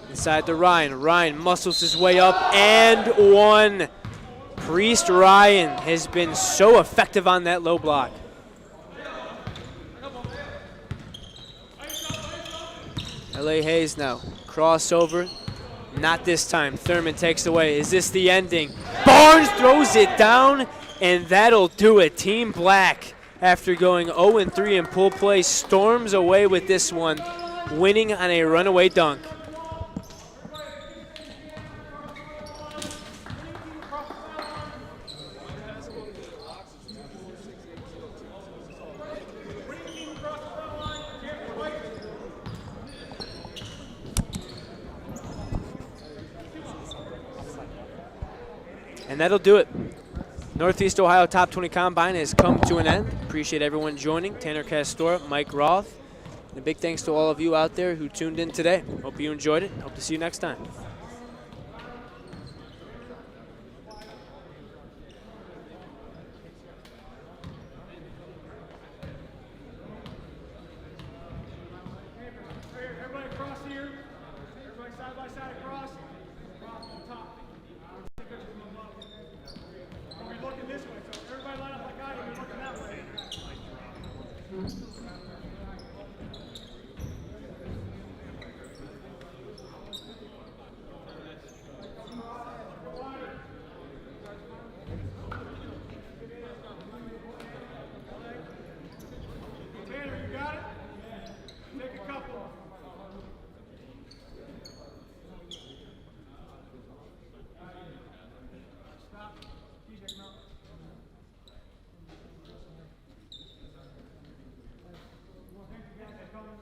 inside to Ryan. Ryan muscles his way up and one. Priest Ryan has been so effective on that low block. L.A. Hayes now. Crossover. Not this time. Thurman takes away. Is this the ending? Barnes throws it down, and that'll do it. Team Black, after going 0-3 in pool play, storms away with this one, winning on a runaway dunk. And that'll do it. Northeast Ohio Top 20 Combine has come to an end. Appreciate everyone joining. Tanner Castora, Mike Roth, And a big thanks to all of you out there who tuned in today. Hope you enjoyed it. Hope to see you next time. Everybody across here. Everybody side by side across. Across the top. We're looking this way, so everybody line up like I am. We're looking that way. Tanner, you got it? Take a couple. Stop. TJ, come out. Well, thank you guys for coming.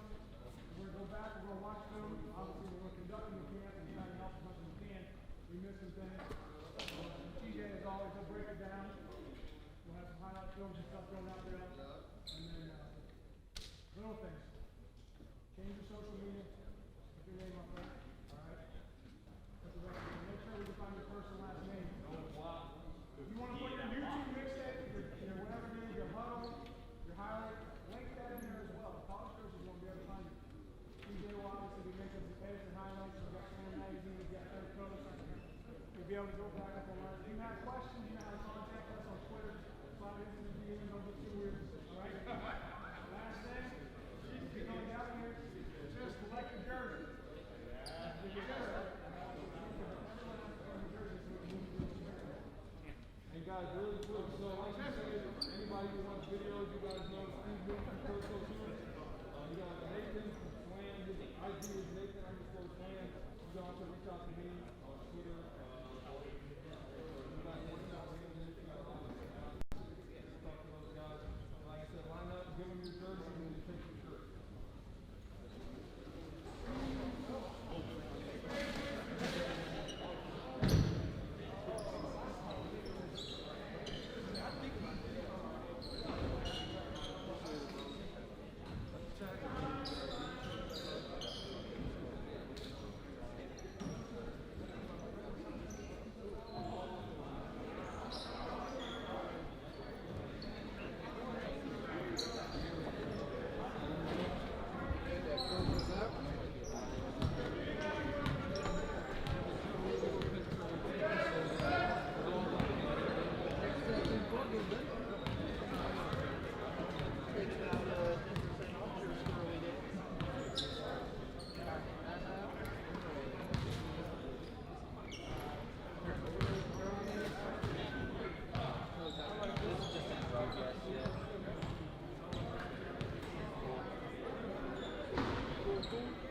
We're going to go back, we're going to watch film. Obviously, we're conducting the camp and trying to help as much as we can. We missed some things. TJ, as always, will break it down. We'll have some highlight films and stuff going out there. And then, little things. Change your social media. Put your name up there. All right? Put the rest of it. Make sure we can find your first and last name. If you want to put your YouTube mixtape, your whatever it is, your huddle, your highlight, link that in there as well. The college coaches won't be able to find it. TJ will obviously be making some edits and highlights. We've got Slam Magazine, we've got Third Coast. You'll be able to go back up online. If you have questions, you know how to contact us on Twitter. Slide into the DM, don't get too weird. All right? Last thing, if you're going down here, just select your jersey. And guys, really quick, so like I said, anybody who wants videos, you guys know Steve Booth from Turco too. You got Nathan from Slam, his IG is Nathan_Slam. You can also reach out to me on Twitter. You guys working out with him, you got a lot of talk to those guys. Like I said, line up, give them your jersey, and you take your shirt. Cool.